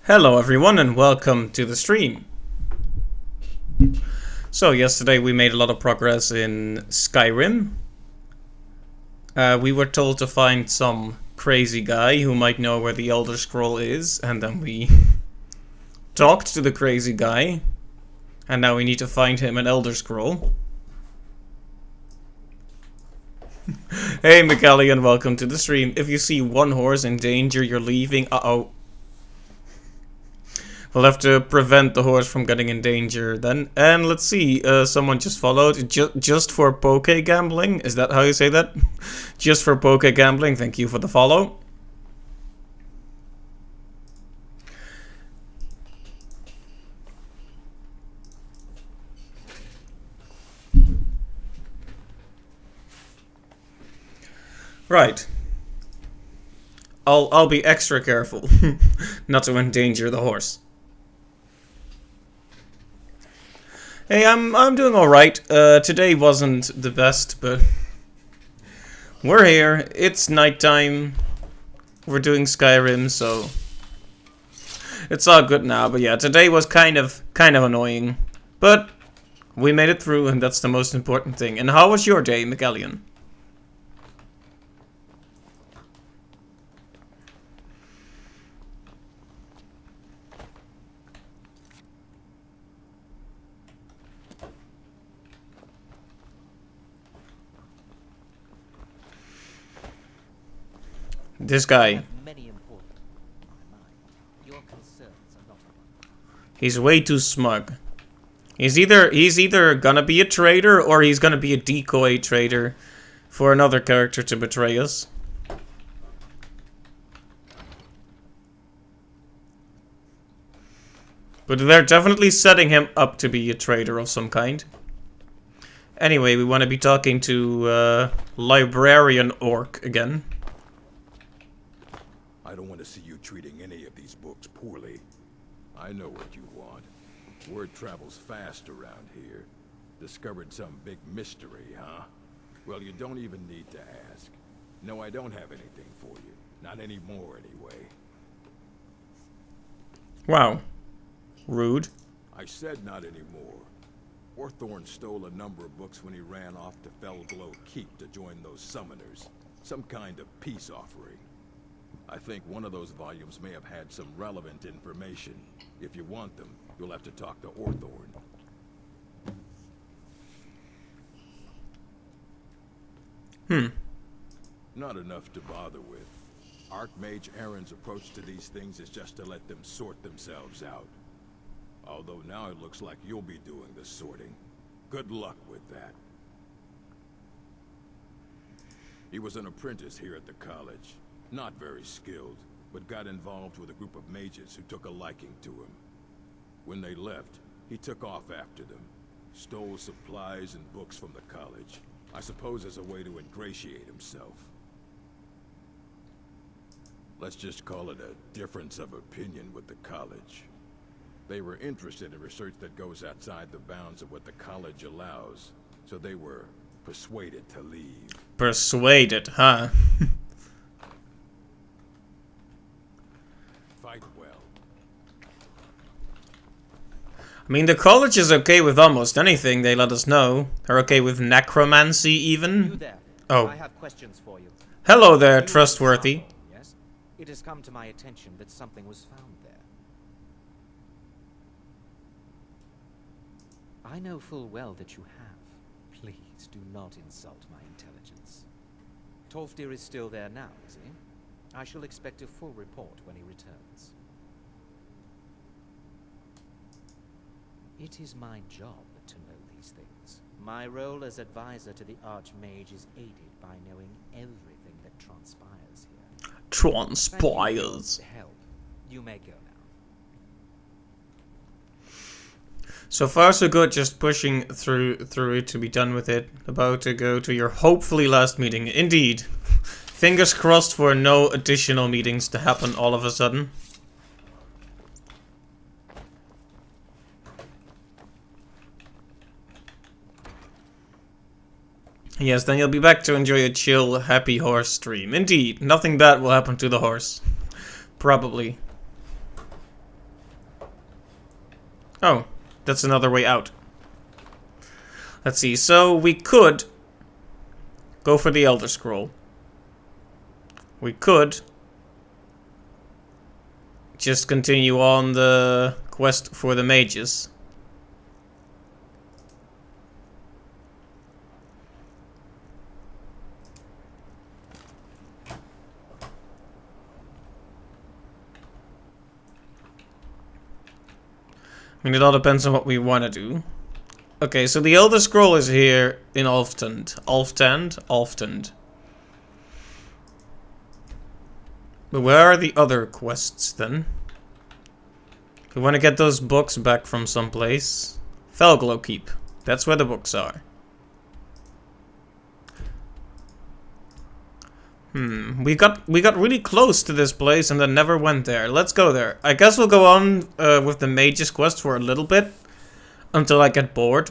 Hello everyone and welcome to the stream. So yesterday we made a lot of progress in Skyrim. We were told to find some crazy guy who might know where the Elder Scroll is, and then we talked to the crazy guy, and now we need to find him an Elder Scroll. Hey McCallion, welcome to the stream. If you see one horse in danger, you're leaving. Uh-oh. We'll have to prevent the horse from getting in danger then. And let's see, someone just followed. Just for poke gambling? Is that how you say that? Just for poke gambling. Thank you for the follow. Right. I'll be extra careful not to endanger the horse. Hey, I'm doing alright. Today wasn't the best, but we're here. It's nighttime. We're doing Skyrim, so it's all good now. But yeah, today was kind of annoying, but we made it through, and that's the most important thing. And how was your day, McCallion? This guy. He's way too smug. He's either gonna be a traitor or he's gonna be a decoy traitor for another character to betray us. But they're definitely setting him up to be a traitor of some kind. Anyway, we want to be talking to Librarian Orc again. I don't want to see you treating any of these books poorly. I know what you want. Word travels fast around here. Discovered some big mystery, huh? Well, you don't even need to ask. No, I don't have anything for you. Not anymore, anyway. Wow. Rude. I said not anymore. Orthorn stole a number of books when he ran off to Felglow Keep to join those summoners. Some kind of peace offering. I think one of those volumes may have had some relevant information. If you want them, you'll have to talk to Orthorn. Not enough to bother with. Archmage Aaron's approach to these things is just to let them sort themselves out. Although now it looks like you'll be doing the sorting. Good luck with that. He was an apprentice here at the college. Not very skilled, but got involved with a group of mages who took a liking to him. When they left, he took off after them. Stole supplies and books from the college. I suppose as a way to ingratiate himself. Let's just call it a difference of opinion with the college. They were interested in research that goes outside the bounds of what the college allows, so they were persuaded to leave. Persuaded, huh? Fight well. I mean, the college is okay with almost anything, they let us know. They're okay with necromancy, even. You there. Oh. I have questions for you. Hello there, trustworthy. Yes. It has come to my attention that something was found there. I know full well that you have. Please do not insult my intelligence. Tolfdir is still there now, is he? I shall expect a full report when he returns. It is my job to know these things. My role as advisor to the Archmage is aided by knowing everything that transpires here. Transpires. Thank you for the help. You may go now. So far so good, just pushing through it to be done with it. About to go to your hopefully last meeting. Indeed. Fingers crossed for no additional meetings to happen all of a sudden. Yes, then you'll be back to enjoy a chill, happy horse stream. Indeed, nothing bad will happen to the horse. Probably. Oh, that's another way out. Let's see, so we could go for the Elder Scroll. We could just continue on the quest for the mages. I mean, it all depends on what we want to do. Okay, so the Elder Scroll is here in Alftand. Alftand. But where are the other quests then? We want to get those books back from someplace. Felglow Keep. That's where the books are. We got really close to this place and then never went there. Let's go there. I guess we'll go on with the mage's quest for a little bit until I get bored.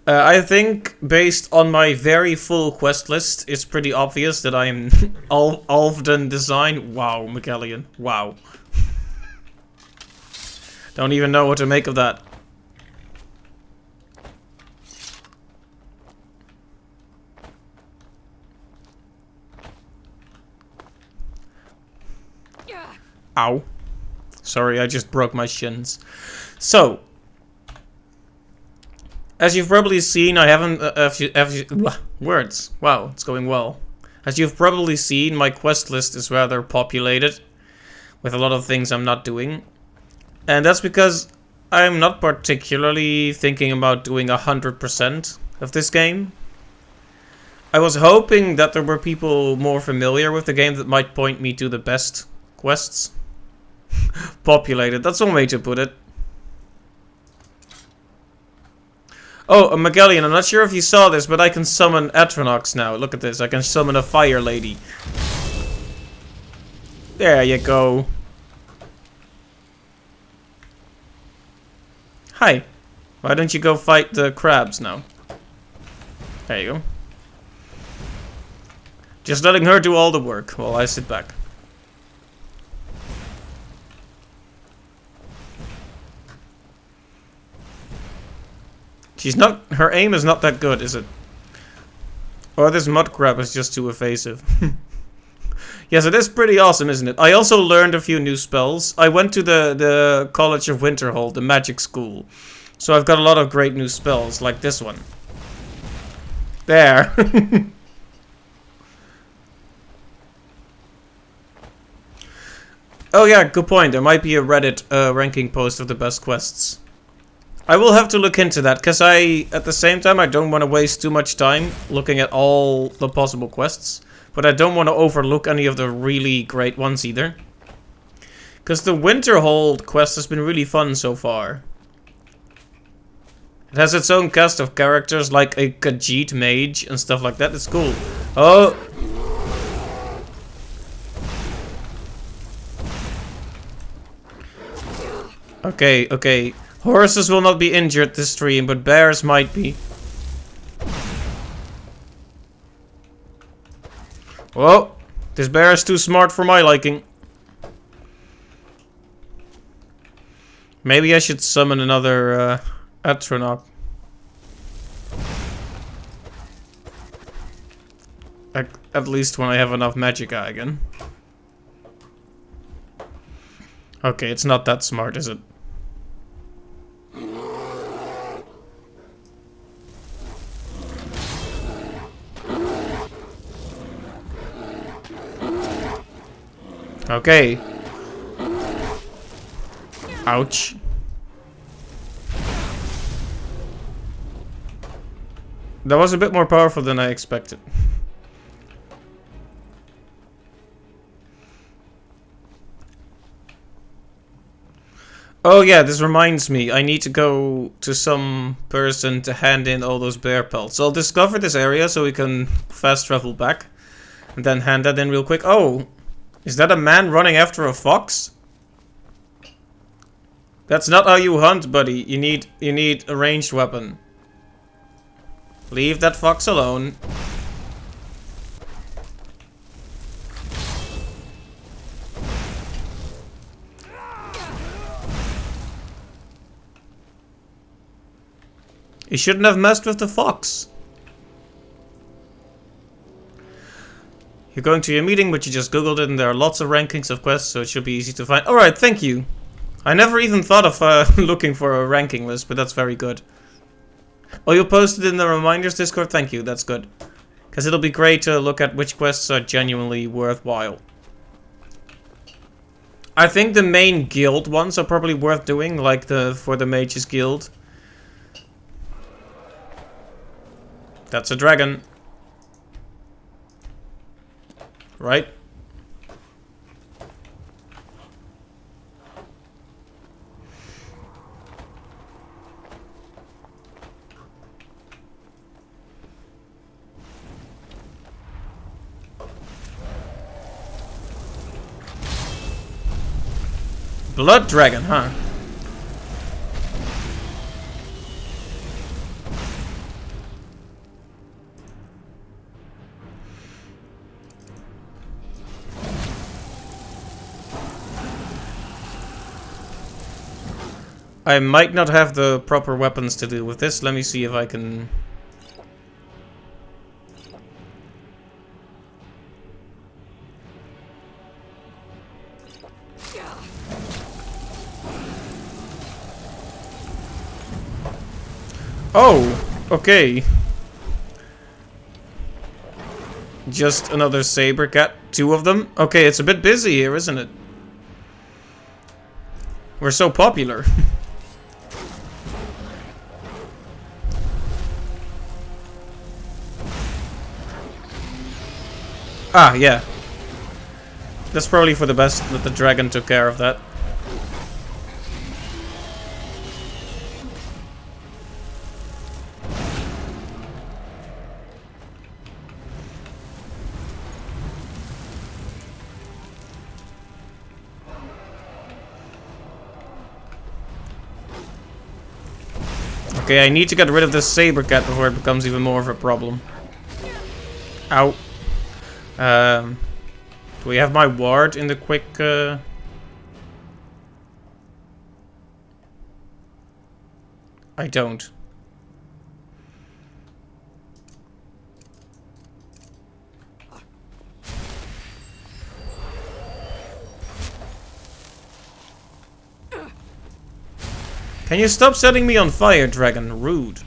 I think based on my very full quest list, it's pretty obvious that I'm Alfden design. Wow, McAllion. Wow. Don't even know what to make of that. Ow. Sorry, I just broke my shins. So, as you've probably seen, I haven't... words. Wow, it's going well. As you've probably seen, my quest list is rather populated with a lot of things I'm not doing. And that's because I'm not particularly thinking about doing 100% of this game. I was hoping that there were people more familiar with the game that might point me to the best quests. Populated, that's one way to put it. Oh, Magellan, I'm not sure if you saw this, but I can summon Atronox now. Look at this, I can summon a fire lady. There you go. Hi. Why don't you go fight the crabs now? There you go. Just letting her do all the work while I sit back. She's not... Her aim is not that good, is it? Or this mud crab is just too evasive. Yes, it is pretty awesome, isn't it? I also learned a few new spells. I went to the College of Winterhold, the magic school. So I've got a lot of great new spells, like this one. There. Oh yeah, good point. There might be a Reddit ranking post of the best quests. I will have to look into that, because at the same time, I don't want to waste too much time looking at all the possible quests. But I don't want to overlook any of the really great ones either. Because the Winterhold quest has been really fun so far. It has its own cast of characters, like a Khajiit mage and stuff like that. It's cool. Oh! Okay, okay. Horses will not be injured this stream, but bears might be. Whoa! This bear is too smart for my liking. Maybe I should summon another Atronach. At least when I have enough magicka again. Okay, it's not that smart, is it? Okay. Ouch. That was a bit more powerful than I expected. Oh yeah, this reminds me. I need to go to some person to hand in all those bear pelts. So I'll discover this area so we can fast travel back. And then hand that in real quick. Oh! Is that a man running after a fox? That's not how you hunt, buddy. You need a ranged weapon. Leave that fox alone. You shouldn't have messed with the fox. You're going to your meeting, but you just googled it and there are lots of rankings of quests, so it should be easy to find. Alright, thank you. I never even thought of looking for a ranking list, but that's very good. Oh, you posted in the reminders Discord? Thank you, that's good. Because it'll be great to look at which quests are genuinely worthwhile. I think the main guild ones are probably worth doing, like for the Mages Guild. That's a dragon. Right? Blood dragon, huh? I might not have the proper weapons to deal with this. Let me see if I can... Oh, okay. Just another saber cat. 2 of them? Okay, it's a bit busy here, isn't it? We're so popular. Ah, yeah. That's probably for the best that the dragon took care of that. Okay, I need to get rid of this saber cat before it becomes even more of a problem. Ow. Do we have my ward in the quick... I don't. Can you stop setting me on fire, dragon? Rude.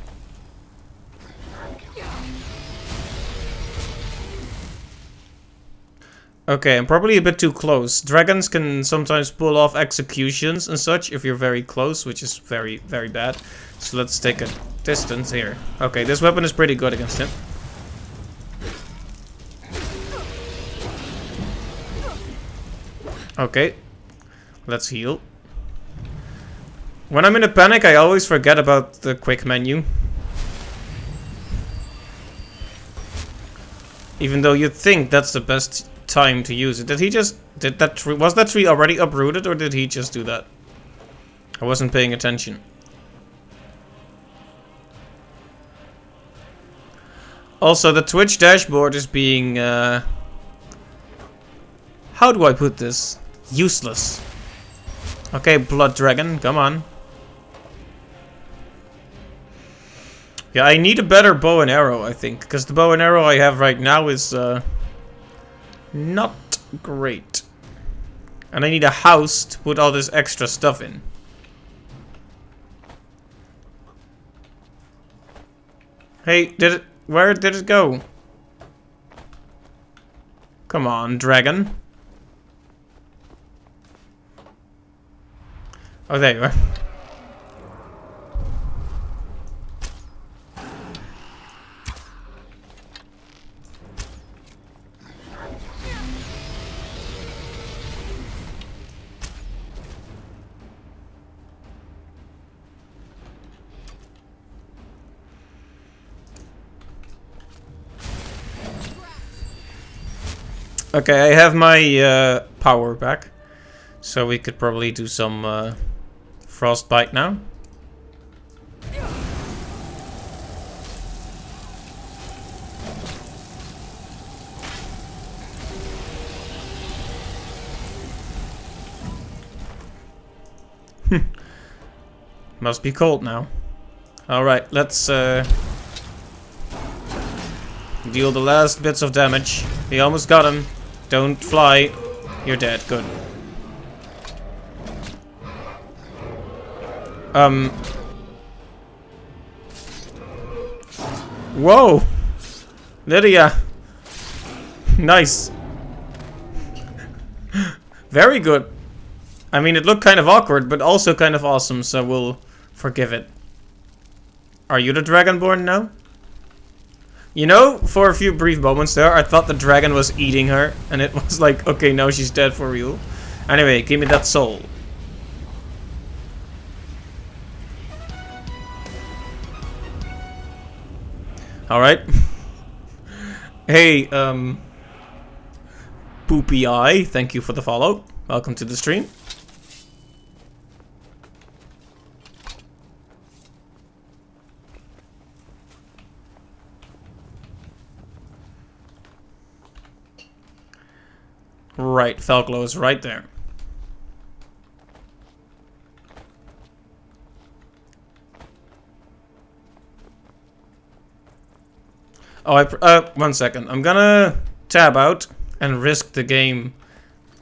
Okay, I'm probably a bit too close. Dragons can sometimes pull off executions and such if you're very close, which is very, very bad. So let's take a distance here. Okay, this weapon is pretty good against him. Okay, let's heal. When I'm in a panic, I always forget about the quick menu. Even though you'd think that's the best time to use it. Did he just... Did that tree... Was that tree already uprooted or did he just do that? I wasn't paying attention. Also, the Twitch dashboard is being... How do I put this? Useless. Okay, Blood Dragon, come on. Yeah, I need a better bow and arrow, I think. Because the bow and arrow I have right now is not great. And I need a house to put all this extra stuff in. Hey, did it... Where did it go? Come on, dragon. Oh, there you are. Okay, I have my power back. So we could probably do some frostbite now. Must be cold now. Alright, let's deal the last bits of damage. He almost got him. Don't fly. You're dead. Good. Whoa! Lydia! Nice. Very good. I mean, it looked kind of awkward, but also kind of awesome, so we'll forgive it. Are you the Dragonborn now? You know, for a few brief moments there, I thought the dragon was eating her, and it was like, okay, now she's dead for real. Anyway, give me that soul. Alright. Hey, Poopy Eye, thank you for the follow. Welcome to the stream. Right, Falklow is right there. Oh, one second. I'm gonna tab out and risk the game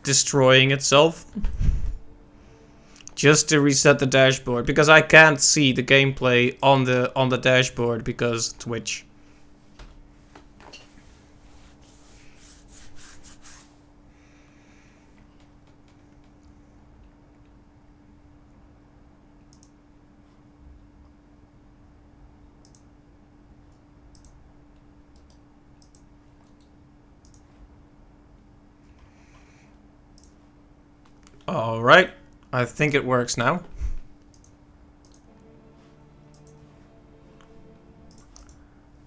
destroying itself. Just to reset the dashboard, because I can't see the gameplay on the dashboard because Twitch. Alright, I think it works now.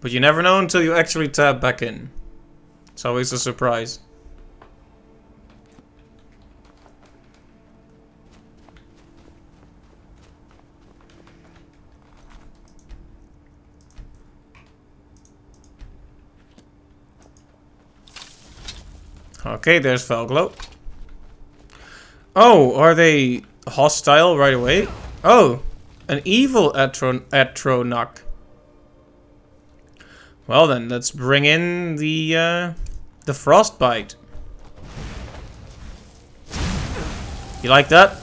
But you never know until you actually tab back in. It's always a surprise. Okay, there's Falklow. Oh, are they hostile right away? Oh, an evil Atronach. Well then, let's bring in the frostbite. You like that?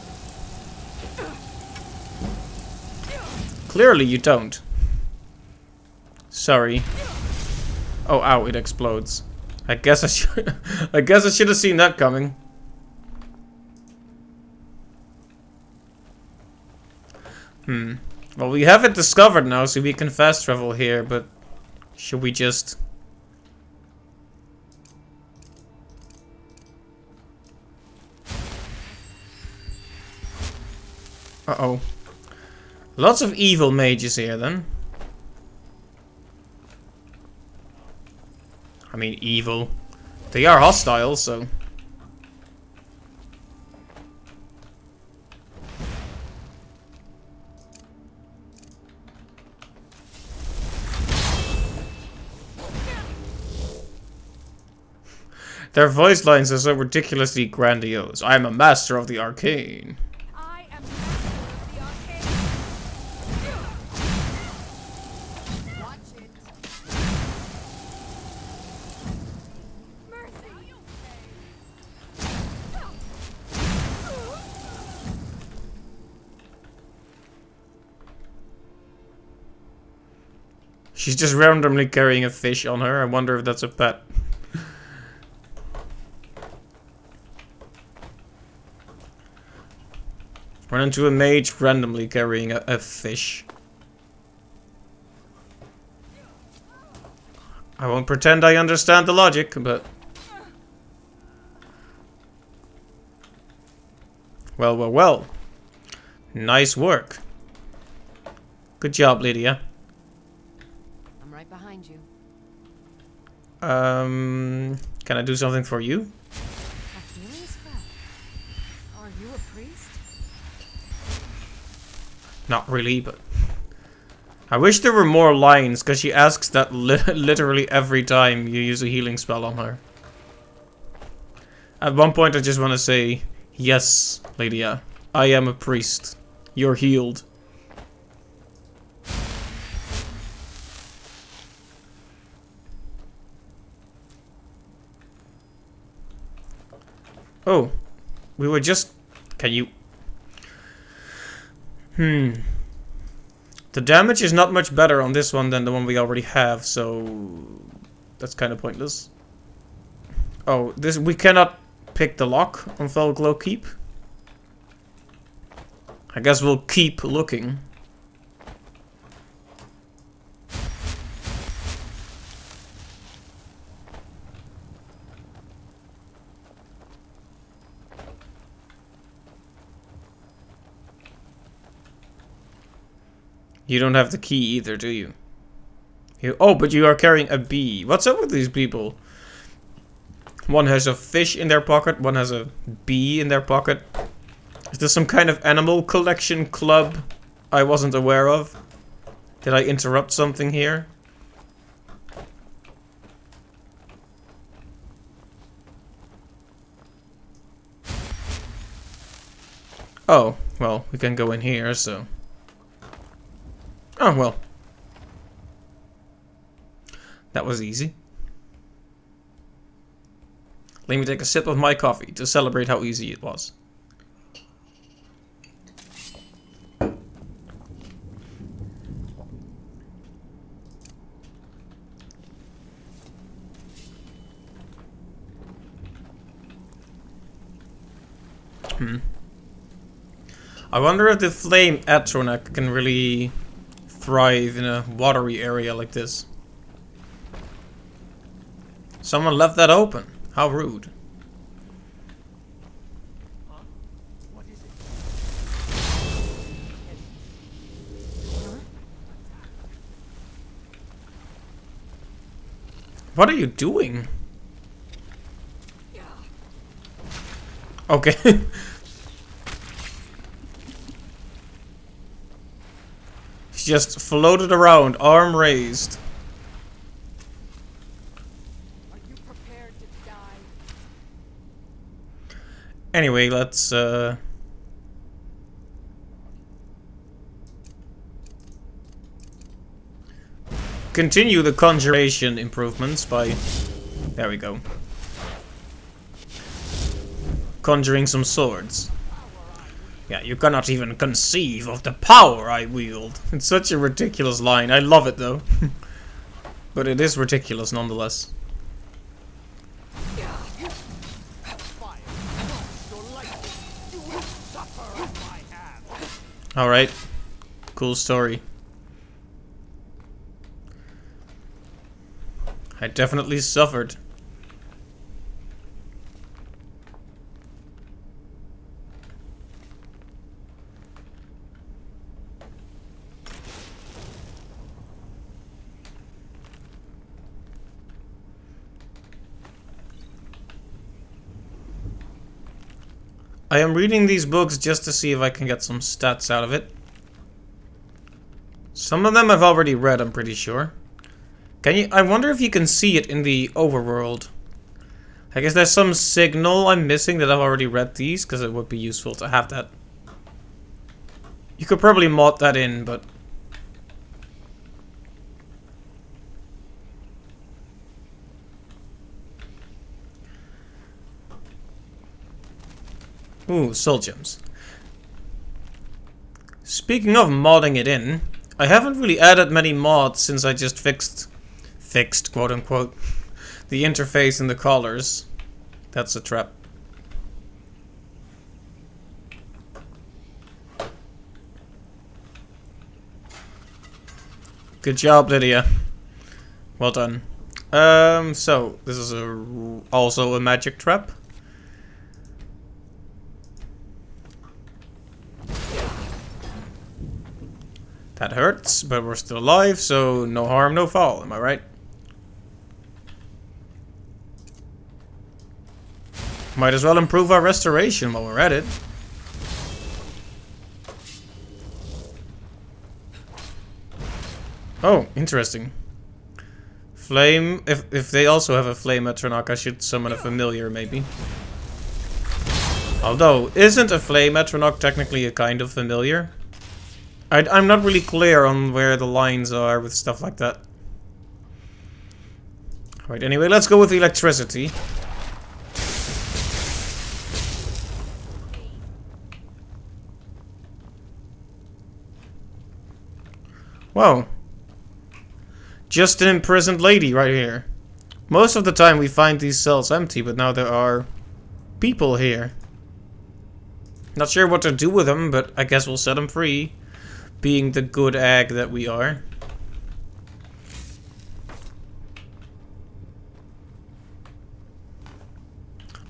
Clearly you don't. Sorry. Oh, ow! It explodes. I guess I should. I guess I should have seen that coming. Well, we have it discovered now, so we can fast travel here, but should we just... Uh-oh. Lots of evil mages here, then. I mean, evil. They are hostile, so... Their voice lines are so ridiculously grandiose. I am a master of the arcane. I am the master of the arcane. Watch it. Mercy. She's just randomly carrying a fish on her. I wonder if that's a pet. Run into a mage randomly carrying a fish. I won't pretend I understand the logic, but... Well, well, well. Nice work. Good job, Lydia. I'm right behind you. Can I do something for you? A healing spell? Are you a priest? Not really, but... I wish there were more lines, because she asks that literally every time you use a healing spell on her. At one point I just want to say, yes, Lydia, I am a priest. You're healed. Oh, we were just... Can you... The damage is not much better on this one than the one we already have, so... That's kind of pointless. Oh, this... We cannot pick the lock on Felglow Keep. I guess we'll keep looking. You don't have the key either, do you? Oh, but you are carrying a bee. What's up with these people? One has a fish in their pocket, one has a bee in their pocket. Is this some kind of animal collection club I wasn't aware of? Did I interrupt something here? Oh, well, we can go in here, so... Oh, well. That was easy. Let me take a sip of my coffee to celebrate how easy it was. I wonder if the flame Atronach can really thrive in a watery area like this. Someone left that open. How rude. Huh? What is it? What are you doing? Okay. She just floated around, arm raised. Are you prepared to die? Anyway, let's continue the conjuration improvements by... There we go. Conjuring some swords. Yeah, you cannot even conceive of the power I wield. It's such a ridiculous line. I love it though. But it is ridiculous nonetheless. Alright. Cool story. I definitely suffered. I am reading these books just to see if I can get some stats out of it. Some of them I've already read, I'm pretty sure. Can you? I wonder if you can see it in the overworld. I guess there's some signal I'm missing that I've already read these, because it would be useful to have that. You could probably mod that in, but... Ooh, soul gems. Speaking of modding it in, I haven't really added many mods since I just fixed, quote unquote, the interface and the colors. That's a trap. Good job, Lydia. Well done. So this is also a magic trap. That hurts, but we're still alive, so no harm, no foul, am I right? Might as well improve our restoration while we're at it. Oh, interesting. Flame, if they also have a flame Atronach, I should summon a familiar, maybe. Although, isn't a flame Atronach technically a kind of familiar? I'm not really clear on where the lines are with stuff like that. Right, anyway, let's go with electricity. Whoa. Just an imprisoned lady right here. Most of the time we find these cells empty, but now there are people here. Not sure what to do with them, but I guess we'll set them free. Being the good egg that we are.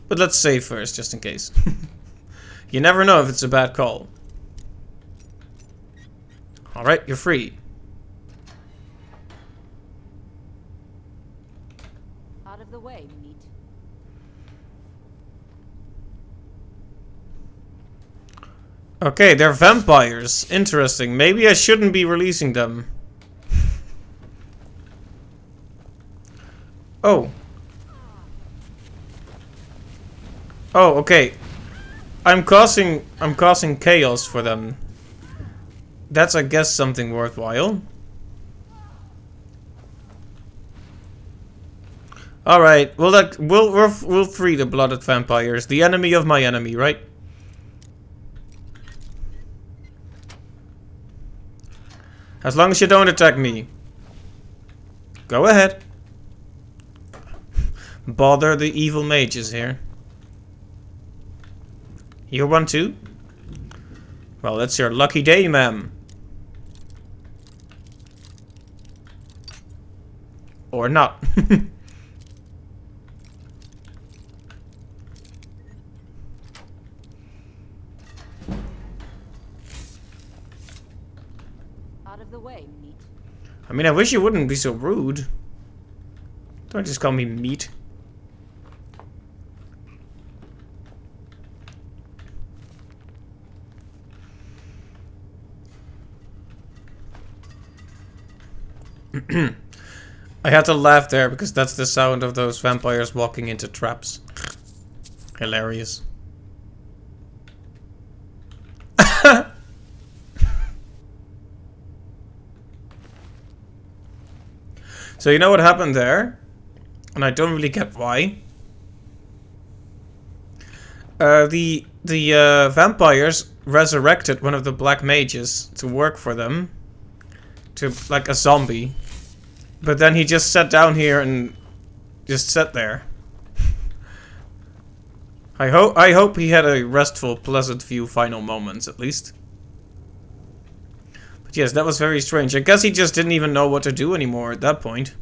But let's save first, just in case. You never know if it's a bad call. Alright, you're free. Out of the way, meat. Okay, they're vampires. Interesting. Maybe I shouldn't be releasing them. Oh. Oh, okay. I'm causing chaos for them. That's, I guess, something worthwhile. All right. We'll free the blooded vampires. The enemy of my enemy, right? As long as you don't attack me. Go ahead. Bother the evil mages here. You want to? Well, that's your lucky day, ma'am. Or not. Out of the way, meat. I mean, I wish you wouldn't be so rude. Don't just call me meat. I had to laugh there because that's the sound of those vampires walking into traps. Hilarious. So you know what happened there? And I don't really get why. The vampires resurrected one of the black mages to work for them. To, like, a zombie. But then he just sat down here and just sat there. I hope he had a restful, pleasant few final moments, at least. But yes, that was very strange. I guess he just didn't even know what to do anymore at that point.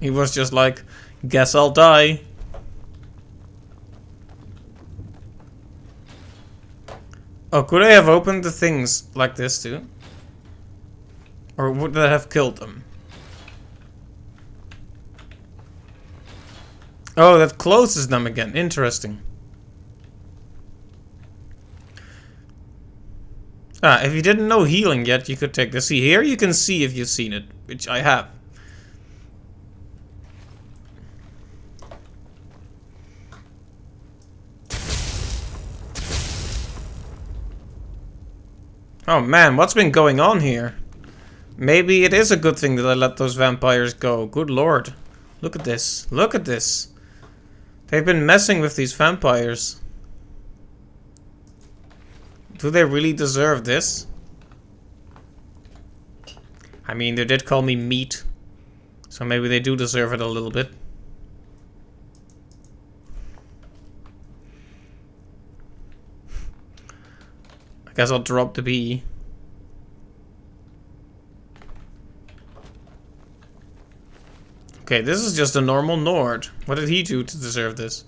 He was just like, guess I'll die. Oh, could I have opened the things like this too? Or would that have killed them? Oh, that closes them again. Interesting. Ah, if you didn't know healing yet, you could take this. See, here you can see if you've seen it, which I have. Oh man, what's been going on here? Maybe it is a good thing that I let those vampires go. Good lord. Look at this. Look at this. They've been messing with these vampires. Do they really deserve this? I mean, they did call me meat. So maybe they do deserve it a little bit. I guess I'll drop the bee. Okay, this is just a normal Nord. What did he do to deserve this?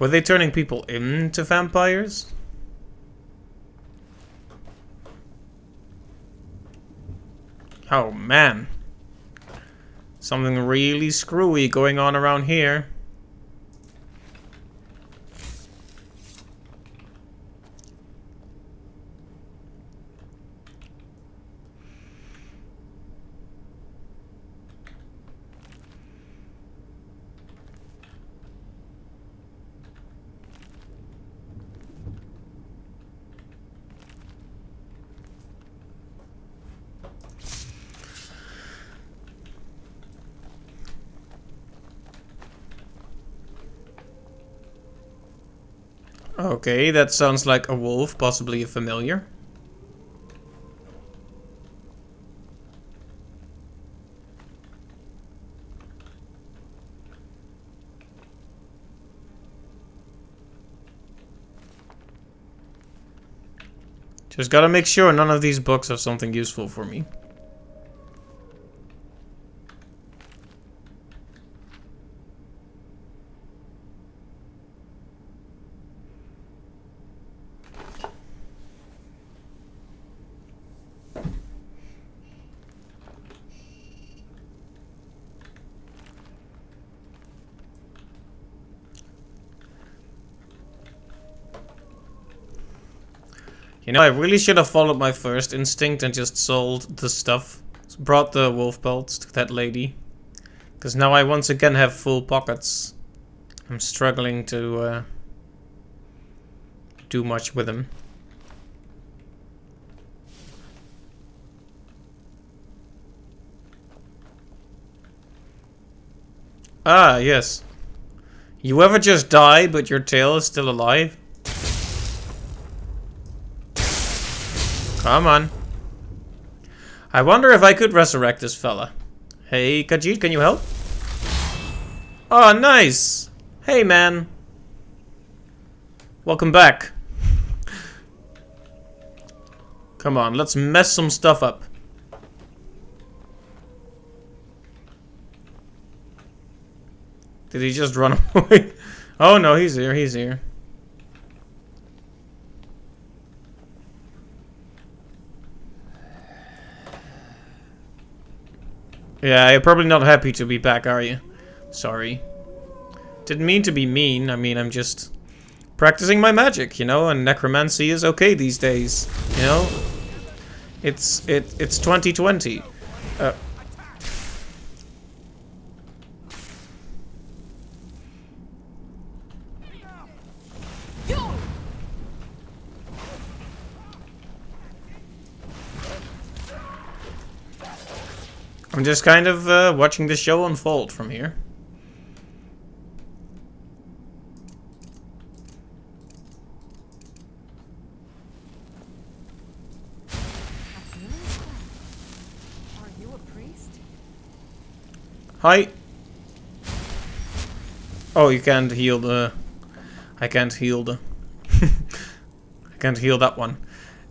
Were they turning people into vampires? Oh man. Something really screwy going on around here. Okay, that sounds like a wolf, possibly a familiar. Just gotta make sure none of these books have something useful for me. You know, I really should have followed my first instinct and just sold the stuff. Brought the wolf pelts to that lady. Because now I once again have full pockets. I'm struggling to do much with them. Ah, yes. You ever just die, but your tail is still alive? Come on. I wonder if I could resurrect this fella. Hey, Khajiit, can you help? Oh, nice. Hey, man. Welcome back. Come on, let's mess some stuff up. Did he just run away? Oh, no, he's here, he's here. Yeah, you're probably not happy to be back, are you? Sorry. Didn't mean to be mean. I mean, I'm just practicing my magic, you know, and necromancy is okay these days, you know? It's 2020. I'm just kind of watching the show unfold from here. Are you a priest? Hi. Oh, you can't heal the... I can't heal the... I can't heal that one.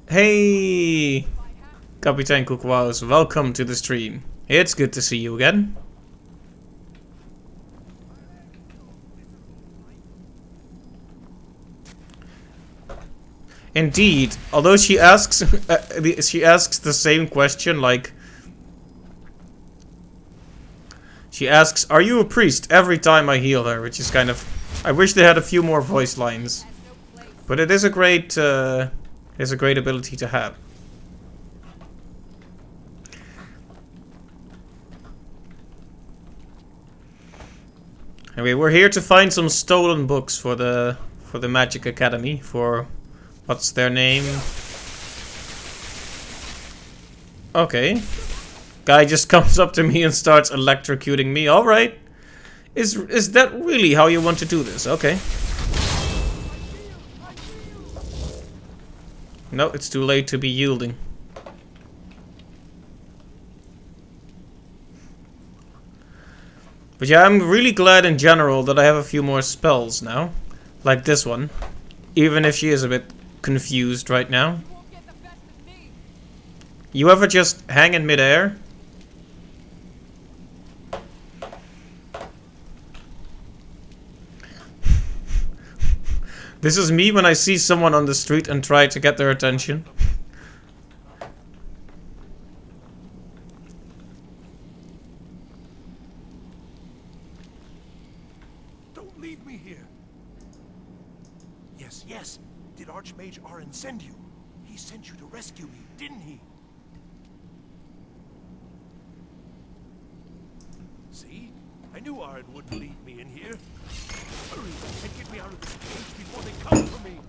Hey! Kapitein Koekwaus, welcome to the stream. It's good to see you again. Indeed, although she asks the same question, like she asks, "Are you a priest?" every time I heal her, which is kind of... I wish they had a few more voice lines, but it is a great ability to have. Anyway, we're here to find some stolen books for the Magic Academy, for what's their name? Okay. Guy just comes up to me and starts electrocuting me. All right. Is that really how you want to do this? Okay. No, it's too late to be yielding. But yeah, I'm really glad in general that I have a few more spells now. Like this one. Even if she is a bit confused right now. You ever just hang in midair? This is me when I see someone on the street and try to get their attention. Yes. Did Archmage Arin send you? He sent you to rescue me, didn't he? See? I knew Arin wouldn't leave me in here. Hurry and get me out of this cage before they come for me.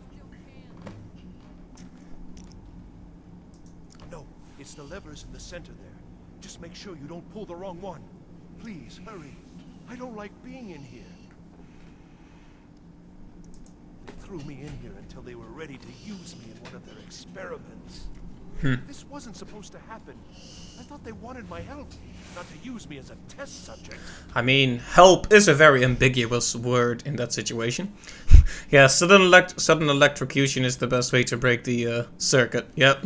No, it's the levers in the center there. Just make sure you don't pull the wrong one. Please, hurry. I don't like being in here. threw me in here until they were ready to use me in one of their experiments. This wasn't supposed to happen. I thought they wanted my help, not to use me as a test subject. I mean, help is a very ambiguous word in that situation. Yeah, sudden electrocution is the best way to break the circuit. Yep.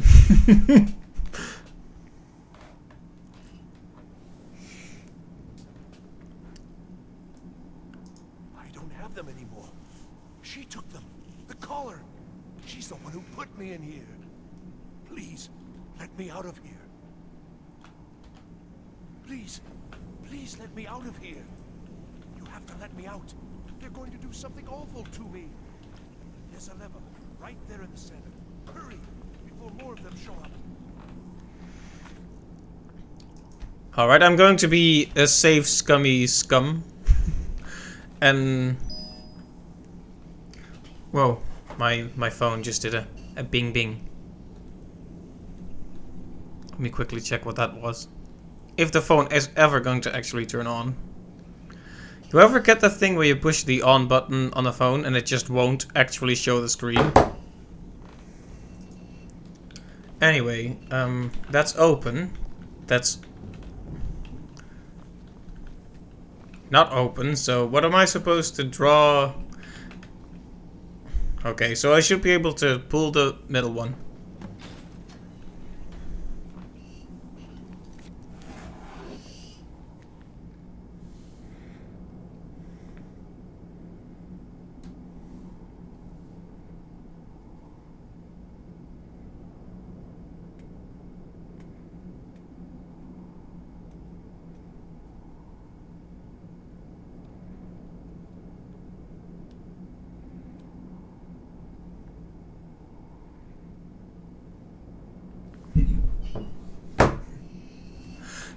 I don't have them anymore. She took them. The collar. She's the one who put me in here. Please, let me out of here. Please, please let me out of here. You have to let me out. They're going to do something awful to me. There's a lever right there in the center. Hurry, before more of them show up. Alright, I'm going to be a safe scummy scum. And... Whoa, my phone just did a bing bing. Let me quickly check what that was. If the phone is ever going to actually turn on. You ever get that thing where you push the on button on a phone and it just won't actually show the screen? Anyway, that's open. That's not open, so what am I supposed to draw? Okay, so I should be able to pull the middle one.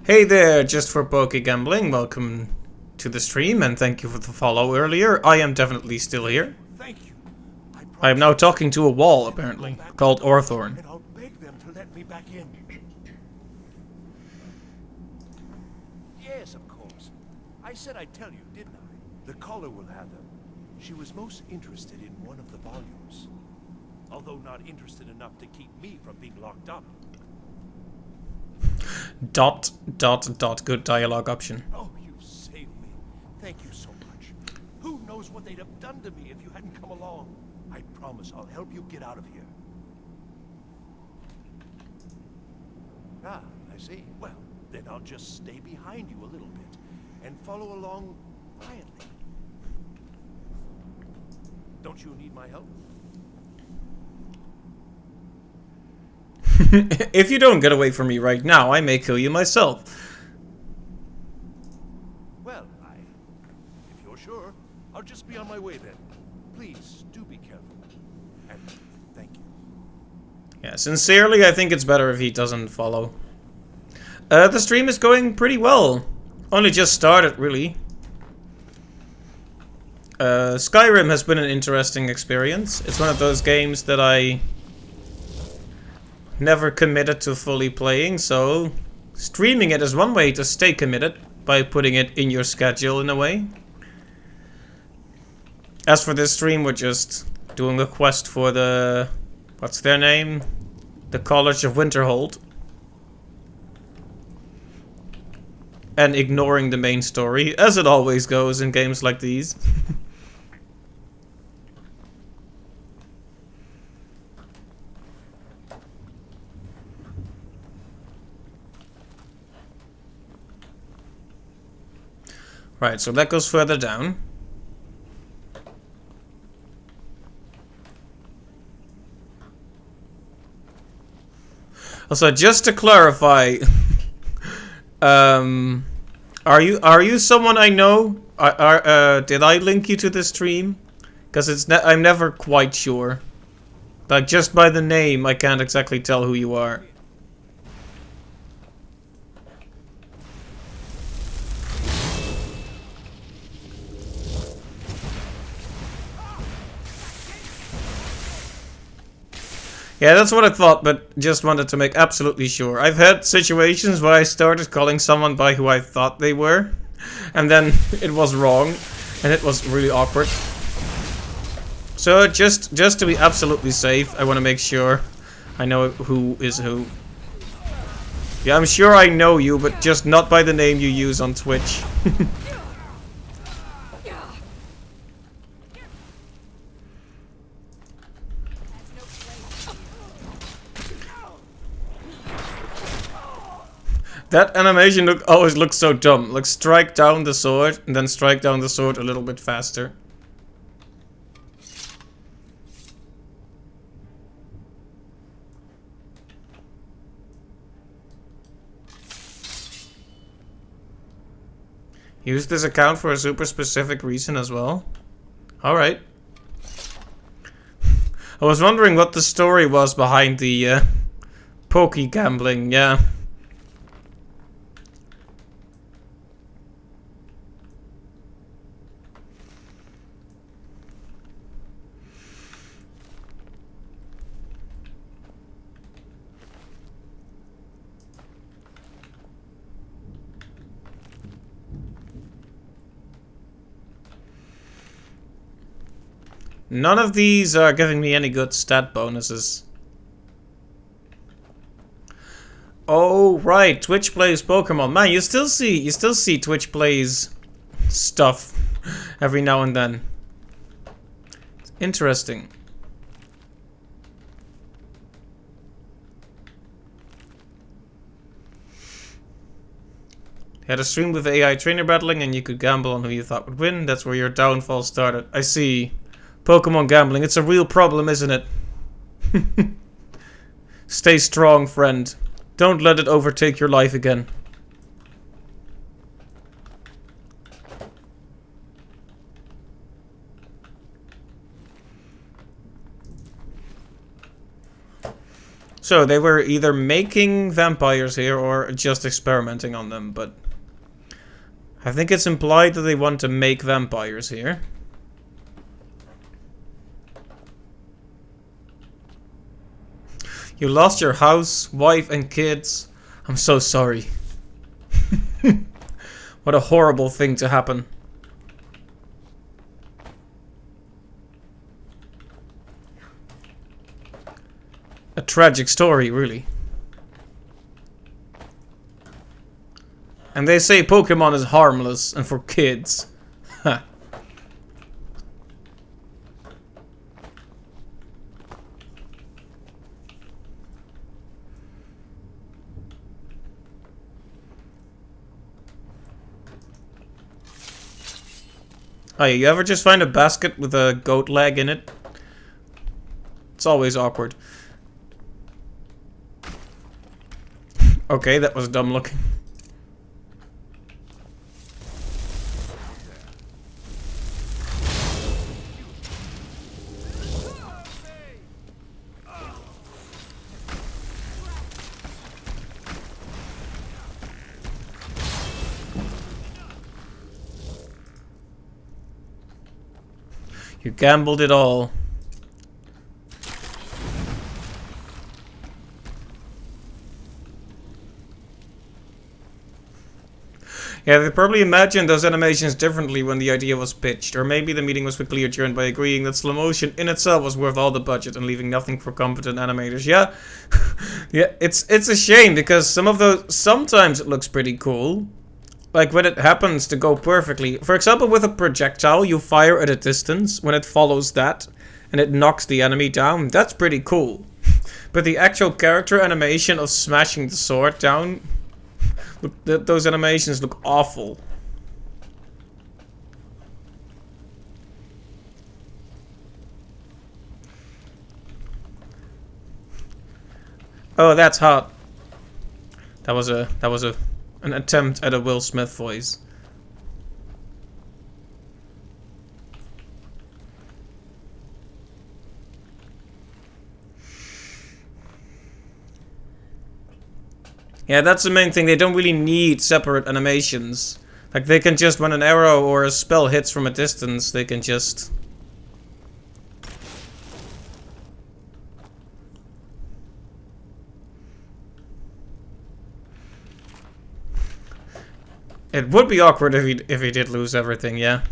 Hey there, just for Poke Gambling, welcome to the stream and thank you for the follow earlier. I am definitely still here. Thank you. I am now talking to a wall, apparently, called Orthorn. And I'll beg them to let me back in. Yes, of course. I said I'd tell you, didn't I? The caller will have them. She was most interested in one of the volumes. Although not interested enough to keep me from being locked up. ... Good dialogue option. Oh, you've saved me. Thank you so much. Who knows what they'd have done to me if you hadn't come along. I promise I'll help you get out of here. Ah, I see. Well, then I'll just stay behind you a little bit and follow along quietly. Don't you need my help? If you don't get away from me right now, I may kill you myself. Well, if you're sure, I'll just be on my way then. Please, do be careful. And thank you. Yeah, sincerely, I think it's better if he doesn't follow. The stream is going pretty well. Only just started, really. Skyrim has been an interesting experience. It's one of those games that I never committed to fully playing, so streaming it is one way to stay committed by putting it in your schedule in a way. As for this stream, we're just doing a quest for the... what's their name? The College of Winterhold. And ignoring the main story, as it always goes in games like these. Right, so that goes further down. Also, just to clarify, are you someone I know? Did I link you to the stream? Because I'm never quite sure. Like, just by the name, I can't exactly tell who you are. Yeah, that's what I thought, but just wanted to make absolutely sure. I've had situations where I started calling someone by who I thought they were, and then it was wrong, and it was really awkward. So just to be absolutely safe, I want to make sure I know who is who. Yeah, I'm sure I know you, but just not by the name you use on Twitch. That animation always looks so dumb. Like, strike down the sword, and then strike down the sword a little bit faster. Use this account for a super specific reason as well. Alright. I was wondering what the story was behind the pokey gambling, yeah. None of these are giving me any good stat bonuses. Oh right, Twitch plays Pokemon. Man, you still see Twitch plays stuff every now and then. It's interesting. Had a stream with AI trainer battling and you could gamble on who you thought would win. That's where your downfall started. I see. Pokemon gambling, it's a real problem, isn't it? Stay strong, friend. Don't let it overtake your life again. So, they were either making vampires here or just experimenting on them, but I think it's implied that they want to make vampires here. You lost your house, wife, and kids. I'm so sorry. What a horrible thing to happen. A tragic story, really. And they say Pokemon is harmless and for kids. Ha. Oh, you ever just find a basket with a goat leg in it? It's always awkward. Okay, that was dumb looking. You gambled it all. Yeah, they probably imagined those animations differently when the idea was pitched, or maybe the meeting was quickly adjourned by agreeing that slow motion in itself was worth all the budget and leaving nothing for competent animators. Yeah, yeah, it's a shame because some of those sometimes it looks pretty cool. Like when it happens to go perfectly. For example, with a projectile, you fire at a distance when it follows that and it knocks the enemy down. That's pretty cool. But the actual character animation of smashing the sword down, look, those animations look awful. Oh, that's hot. That was an attempt at a Will Smith voice. Yeah, that's the main thing. They don't really need separate animations. Like, they can just, when an arrow or a spell hits from a distance, they can just... It would be awkward if he did lose everything, yeah.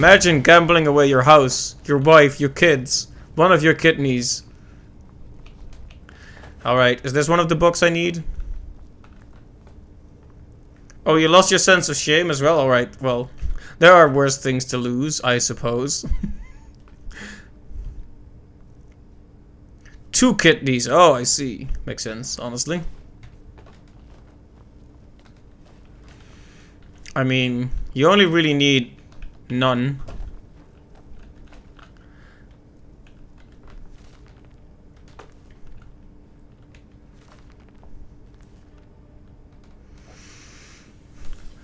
Imagine gambling away your house, your wife, your kids, one of your kidneys. Alright, is this one of the books I need? Oh, you lost your sense of shame as well? Alright, well, there are worse things to lose, I suppose. 2 kidneys. Oh, I see. Makes sense, honestly. I mean, you only really need none.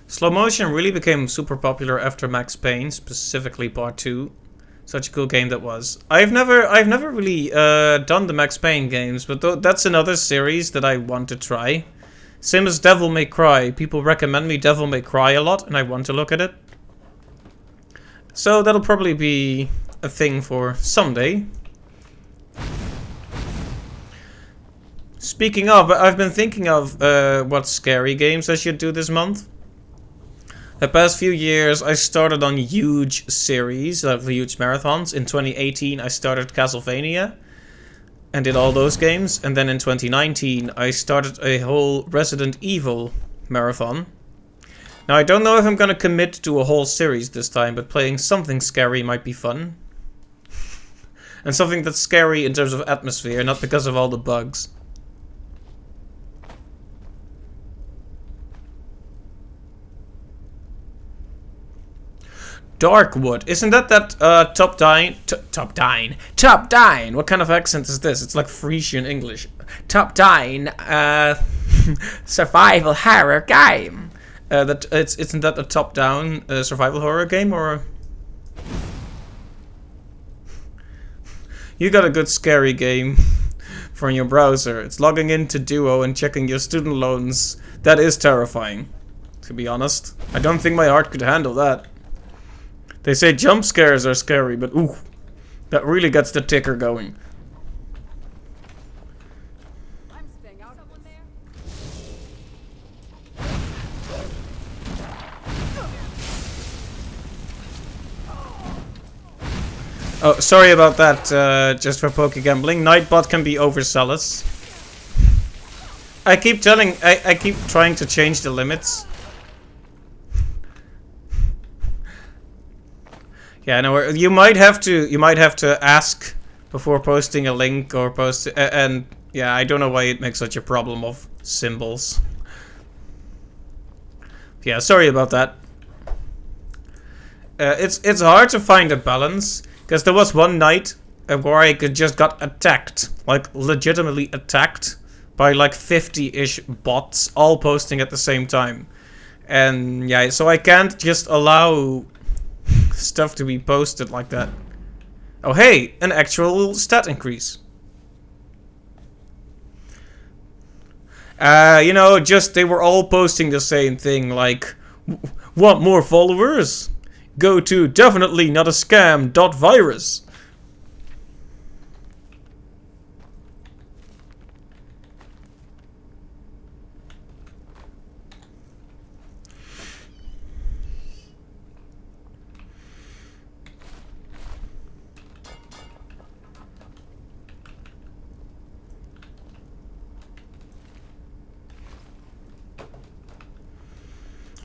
Slow motion really became super popular after Max Payne, specifically Part 2. Such a cool game that was. I've never really done the Max Payne games, but that's another series that I want to try. Same as Devil May Cry. People recommend me Devil May Cry a lot, and I want to look at it. So that'll probably be a thing for someday. Speaking of, I've been thinking of what scary games I should do this month. The past few years, I started on huge series, like huge marathons. In 2018, I started Castlevania and did all those games. And then in 2019, I started a whole Resident Evil marathon. Now, I don't know if I'm going to commit to a whole series this time, but playing something scary might be fun. And something that's scary in terms of atmosphere, not because of all the bugs. Darkwood. Isn't that Top Dine? Top Dine! What kind of accent is this? It's like Frisian English. Top Dine, survival horror game. Isn't that a top-down survival horror game, or? You got a good scary game from your browser. It's logging into Duo and checking your student loans. That is terrifying, to be honest. I don't think my heart could handle that. They say jump scares are scary, but ooh, that really gets the ticker going. I'm staying out. Someone there? Oh, sorry about that, just for poke gambling. Nightbot can be overzealous. I keep trying to change the limits. Yeah, no, you might have to ask before posting a link or post, and yeah, I don't know why it makes such a problem of symbols. Yeah, sorry about that. It's hard to find a balance, because there was one night where I just got attacked, like legitimately attacked by like 50-ish bots all posting at the same time. And yeah, so I can't just allow stuff to be posted like that. Oh hey, an actual stat increase. You know, just they were all posting the same thing, like, want more followers? Go to definitely not a scam.virus.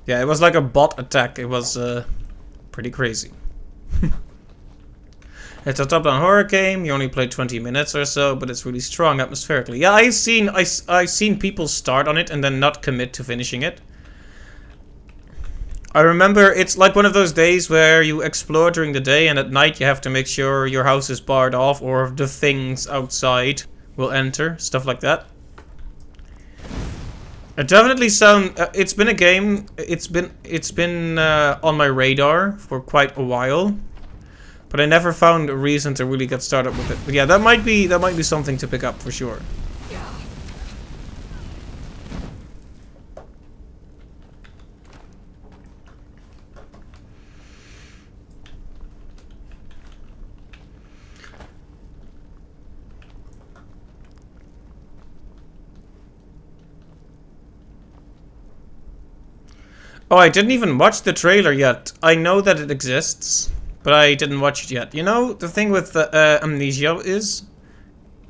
Yeah, it was like a bot attack. It was pretty crazy. It's a top-down horror game. You only play 20 minutes or so, but it's really strong atmospherically. Yeah, I've seen people start on it and then not commit to finishing it. I remember it's like one of those days where you explore during the day and at night you have to make sure your house is barred off or the things outside will enter, stuff like that. It definitely it's been a game. It's been on my radar for quite a while, but I never found a reason to really get started with it. But yeah, that might be something to pick up for sure. Oh, I didn't even watch the trailer yet. I know that it exists. but I didn't watch it yet. You know, the thing with Amnesia is,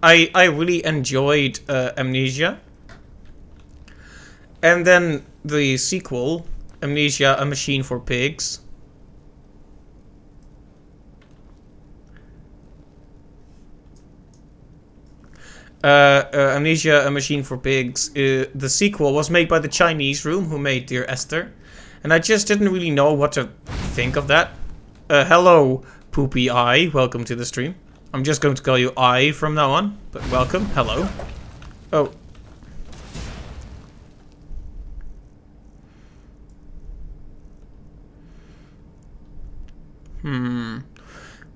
I really enjoyed Amnesia. And then the sequel, Amnesia: A Machine for Pigs. Amnesia: A Machine for Pigs. The sequel was made by the Chinese Room, who made Dear Esther. And I just didn't really know what to think of that. Hello, Poopy Eye. Welcome to the stream. I'm just going to call you I from now on. But welcome. Hello. Oh.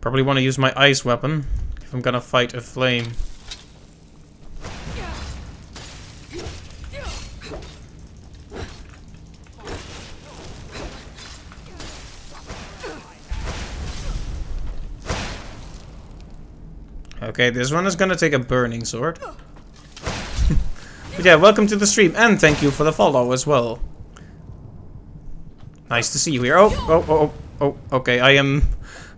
Probably want to use my ice weapon if I'm gonna fight a flame. Okay, this one is gonna take a burning sword. But yeah, welcome to the stream, and thank you for the follow as well. Nice to see you here. Oh, okay, I am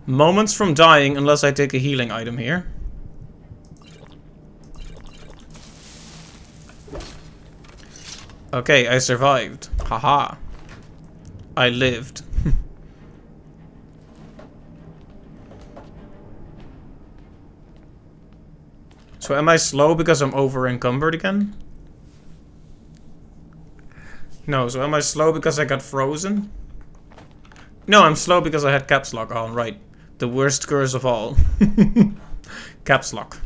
moments from dying unless I take a healing item here. Okay, I survived. Haha. I lived. So am I slow because I'm over encumbered again? No, so am I slow because I got frozen? No, I'm slow because I had caps lock on, right. The worst curse of all. Caps lock.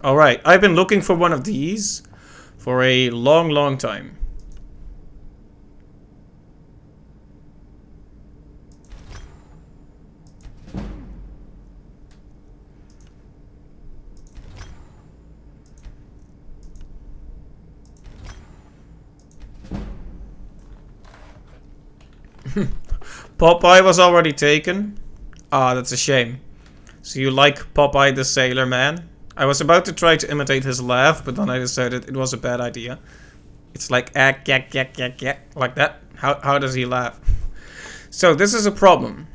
Alright, I've been looking for one of these for a long time. Popeye was already taken. Ah, that's a shame. So you like Popeye the Sailor Man? I was about to try to imitate his laugh, but then I decided it was a bad idea. It's like yak yak yak yak yak, like that. How does he laugh? So this is a problem.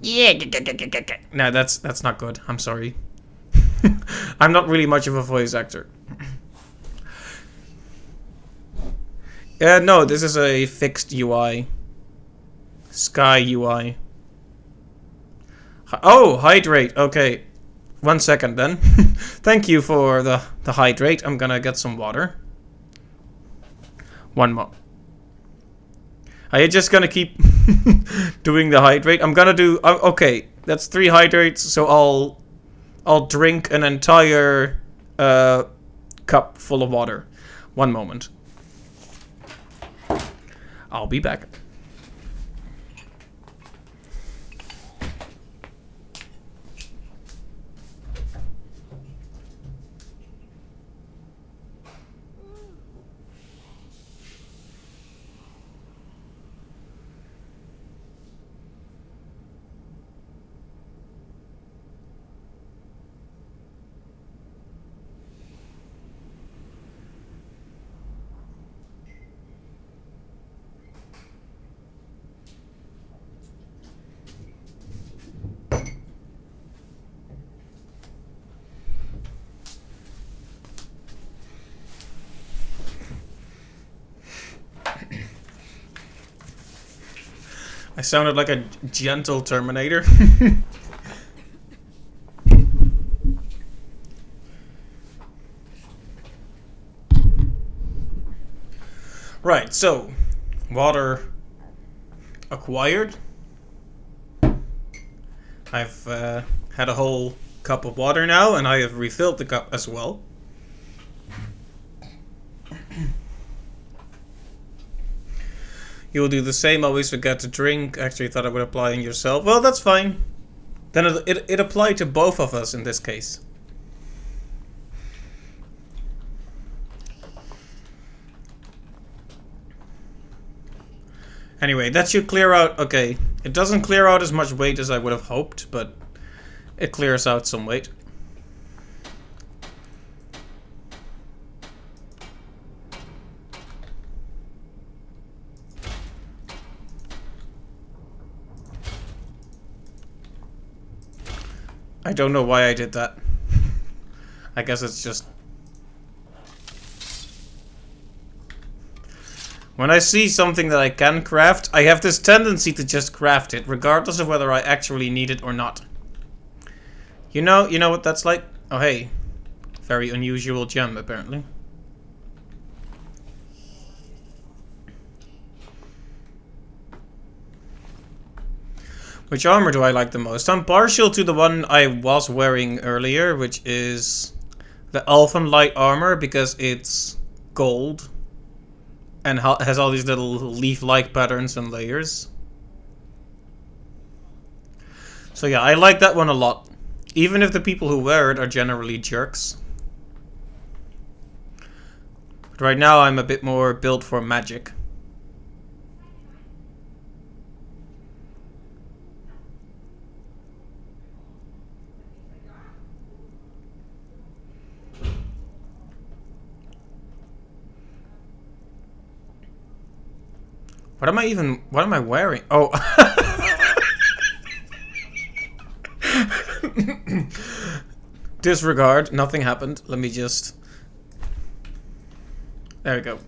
Yeah. No, that's not good. I'm sorry. I'm not really much of a voice actor. No, this is a fixed UI. Sky UI. Oh, hydrate. Okay. 1 second then. Thank you for the hydrate. I'm gonna get some water. One more. Are you just gonna keep doing the hydrate? I'm gonna do... okay, that's 3 hydrates, so I'll drink an entire cup full of water. 1 moment. I'll be back. I sounded like a gentle Terminator. Right, so water acquired. I've had a whole cup of water now, and I have refilled the cup as well. You'll do the same, always forget to drink. Actually, thought I would apply on yourself. Well, that's fine. Then it applied to both of us in this case. Anyway, that should clear out. Okay, it doesn't clear out as much weight as I would have hoped, but it clears out some weight. I don't know why I did that. I guess it's just... When I see something that I can craft, I have this tendency to just craft it, regardless of whether I actually need it or not. You know what that's like? Oh hey, very unusual gem apparently. Which armor do I like the most? I'm partial to the one I was wearing earlier, which is the Elven Light armor, because it's gold and has all these little leaf-like patterns and layers. So yeah, I like that one a lot. Even if the people who wear it are generally jerks. But right now I'm a bit more built for magic. What am I wearing? Oh. Disregard, nothing happened. Let me just... There we go.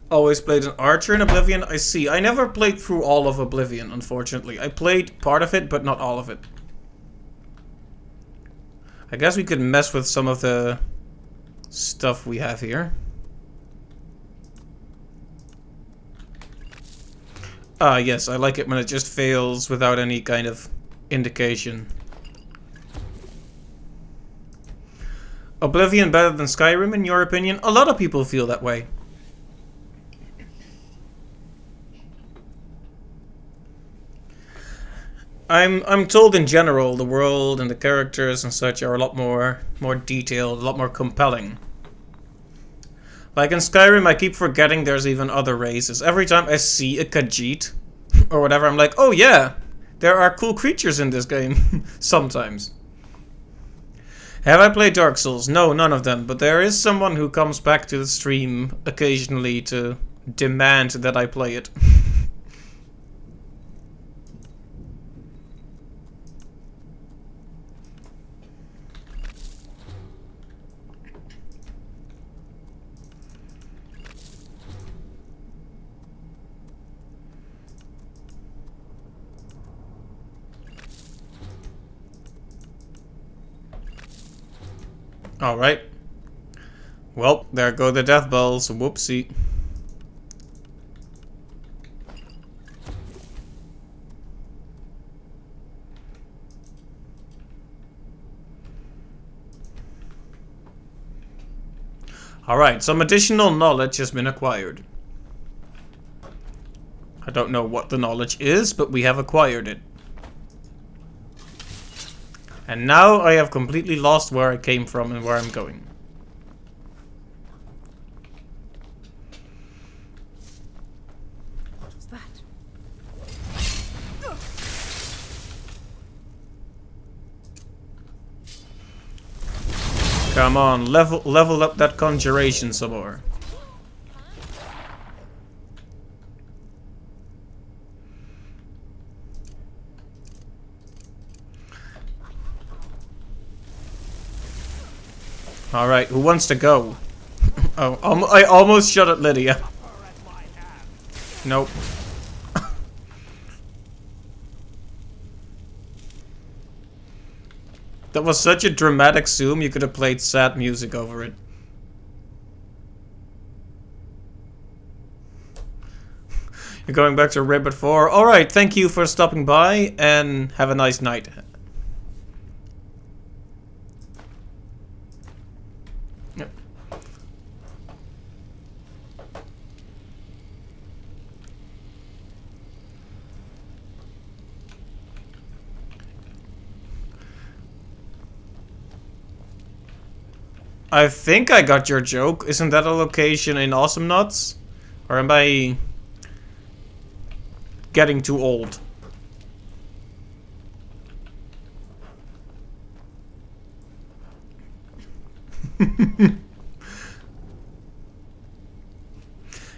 Always played an archer in Oblivion? I see. I never played through all of Oblivion, unfortunately. I played part of it, but not all of it. I guess we could mess with some of the stuff we have here. Ah, yes, I like it when it just fails without any kind of indication. Oblivion better than Skyrim, in your opinion? A lot of people feel that way. I'm told in general the world and the characters and such are a lot more detailed, a lot more compelling. Like in Skyrim, I keep forgetting there's even other races. Every time I see a Khajiit or whatever, I'm like, oh yeah, there are cool creatures in this game. Sometimes. Have I played Dark Souls? No, none of them. But there is someone who comes back to the stream occasionally to demand that I play it. Alright. Well, there go the death bells. Whoopsie. Alright, some additional knowledge has been acquired. I don't know what the knowledge is, but we have acquired it. And now I have completely lost where I came from and where I'm going. What was that? Come on, level up that conjuration some more. Alright, who wants to go? Oh, I almost shot at Lydia. Nope. That was such a dramatic zoom, you could have played sad music over it. You're going back to Ribbit 4. Alright, thank you for stopping by, and have a nice night. I think I got your joke. Isn't that a location in Awesome Nuts? Or am I getting too old?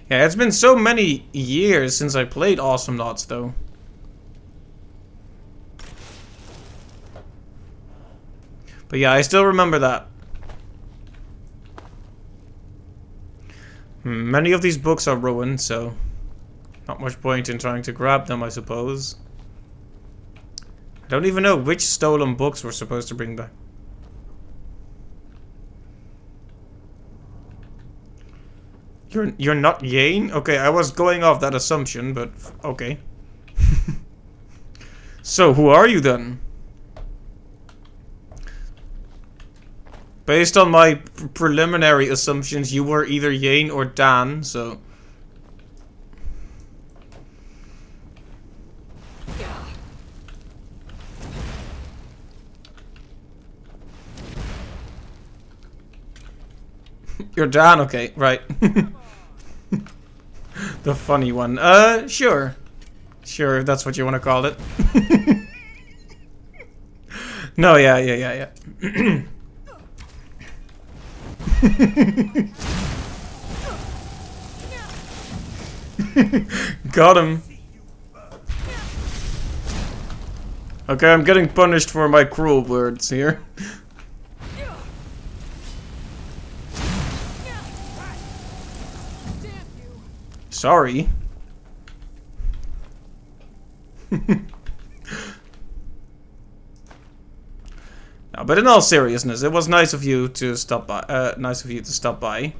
Yeah, it's been so many years since I played Awesome Nuts, though. But yeah, I still remember that. Many of these books are ruined, so not much point in trying to grab them, I suppose. I don't even know which stolen books we're supposed to bring back. You're not Yane? Okay, I was going off that assumption, but okay. So, who are you then? Based on my preliminary assumptions, you were either Yane or Dan, so... You're Dan, okay, right. The funny one. Sure. Sure, if that's what you want to call it. No, yeah. Got him. Okay, I'm getting punished for my cruel words here. Sorry. No, but in all seriousness, it was nice of you to stop by.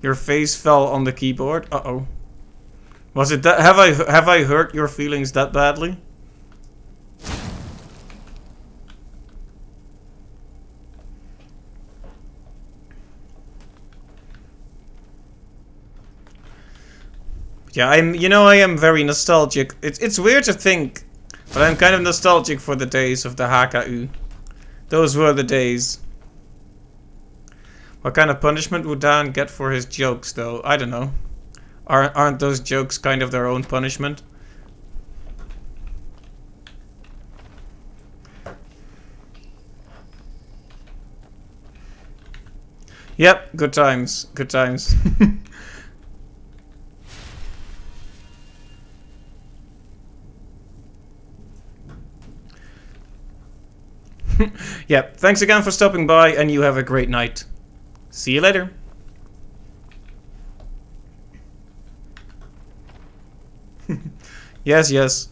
Your face fell on the keyboard. Uh-oh. Was it that? Have I hurt your feelings that badly? Yeah, I am very nostalgic. It's weird to think, but I'm kind of nostalgic for the days of the HKU. Those were the days. What kind of punishment would Dan get for his jokes, though? I don't know. Aren't those jokes kind of their own punishment? Yep, good times. Good times. Yep, thanks again for stopping by, and you have a great night. See you later. Yes.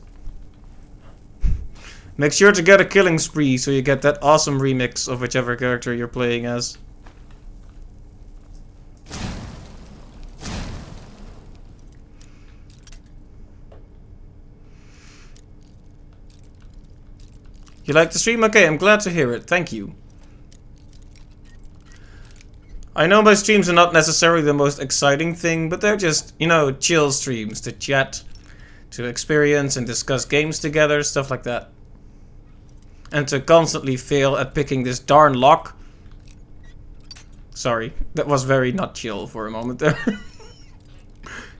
Make sure to get a killing spree so you get that awesome remix of whichever character you're playing as. You like the stream? Okay, I'm glad to hear it. Thank you. I know my streams are not necessarily the most exciting thing, but they're just, chill streams to chat, to experience and discuss games together, stuff like that. And to constantly fail at picking this darn lock. Sorry, that was very not chill for a moment there.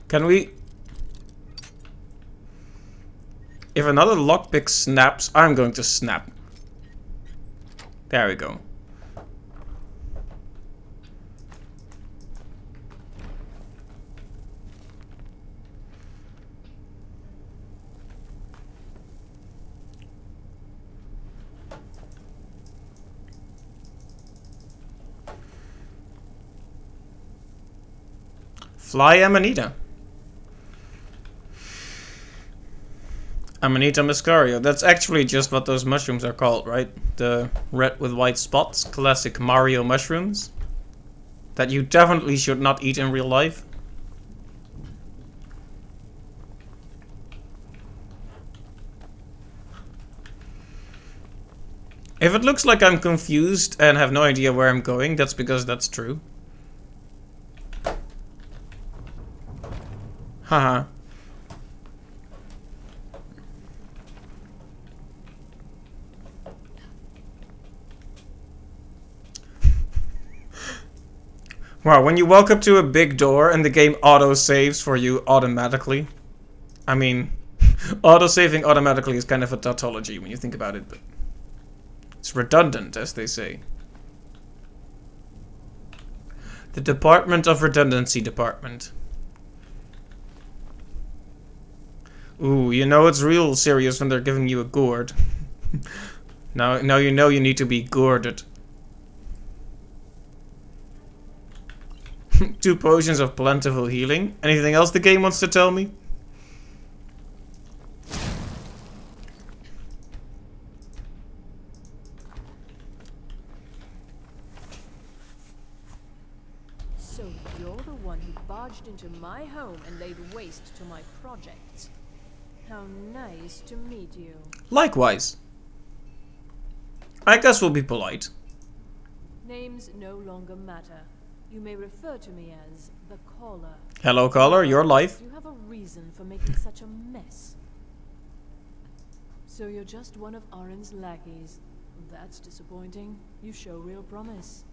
Can we... If another lockpick snaps, I'm going to snap. There we go. Fly Amanita. Amanita muscaria. That's actually just what those mushrooms are called, right? The red with white spots. Classic Mario mushrooms. That you definitely should not eat in real life. If it looks like I'm confused and have no idea where I'm going, that's because that's true. Haha. Wow, when you walk up to a big door and the game auto-saves for you automatically. I mean, auto-saving automatically is kind of a tautology when you think about it, but it's redundant, as they say. The Department of Redundancy Department. Ooh, you know it's real serious when they're giving you a gourd. now you know you need to be gourded. 2 potions of plentiful healing. Anything else the game wants to tell me? So you're the one who barged into my home and laid waste to my projects. How nice to meet you. Likewise. I guess we'll be polite. Names no longer matter. You may refer to me as the Caller. Hello, caller, your life. Do you have a reason for making such a mess? So you're just one of Arin's lackeys. That's disappointing. You show real promise.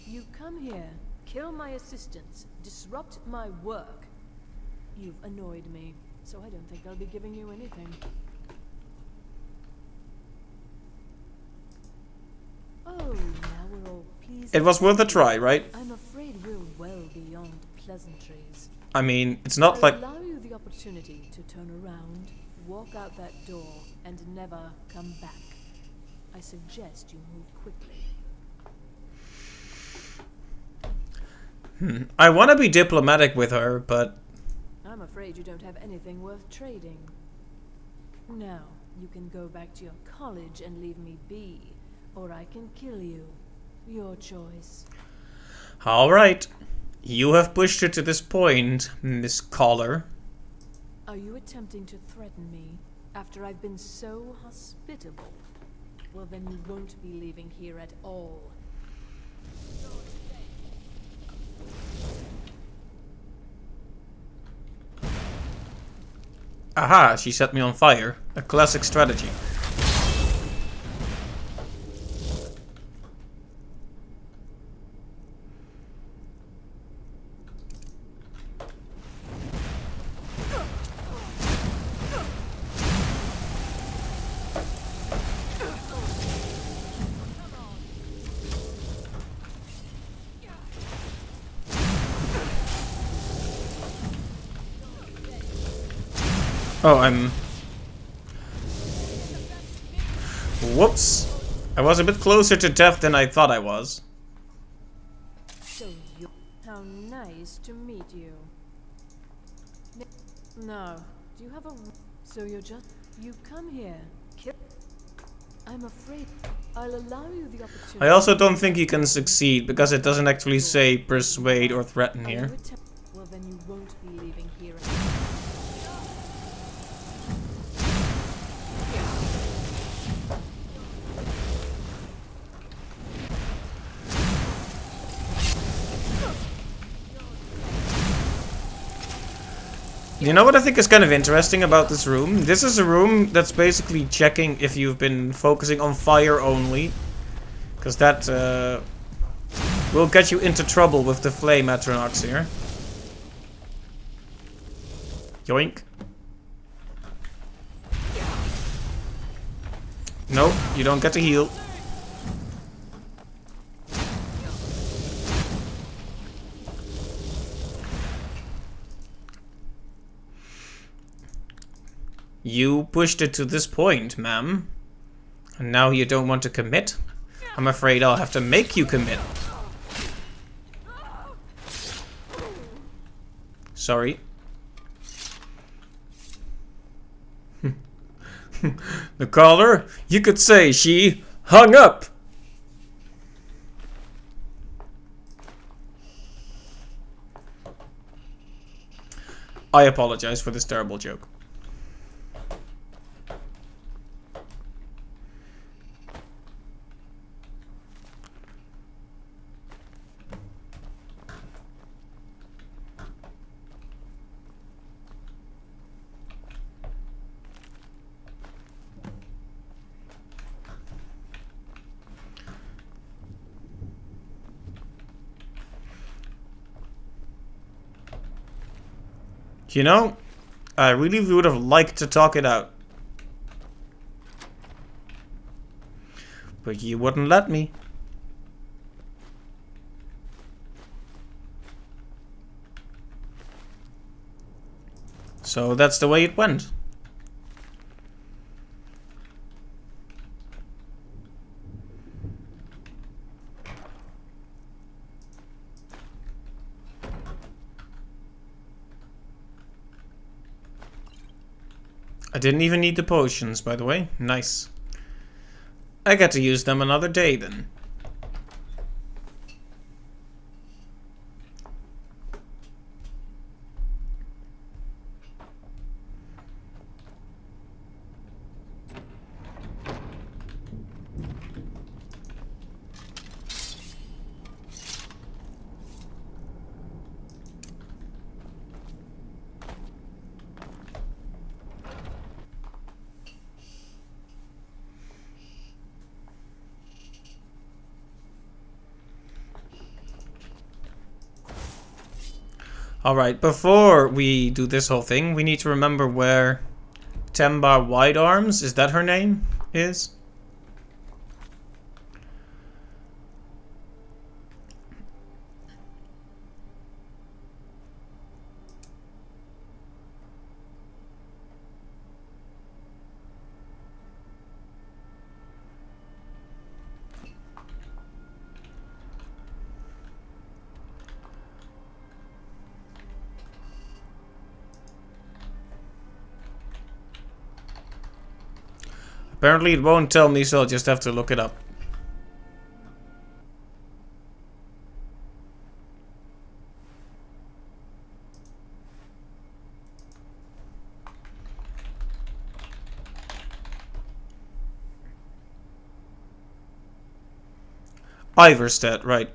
You come here, kill my assistants, disrupt my work. You've annoyed me, so I don't think I'll be giving you anything. Oh, now we're all pleased. It was worth a try, right? I'm afraid we're well beyond pleasantries. I mean, it's not I'll like... allow you the opportunity to turn around, walk out that door, and never come back. I suggest you move quickly. I want to be diplomatic with her, but... I'm afraid you don't have anything worth trading. Now, you can go back to your college and leave me be, or I can kill you. Your choice. Alright. You have pushed her to this point, Miss Caller. Are you attempting to threaten me after I've been so hospitable? Well, then you won't be leaving here at all. Aha, she set me on fire. A classic strategy. Oh, Whoops. I was a bit closer to death than I thought I was. So you... How nice to meet you. No. Do you have a... So you're just... You come here. Kill... I'm afraid... I'll allow you the opportunity... I also don't think you can succeed, because it doesn't actually say persuade or threaten Are you here. well, then you won't be leaving here. You know what I think is kind of interesting about this room? This is a room that's basically checking if you've been focusing on fire only. Because that will get you into trouble with the flame Atronox here. Yoink. Nope, you don't get to heal. You pushed it to this point, ma'am. And now you don't want to commit? I'm afraid I'll have to make you commit. Sorry. The caller, you could say she hung up. I apologize for this terrible joke. You know, I really would have liked to talk it out. But you wouldn't let me. So that's the way it went. I didn't even need the potions, by the way. Nice. I get to use them another day then. Alright, before we do this whole thing, we need to remember where Temba Wide Arms, is that her name, is? Apparently it won't tell me, so I'll just have to look it up. Iverstead, right.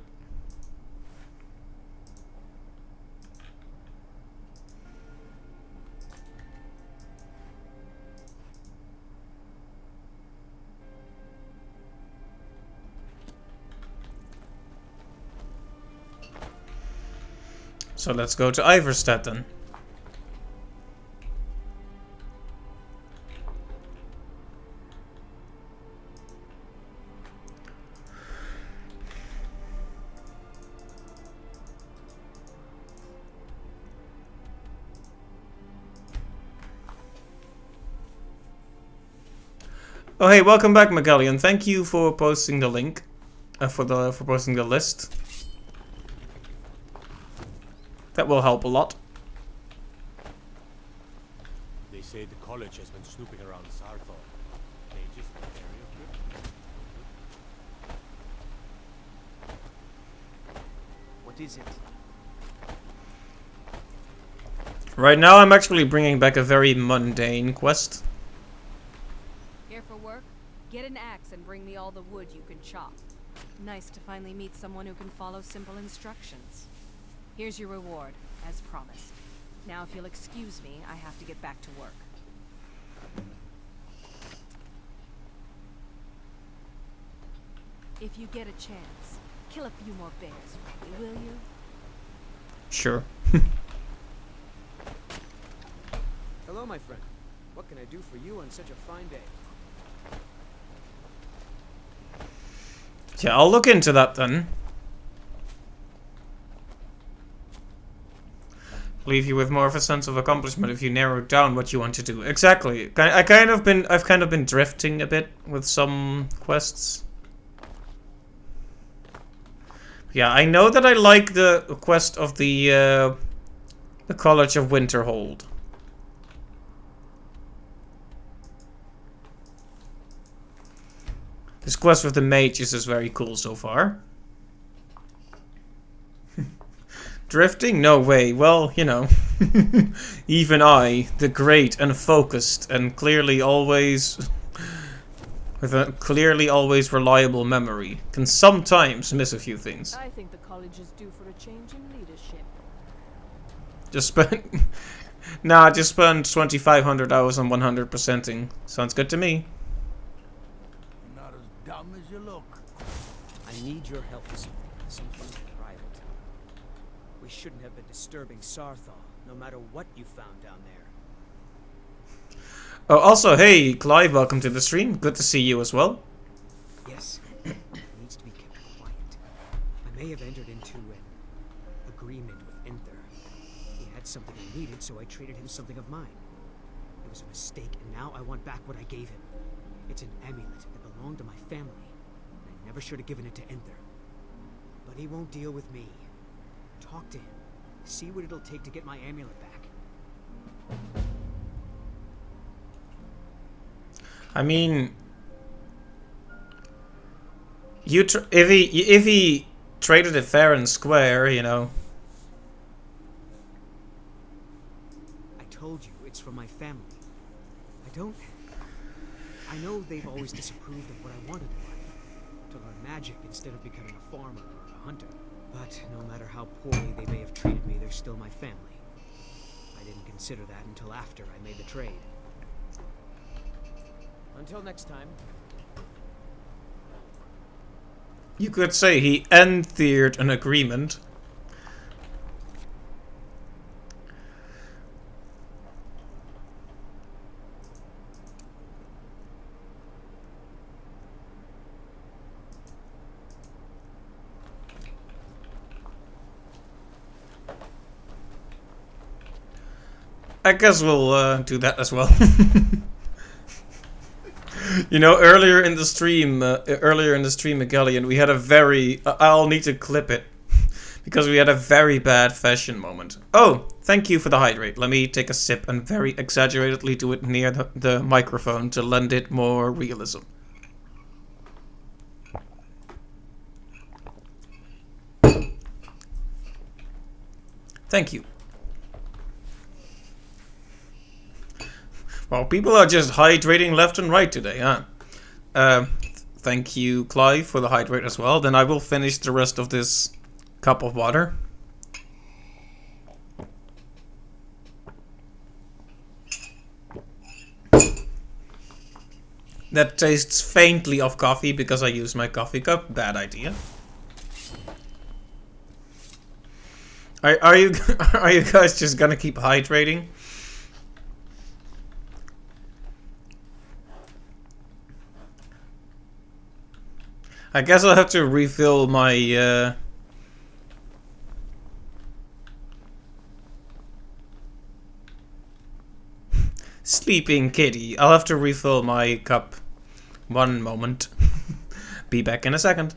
So let's go to Iverstead then. Oh hey, welcome back, Magellian. Thank you for posting the link, for posting the list. That will help a lot. They say the college has been snooping around Sarthor. Mages in the area. What is it? Right now I'm actually bringing back a very mundane quest. Here for work? Get an axe and bring me all the wood you can chop. Nice to finally meet someone who can follow simple instructions. Here's your reward, as promised. Now if you'll excuse me, I have to get back to work. If you get a chance, kill a few more bears for me, will you? Sure. Hello, my friend. What can I do for you on such a fine day? Yeah, I'll look into that then. Leave you with more of a sense of accomplishment if you narrow down what you want to do. Exactly. I've kind of been drifting a bit with some quests. Yeah, I know that I like the quest of the College of Winterhold. This quest with the mages is very cool so far. Drifting? No way. Well, you know. Even I, the great and focused and clearly always... with a clearly always reliable memory, can sometimes miss a few things. I think the college is due for a change in leadership. Just spend... Nah, just spend 2,500 hours on 100%ing. Sounds good to me. You're not as dumb as you look. I need your help with something private. We shouldn't have been disturbing Sarthal. no matter what you found down there. Oh, also, hey, Clive, welcome to the stream. Good to see you as well. Yes, it needs to be kept quiet. I may have entered into an agreement with Enther. He had something I needed, so I traded him something of mine. It was a mistake, and now I want back what I gave him. It's an amulet that belonged to my family, and I never should have given it to Enther. But he won't deal with me. Talk to him. See what it'll take to get my amulet back. I mean, if he traded it fair and square, you know. I told you, it's from my family. I know they've always disapproved of what I wanted in life. To learn magic instead of becoming a farmer or a hunter. But no matter how poorly they may have treated me, they're still my family. I didn't consider that until after I made the trade. Until next time. You could say he entered an agreement. I guess we'll do that as well. You know, earlier in the stream, Magellian, we had a very... I'll need to clip it. Because we had a very bad fashion moment. Oh, thank you for the hydrate. Let me take a sip and very exaggeratedly do it near the microphone to lend it more realism. Thank you. Well, people are just hydrating left and right today, huh? Thank you, Clive, for the hydrate as well. Then I will finish the rest of this cup of water. That tastes faintly of coffee because I used my coffee cup. Bad idea. Are you guys just gonna keep hydrating? I guess I'll have to refill my sleeping kitty. I'll have to refill my cup. One moment. Be back in a second.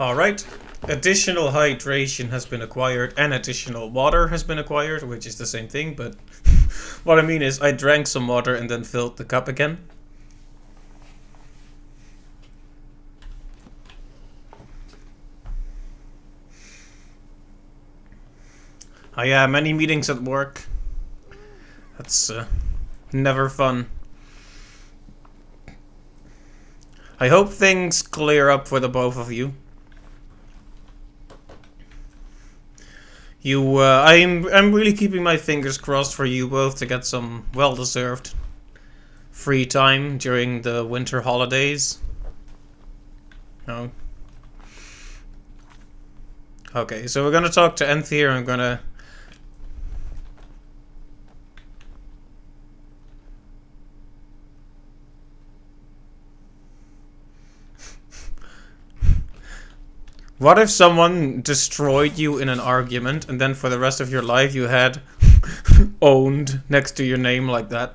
Alright, additional hydration has been acquired and additional water has been acquired, which is the same thing, but what I mean is I drank some water and then filled the cup again. Oh yeah, many meetings at work. That's never fun. I hope things clear up for the both of you. I'm really keeping my fingers crossed for you both to get some well-deserved free time during the winter holidays. No. Okay, so we're gonna talk to Nth here. I'm gonna... What if someone destroyed you in an argument and then for the rest of your life you had owned next to your name like that?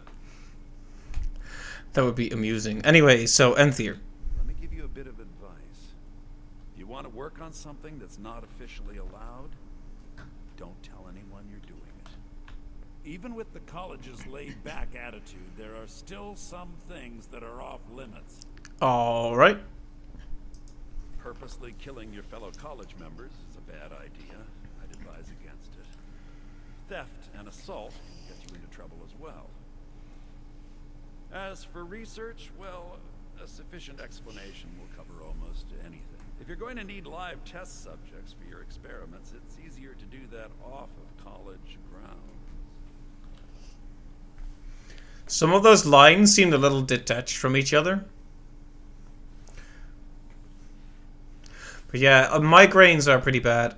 That would be amusing. Anyway, so Enthir. Let me give you a bit of advice. You want to work on something that's not officially allowed? Don't tell anyone you're doing it. Even with the college's laid-back attitude, there are still some things that are off limits. Alright. Purposely killing your fellow college members is a bad idea. I'd advise against it. Theft and assault can get you into trouble as well. As for research, well, a sufficient explanation will cover almost anything. If you're going to need live test subjects for your experiments, it's easier to do that off of college grounds. Some of those lines seemed a little detached from each other. But yeah, migraines are pretty bad.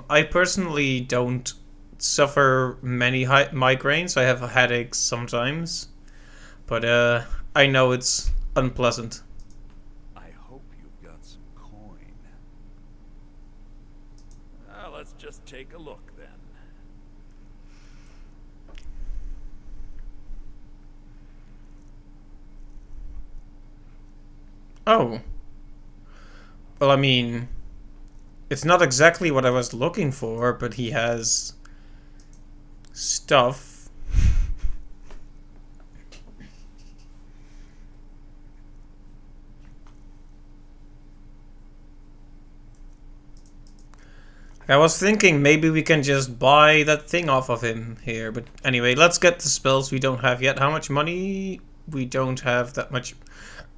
I personally don't suffer many migraines. I have headaches sometimes. But I know it's unpleasant. I hope you've got some coin. Let's just take a look then. Oh. Well, I mean, it's not exactly what I was looking for, but he has stuff. I was thinking maybe we can just buy that thing off of him here, but anyway, let's get the spells we don't have yet. How much money? We don't have that much.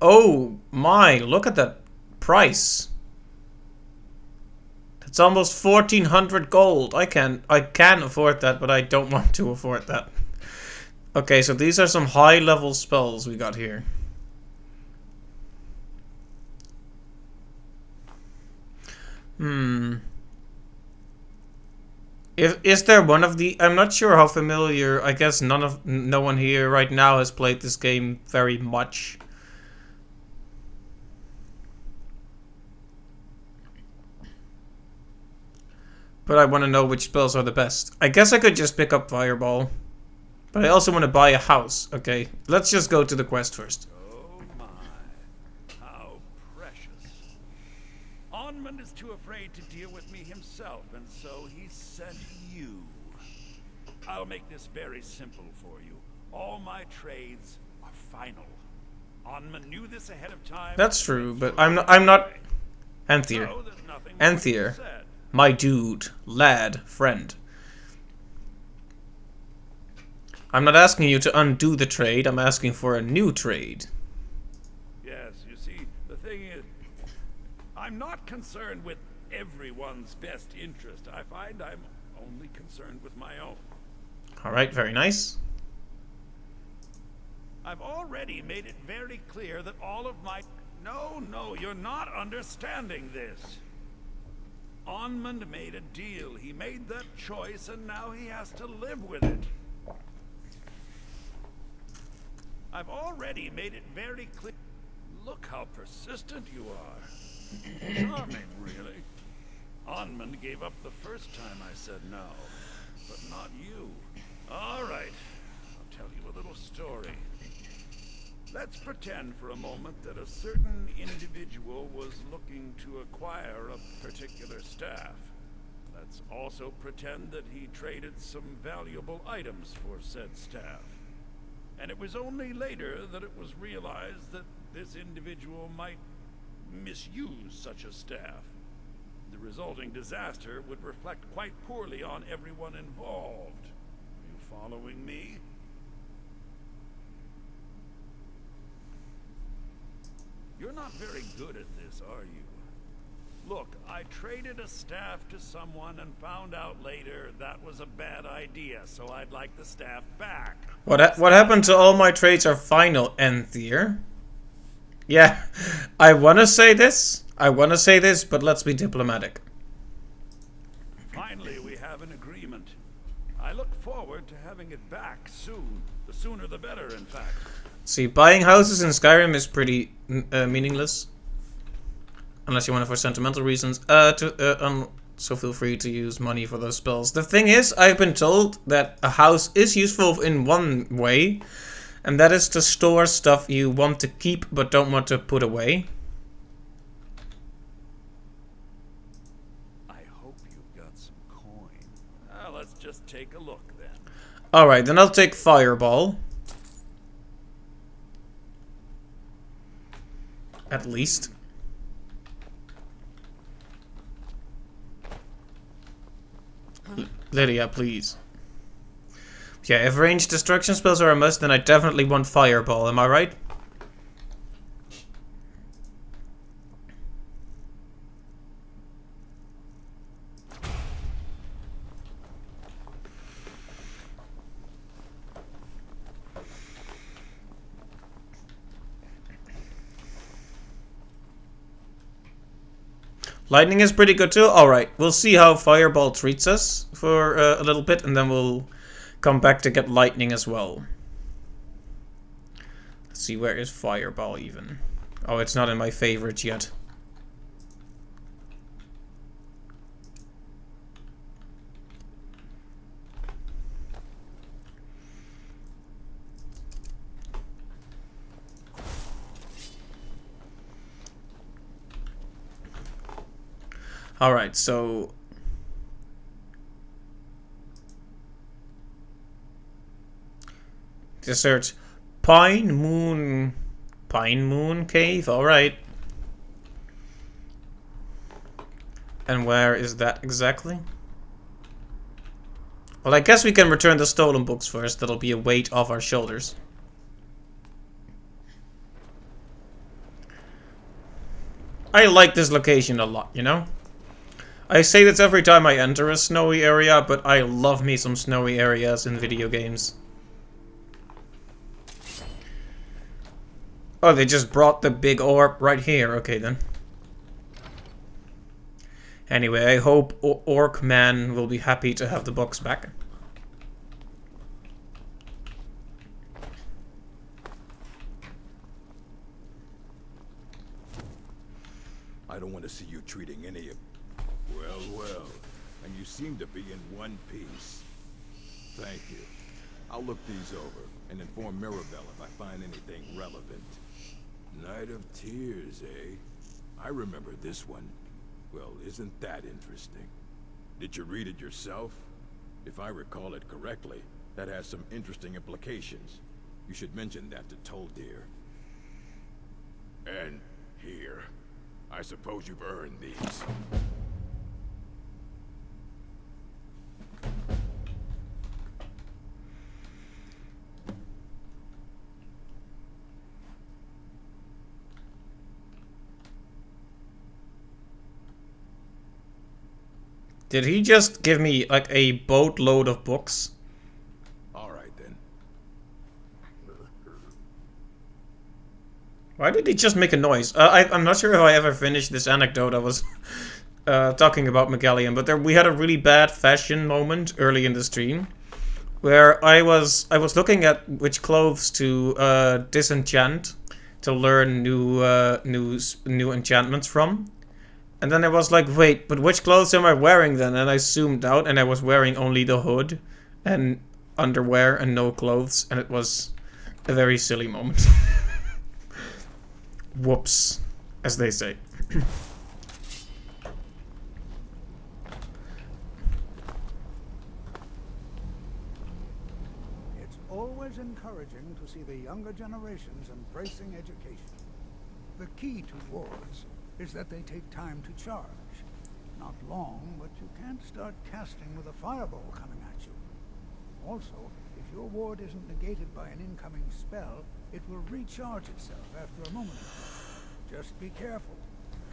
Oh my, look at that price. It's almost 1400 gold. I can afford that, but I don't want to afford that. Okay, so these are some high level spells we got here. Is there one of the... I'm not sure how familiar... I guess no one here right now has played this game very much. But I want to know which spells are the best. I guess I could just pick up Fireball. But I also want to buy a house. Okay, let's just go to the quest first. Oh my, how precious. Onmund is too afraid to deal with me himself, and so he sent you. I'll make this very simple for you. All my trades are final. Onmund knew this ahead of time. That's true, but I'm not Anthier. So there's nothing more to be Anthier. said. My dude, lad, friend. I'm not asking you to undo the trade, I'm asking for a new trade. Yes, you see, the thing is, I'm not concerned with everyone's best interest. I find I'm only concerned with my own. Alright, very nice. I've already made it very clear that all of my... No, you're not understanding this. Onmund made a deal. He made that choice, and now he has to live with it. I've already made it very clear. Look how persistent you are. Charming, really. Onmund gave up the first time I said no, but not you. All right, I'll tell you a little story. Let's pretend for a moment that a certain individual was looking to acquire a particular staff. Let's also pretend that he traded some valuable items for said staff. And it was only later that it was realized that this individual might misuse such a staff. The resulting disaster would reflect quite poorly on everyone involved. Are you following me? You're not very good at this, are you? Look, I traded a staff to someone and found out later that was a bad idea, so I'd like the staff back. What happened to all my trades are final, Anthier? Yeah, I want to say this, but let's be diplomatic. Finally, we have an agreement. I look forward to having it back soon. The sooner the better, in fact. See, buying houses in Skyrim is pretty meaningless. Unless you want it for sentimental reasons. So feel free to use money for those spells. The thing is, I've been told that a house is useful in one way. And that is to store stuff you want to keep but don't want to put away. I hope you've got some coin. Let's just take a look then. Alright, then I'll take Fireball. At least. Lydia, please. Yeah, if ranged destruction spells are a must, then I definitely want Fireball, am I right? Lightning is pretty good too. Alright, we'll see how Fireball treats us for a little bit, and then we'll come back to get Lightning as well. Let's see, where is Fireball even? Oh, it's not in my favorites yet. Alright, so... to search Pine Moon Cave, alright. And where is that exactly? Well, I guess we can return the stolen books first. That'll be a weight off our shoulders. I like this location a lot, you know? I say this every time I enter a snowy area, but I love me some snowy areas in video games. Oh, they just brought the big orb right here. Okay, then. Anyway, I hope Orc Man will be happy to have the box back. I don't want to see you treating any of... Well, well. And you seem to be in one piece. Thank you. I'll look these over and inform Mirabelle if I find anything relevant. Night of Tears, eh? I remember this one. Well, isn't that interesting? Did you read it yourself? If I recall it correctly, that has some interesting implications. You should mention that to Toldir. And here. I suppose you've earned these. Did he just give me, like, a boatload of books? Alright then. Why did he just make a noise? I'm not sure if I ever finished this anecdote I was talking about Megallion, but we had a really bad fashion moment early in the stream, where I was looking at which clothes to disenchant to learn new enchantments from. And then I was like, wait, but which clothes am I wearing then? And I zoomed out and I was wearing only the hood and underwear and no clothes. And it was a very silly moment. Whoops, as they say. It's always encouraging to see the younger generations embracing education. The key to wards is that they take time to charge. Not long, but you can't start casting with a fireball coming at you. Also, if your ward isn't negated by an incoming spell, it will recharge itself after a moment. Just be careful.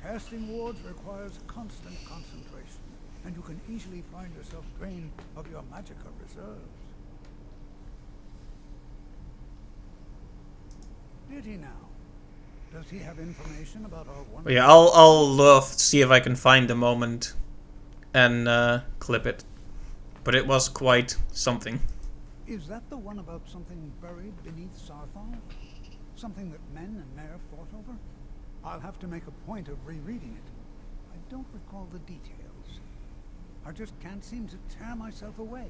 Casting wards requires constant concentration, and you can easily find yourself drained of your magicka reserves. Did he now? Does he have information about our one? Yeah, I'll see if I can find the moment and clip it. But it was quite something. Is that the one about something buried beneath Sarthal? Something that men and Mare fought over? I'll have to make a point of rereading it. I don't recall the details. I just can't seem to tear myself away.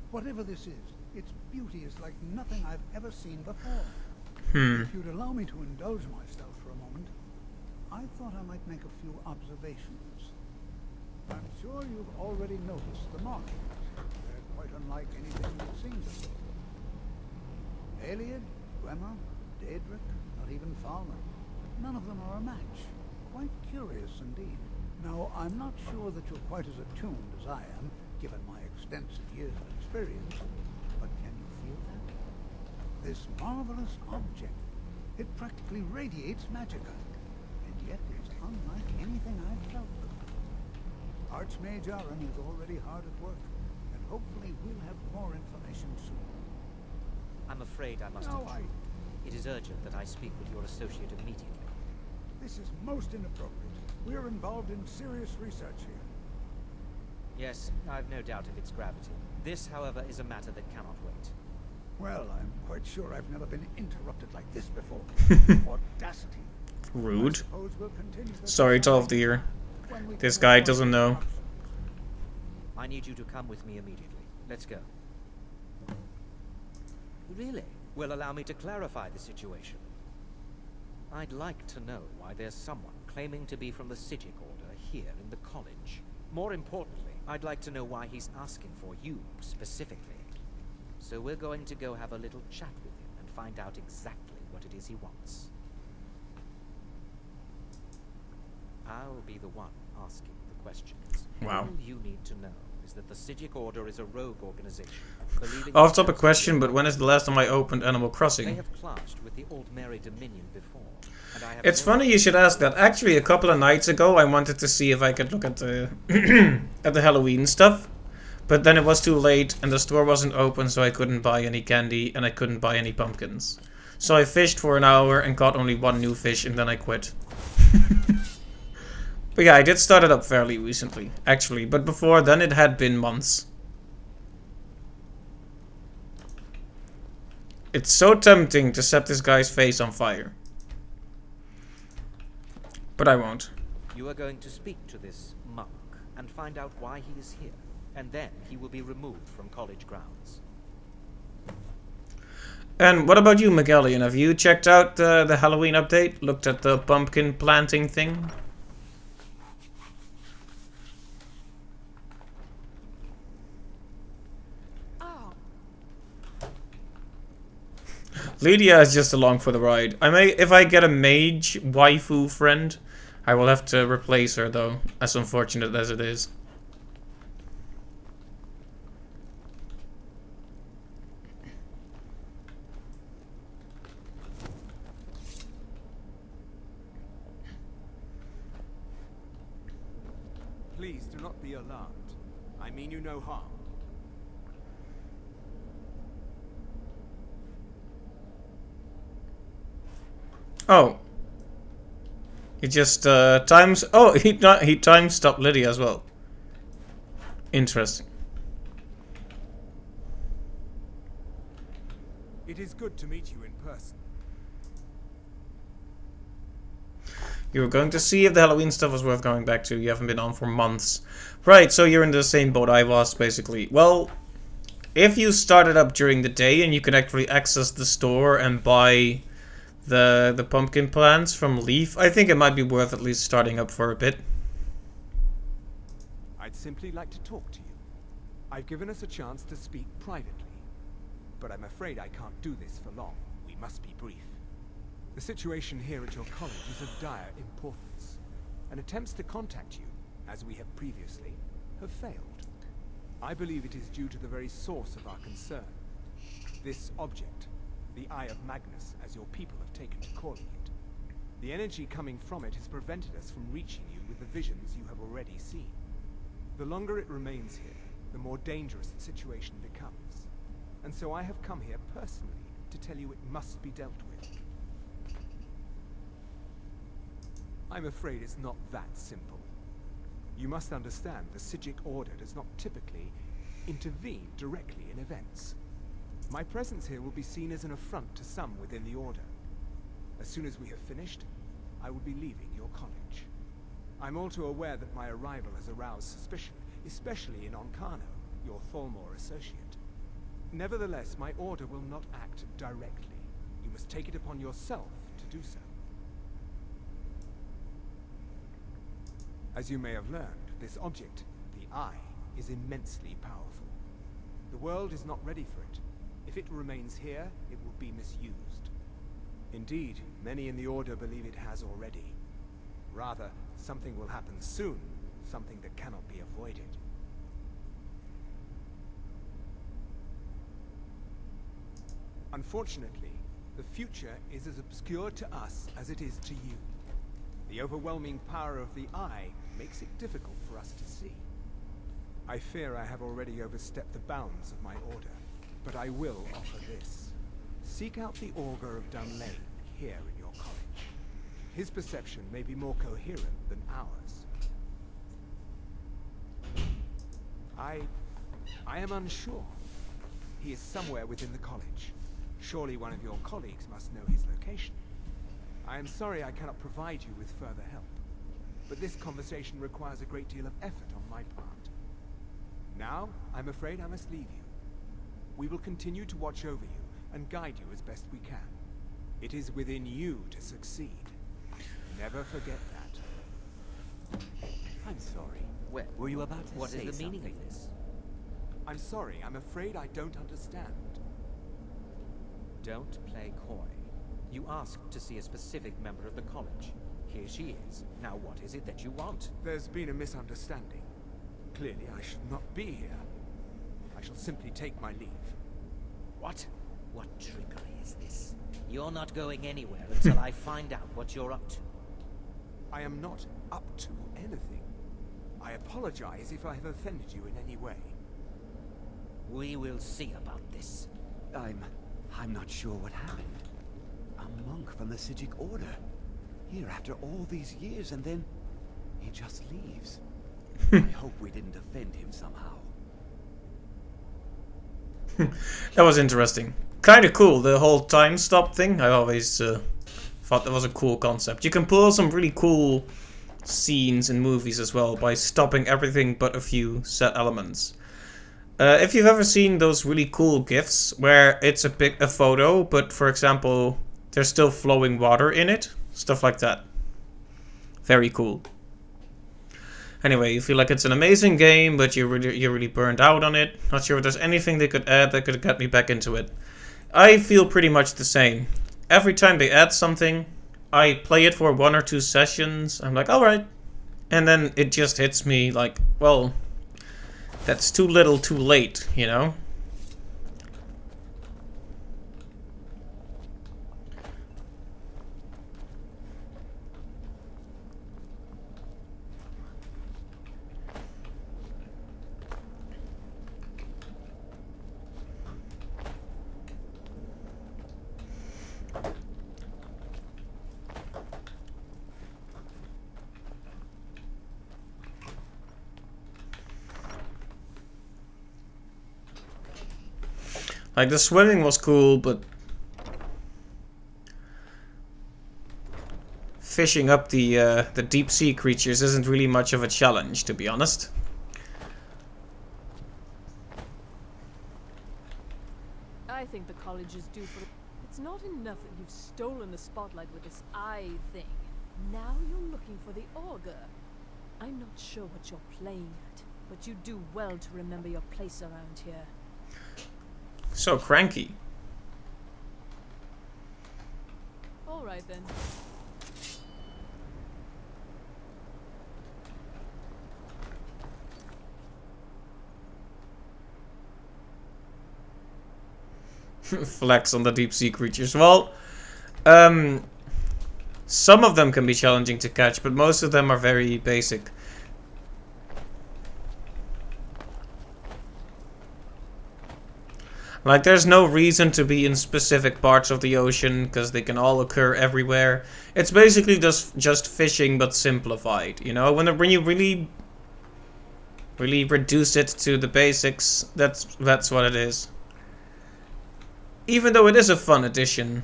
Whatever this is, its beauty is like nothing I've ever seen before. If you'd allow me to indulge myself for a moment, I thought I might make a few observations. I'm sure you've already noticed the markings. They're quite unlike anything we've seen before. Aliad, Gwemmer, Daedric, not even Falmer. None of them are a match. Quite curious indeed. Now, I'm not sure that you're quite as attuned as I am, given my extensive years of experience, but can you feel that? This marvelous object, it practically radiates magicka, and yet it's unlike anything I've felt before. Archmage Aaron is already hard at work, and hopefully we'll have more information soon. I'm afraid I must intrude. It is urgent that I speak with your associate immediately. This is most inappropriate. We're involved in serious research here. Yes, I've no doubt of its gravity. This, however, is a matter that cannot wait. Well, I'm quite sure I've never been interrupted like this before. Audacity. Rude. I suppose we'll continue this Sorry, discussion 12th year. when we This can guy have doesn't know. options. I need you to come with me immediately. Let's go. Really? Well, allow me to clarify the situation. I'd like to know why there's someone claiming to be from the Psijic Order here in the college. More importantly, I'd like to know why he's asking for you, specifically. So we're going to go have a little chat with him and find out exactly what it is he wants. I'll be the one asking the questions. Wow. All you need to know is that the Psijic Order is a rogue organization. Off topic question, but when is the last time I opened Animal They Crossing? have clashed with the Old Mary Dominion before, and I have It's no funny you should ask that. Actually, a couple of nights ago, I wanted to see if I could look at the at the Halloween stuff, but then it was too late and the store wasn't open, so I couldn't buy any candy and I couldn't buy any pumpkins. So I fished for an hour and caught only one new fish, and then I quit. But yeah, I did start it up fairly recently, actually. But before then, it had been months. It's so tempting to set this guy's face on fire. But I won't. You are going to speak to this monk and find out why he is here, and then he will be removed from college grounds. And what about you, Magellan? Have you checked out the Halloween update? Looked at the pumpkin planting thing? Lydia is just along for the ride. If I get a mage waifu friend, I will have to replace her though, as unfortunate as it is. Please do not be alarmed. I mean you no harm. Oh. He just times. Oh, he time stopped Lydia as well. Interesting. It is good to meet you in person. You were going to see if the Halloween stuff was worth going back to. You haven't been on for months. Right, so you're in the same boat I was, basically. Well, if you started up during the day and you can actually access the store and buy the pumpkin plants from Leaf, I think it might be worth at least starting up for a bit. I'd simply like to talk to you. I've given us a chance to speak privately. But I'm afraid I can't do this for long. We must be brief. The situation here at your college is of dire importance, and attempts to contact you, as we have previously, have failed. I believe it is due to the very source of our concern. This object, the Eye of Magnus, as your people have taken to calling it. The energy coming from it has prevented us from reaching you with the visions you have already seen. The longer it remains here, the more dangerous the situation becomes. And so I have come here personally to tell you it must be dealt with. I'm afraid it's not that simple. You must understand the Psijic Order does not typically intervene directly in events. My presence here will be seen as an affront to some within the Order. As soon as we have finished, I will be leaving your college. I'm all too aware that my arrival has aroused suspicion, especially in Onkano, your Thalmor associate. Nevertheless, my Order will not act directly. You must take it upon yourself to do so. As you may have learned, this object, the Eye, is immensely powerful. The world is not ready for it. If it remains here, it will be misused. Indeed, many in the Order believe it has already. Rather, something will happen soon, something that cannot be avoided. Unfortunately, the future is as obscure to us as it is to you. The overwhelming power of the Eye makes it difficult for us to see. I fear I have already overstepped the bounds of my order, but I will offer this. Seek out the Augur of Dunlane here in your college. His perception may be more coherent than ours. I am unsure. He is somewhere within the college. Surely one of your colleagues must know his location. I am sorry I cannot provide you with further help, but this conversation requires a great deal of effort on my part. Now, I'm afraid I must leave you. We will continue to watch over you and guide you as best we can. It is within you to succeed. Never forget that. I'm sorry. Well, Were you about to what say is the meaning something? of this? I'm sorry, I'm afraid I don't understand. Don't play coy. You asked to see a specific member of the college. Here she is. Now what is it that you want? There's been a misunderstanding. Clearly I should not be here. I shall simply take my leave. What? What trickery is this? You're not going anywhere until I find out what you're up to. I am not up to anything. I apologize if I have offended you in any way. We will see about this. I'm not sure what happened. A monk from the Sijic Order. Here after all these years, and then he just leaves. I hope we didn't offend him somehow. That was interesting. Kind of cool, the whole time stop thing. I always thought that was a cool concept. You can pull some really cool scenes in movies as well by stopping everything but a few set elements. If you've ever seen those really cool GIFs where it's a photo, but for example, there's still flowing water in it, stuff like that. Very cool. Anyway, you feel like it's an amazing game, but you're really burned out on it. Not sure if there's anything they could add that could get me back into it. I feel pretty much the same. Every time they add something, I play it for 1 or 2 sessions. I'm like, alright. And then it just hits me like, well, that's too little too late, you know? Like, the swimming was cool, but fishing up the deep sea creatures isn't really much of a challenge, to be honest. I think the college is due for... It's not enough that you've stolen the spotlight with this eye thing. Now you're looking for the augur. I'm not sure what you're playing at, but you do well to remember your place around here. So cranky. Alright then. Flex on the deep sea creatures. Well, some of them can be challenging to catch, but most of them are very basic. Like, there's no reason to be in specific parts of the ocean, because they can all occur everywhere. It's basically just fishing, but simplified, you know? When you really reduce it to the basics, that's what it is. Even though it is a fun addition.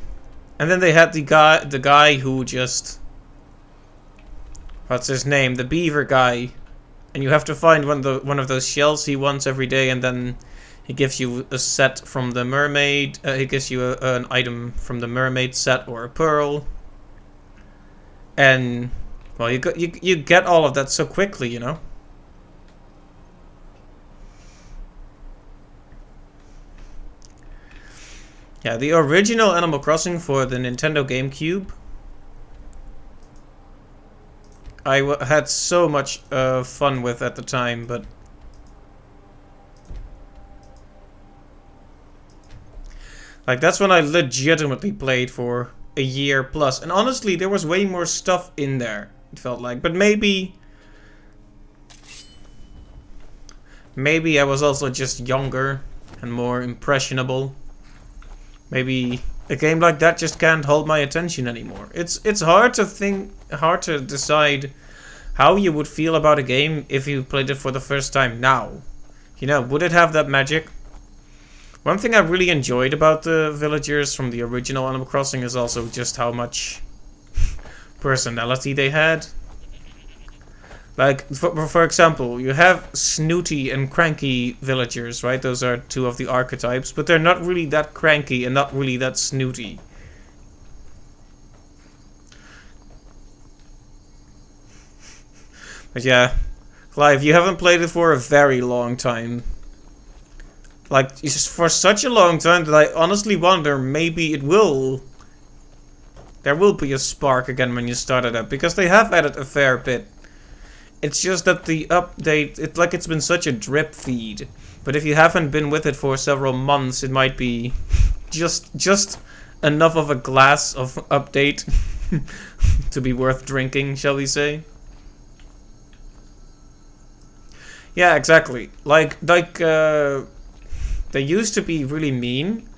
And then they had the guy who just... What's his name? The beaver guy. And you have to find one of those shells he wants every day, and then... He gives you a set from the mermaid. He gives you an item from the mermaid set or a pearl. And well, you get all of that so quickly, you know. Yeah, the original Animal Crossing for the Nintendo GameCube. I had so much fun with at the time, but like that's when I legitimately played for a year plus. And honestly, there was way more stuff in there, it felt like. But maybe I was also just younger and more impressionable. Maybe a game like that just can't hold my attention anymore. It's hard to decide how you would feel about a game if you played it for the first time now. You know, would it have that magic? One thing I really enjoyed about the villagers from the original Animal Crossing is also just how much personality they had. Like, for example, you have snooty and cranky villagers, right? Those are two of the archetypes, but they're not really that cranky and not really that snooty. But yeah, Clive, you haven't played it for a very long time. Like, just for such a long time that I honestly wonder maybe it will... There will be a spark again when you start it up, because they have added a fair bit. It's just that the update, it's been such a drip feed. But if you haven't been with it for several months, it might be just enough of a glass of update to be worth drinking, shall we say? Yeah, exactly. Like they used to be really mean.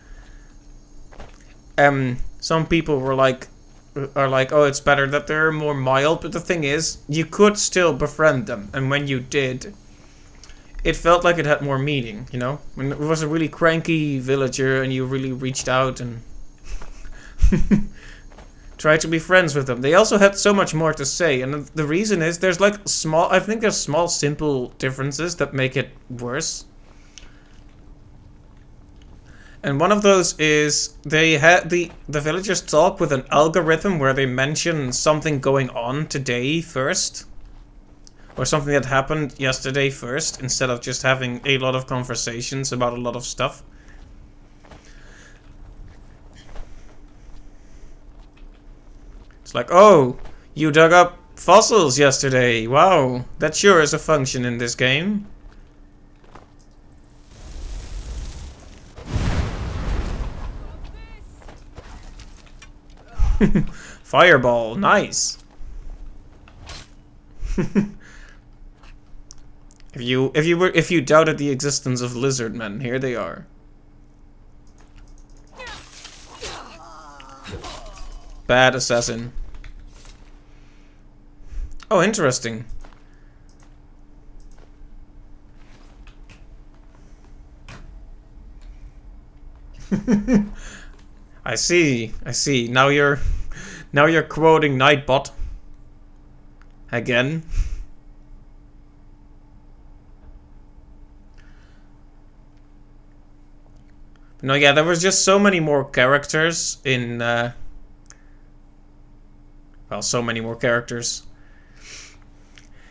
Some people were like, oh, it's better that they're more mild, but the thing is, you could still befriend them, and when you did, it felt like it had more meaning, you know? When it was a really cranky villager, and you really reached out and tried to be friends with them. They also had so much more to say, and the reason is, there's like I think there's small, simple differences that make it worse. And one of those is they had the villagers talk with an algorithm where they mention something going on today first. Or something that happened yesterday first, instead of just having a lot of conversations about a lot of stuff. It's like, oh, you dug up fossils yesterday. Wow, that sure is a function in this game. Fireball, nice. If you doubted the existence of lizard men, here they are. Bad assassin. Oh, interesting. I see. Now you're quoting Nightbot again. No, yeah, there was just so many more characters in well, so many more characters.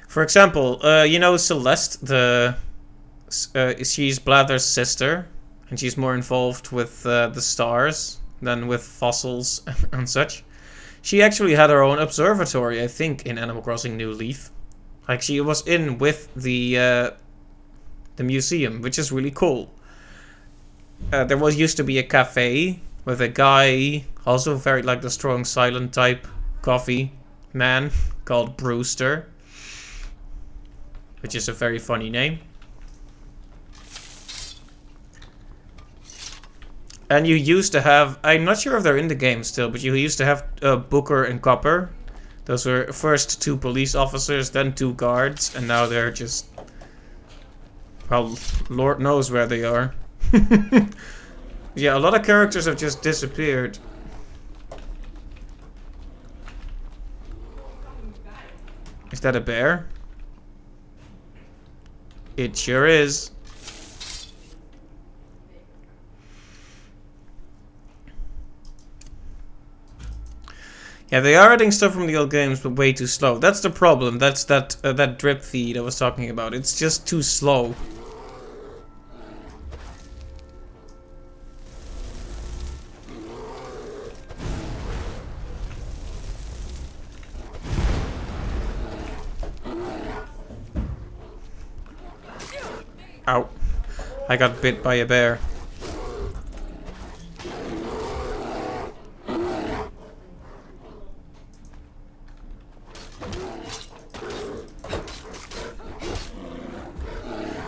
For example, you know Celeste, she's Blather's sister, and she's more involved with the stars than with fossils and such. She actually had her own observatory, I think, in Animal Crossing New Leaf. Like, she was in with the museum, which is really cool. There used to be a cafe with a guy, also very like the strong silent type coffee man, called Brewster, which is a very funny name. And you used to have, I'm not sure if they're in the game still, but you used to have Booker and Copper. Those were first 2 police officers, then 2 guards, and now they're just, well, Lord knows where they are. Yeah, a lot of characters have just disappeared. Is that a bear? It sure is. Yeah, they are adding stuff from the old games, but way too slow. That's the problem. That's that drip feed I was talking about. It's just too slow. Ow. I got bit by a bear.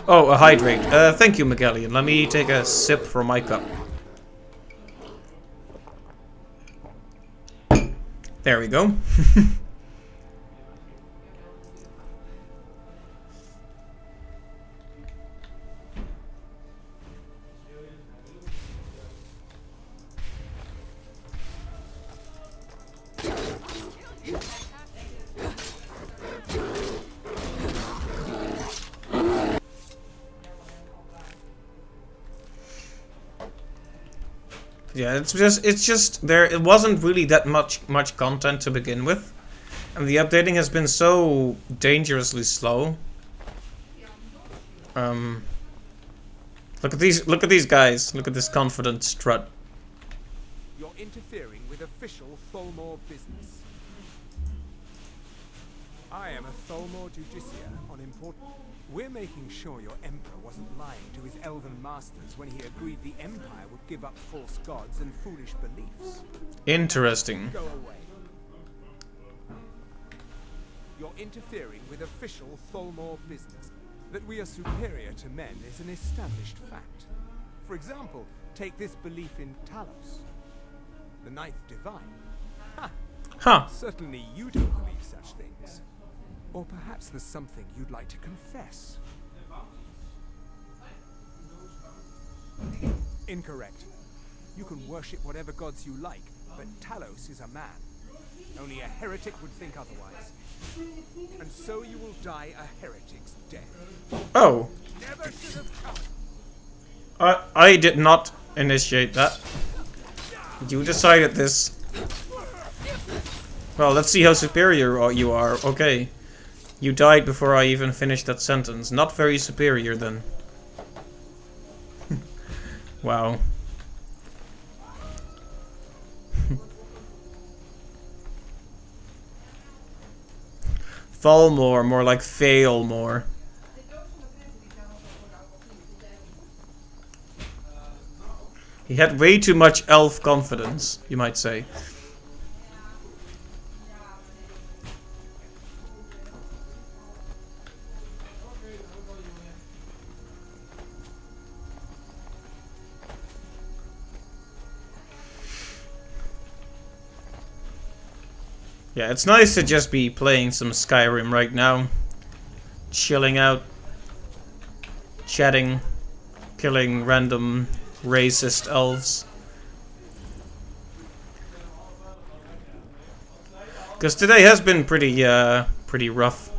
Oh, a hydrate. Thank you, Magellan. Let me take a sip from my cup. There we go. Yeah, it's just there. It wasn't really that much content to begin with, and the updating has been so dangerously slow. Look at these guys. Look at this confident strut. You're interfering with official Tholmor business. I am a Tholmor Justiciar on important. We're making sure your Emperor wasn't lying to his elven masters when he agreed the Empire would give up false gods and foolish beliefs. Interesting. Go away. You're interfering with official Tholmor business. That we are superior to men is an established fact. For example, take this belief in Talos, the Ninth Divine. Ha! Huh. Certainly you don't believe such things. Or perhaps there's something you'd like to confess. Incorrect. You can worship whatever gods you like, but Talos is a man. Only a heretic would think otherwise. And so you will die a heretic's death. Oh. Never should have come. I did not initiate that. You decided this. Well, let's see how superior you are. Okay. You died before I even finished that sentence. Not very superior then. Wow. Thalmor, more like Failmore. He had way too much elf confidence, you might say. Yeah, it's nice to just be playing some Skyrim right now. Chilling out. Chatting. Killing random racist elves. Because today has been pretty rough.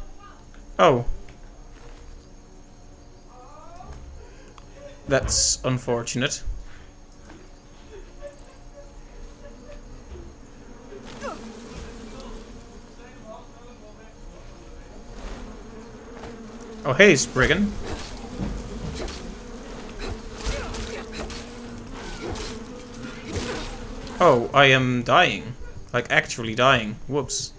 Oh. That's unfortunate. Oh, hey, Spriggan. Oh, I am dying. Like, actually dying. Whoops.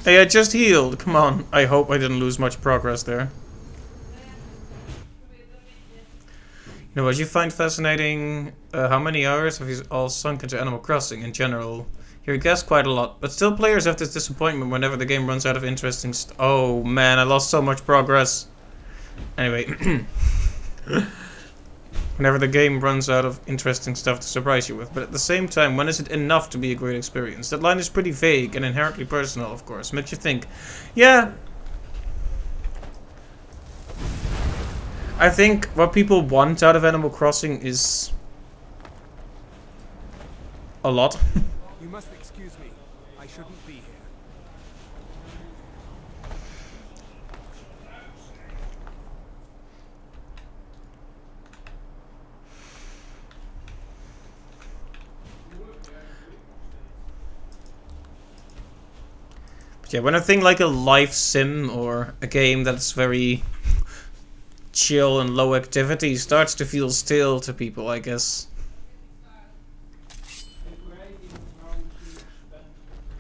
Hey, I just healed. Come on. I hope I didn't lose much progress there. You know what you find fascinating? How many hours have you all sunk into Animal Crossing in general? You guess quite a lot, but still players have this disappointment whenever the game runs out of interesting oh man, I lost so much progress. Anyway. Whenever the game runs out of interesting stuff to surprise you with. But at the same time, when is it enough to be a great experience? That line is pretty vague and inherently personal, of course. Makes you think, yeah. I think what people want out of Animal Crossing is a lot. You must excuse me. I shouldn't be here. Yeah, when a thing like a life sim or a game that's very chill and low activity starts to feel stale to people, I guess.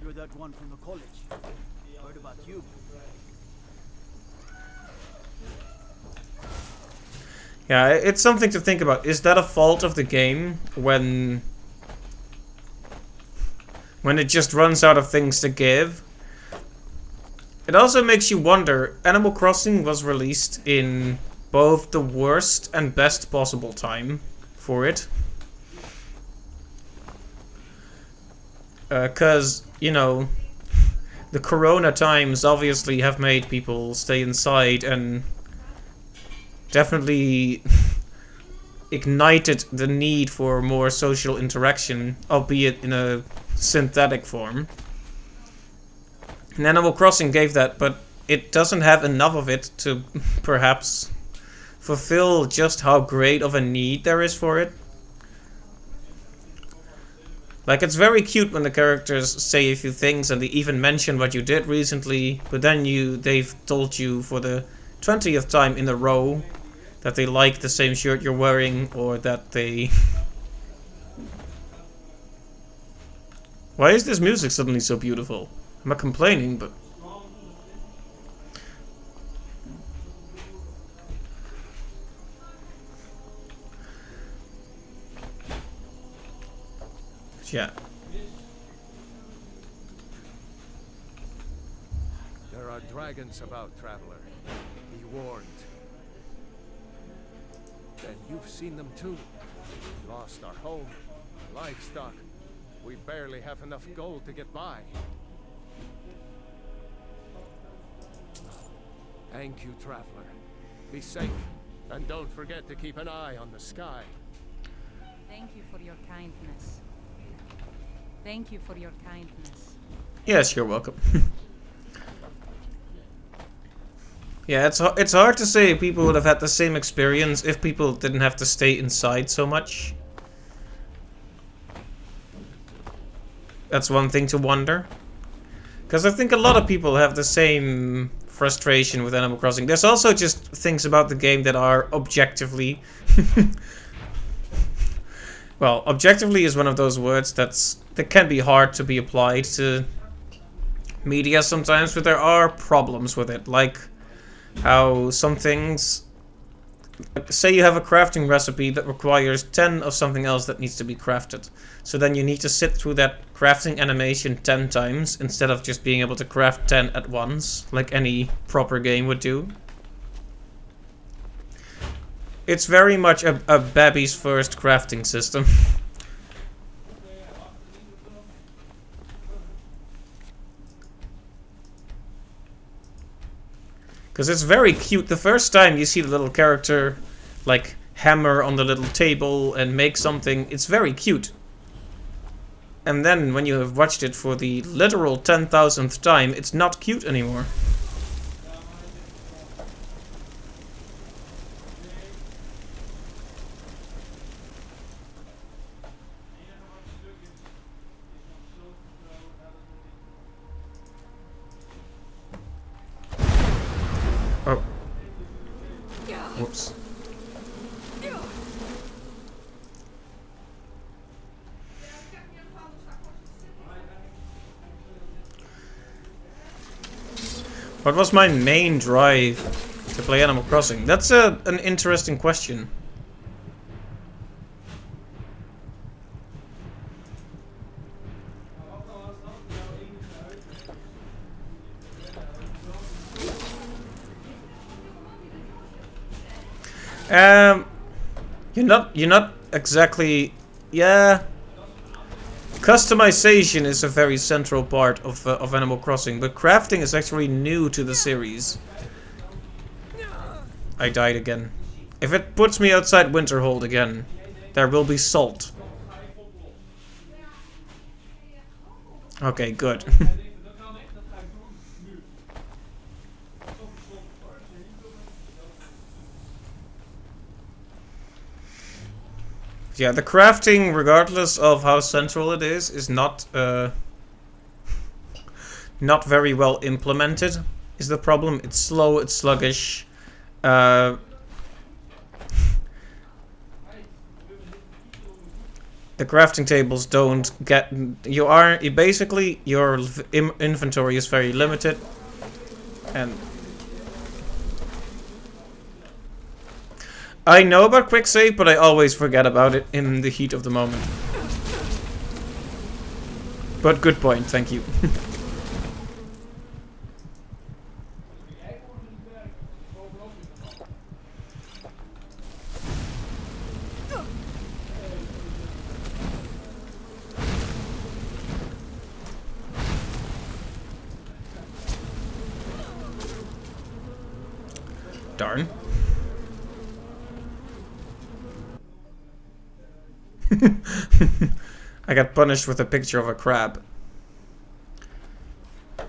You're that one from the college. Heard about you. Yeah, it's something to think about. Is that a fault of the game when it just runs out of things to give? It also makes you wonder, Animal Crossing was released in both the worst and best possible time for it. Because, you know, the corona times obviously have made people stay inside and definitely ignited the need for more social interaction, albeit in a synthetic form. And Animal Crossing gave that, but it doesn't have enough of it to perhaps fulfill just how great of a need there is for it. Like, it's very cute when the characters say a few things and they even mention what you did recently, but then they've told you for the 20th time in a row that they like the same shirt you're wearing, or that they... Why is this music suddenly so beautiful? I'm not complaining, but... Yeah. There are dragons about, traveler. Be warned. Then you've seen them too. We lost our home, livestock. We barely have enough gold to get by. Thank you, traveler. Be safe, and don't forget to keep an eye on the sky. Thank you for your kindness. Thank you for your kindness. Yes, you're welcome. Yeah, it's hard to say people would have had the same experience if people didn't have to stay inside so much. That's one thing to wonder. Because I think a lot of people have the same frustration with Animal Crossing. There's also just things about the game that are objectively... Well, objectively is one of those words that can be hard to be applied to media sometimes, but there are problems with it. Like how some things... Say you have a crafting recipe that requires 10 of something else that needs to be crafted. So then you need to sit through that crafting animation 10 times instead of just being able to craft 10 at once, like any proper game would do. It's very much a Babby's first crafting system. Because it's very cute. The first time you see the little character, like, hammer on the little table and make something, it's very cute. And then when you have watched it for the literal 10,000th time, it's not cute anymore. Oh. Whoops. What was my main drive to play Animal Crossing? That's an interesting question. You're not exactly, yeah. Customization is a very central part of Animal Crossing, but crafting is actually new to the series. I died again. If it puts me outside Winterhold again, there will be salt. Okay, good. Yeah, the crafting, regardless of how central it is not not very well implemented is the problem. It's slow, it's sluggish. The crafting tables don't get... You basically, your inventory is very limited. And I know about quick save, but I always forget about it in the heat of the moment. But good point, thank you. Darn. I got punished with a picture of a crab. But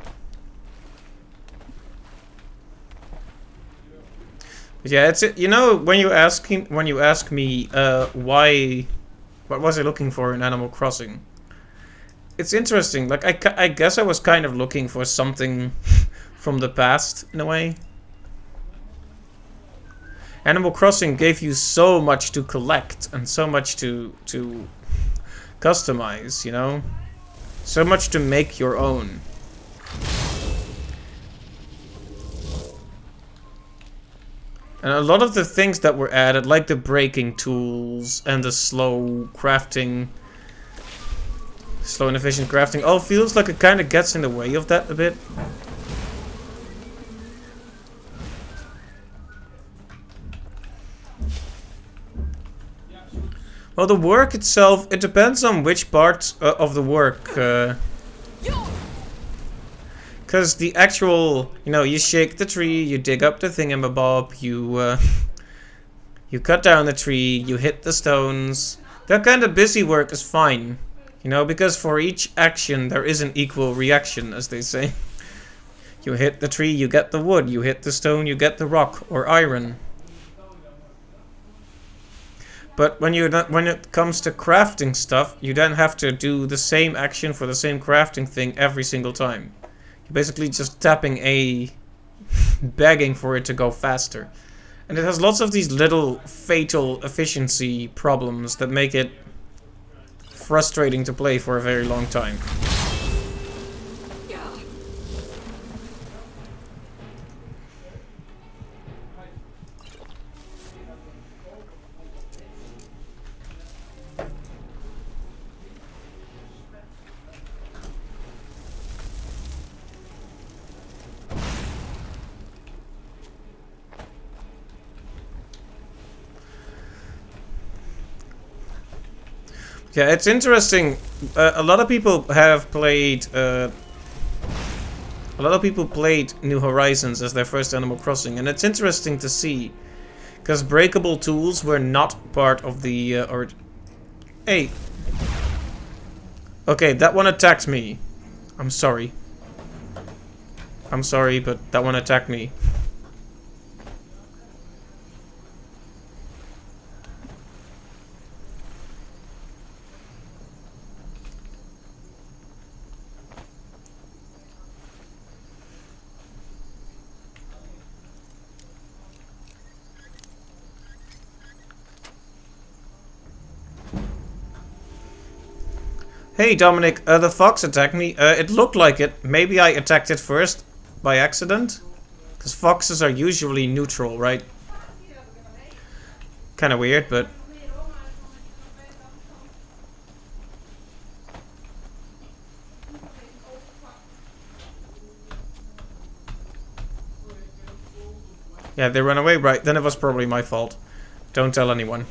yeah, it's you know, when you ask me why, what was I looking for in Animal Crossing? It's interesting. Like I guess I was kind of looking for something from the past in a way. Animal Crossing gave you so much to collect and so much to customize, you know? So much to make your own. And a lot of the things that were added, like the breaking tools and the slow crafting, slow and efficient crafting, all feels like it kind of gets in the way of that a bit. Well, the work itself, it depends on which part of the work. Because the actual, you know, you shake the tree, you dig up the thingamabob, you cut down the tree, you hit the stones. That kind of busy work is fine. You know, because for each action there is an equal reaction, as they say. You hit the tree, you get the wood. You hit the stone, you get the rock or iron. But when it comes to crafting stuff, you then have to do the same action for the same crafting thing every single time. You're basically just tapping A, begging for it to go faster. And it has lots of these little fatal efficiency problems that make it frustrating to play for a very long time. Yeah, it's interesting. A lot of people have played. A lot of people played New Horizons as their first Animal Crossing, and it's interesting to see, because breakable tools were not part of the. Hey. Okay, that one attacked me. I'm sorry. I'm sorry, but that one attacked me. Hey Dominic, the fox attacked me. It looked like it. Maybe I attacked it first by accident. Because foxes are usually neutral, right? Kind of weird, but... Yeah, they ran away, right? Then it was probably my fault. Don't tell anyone.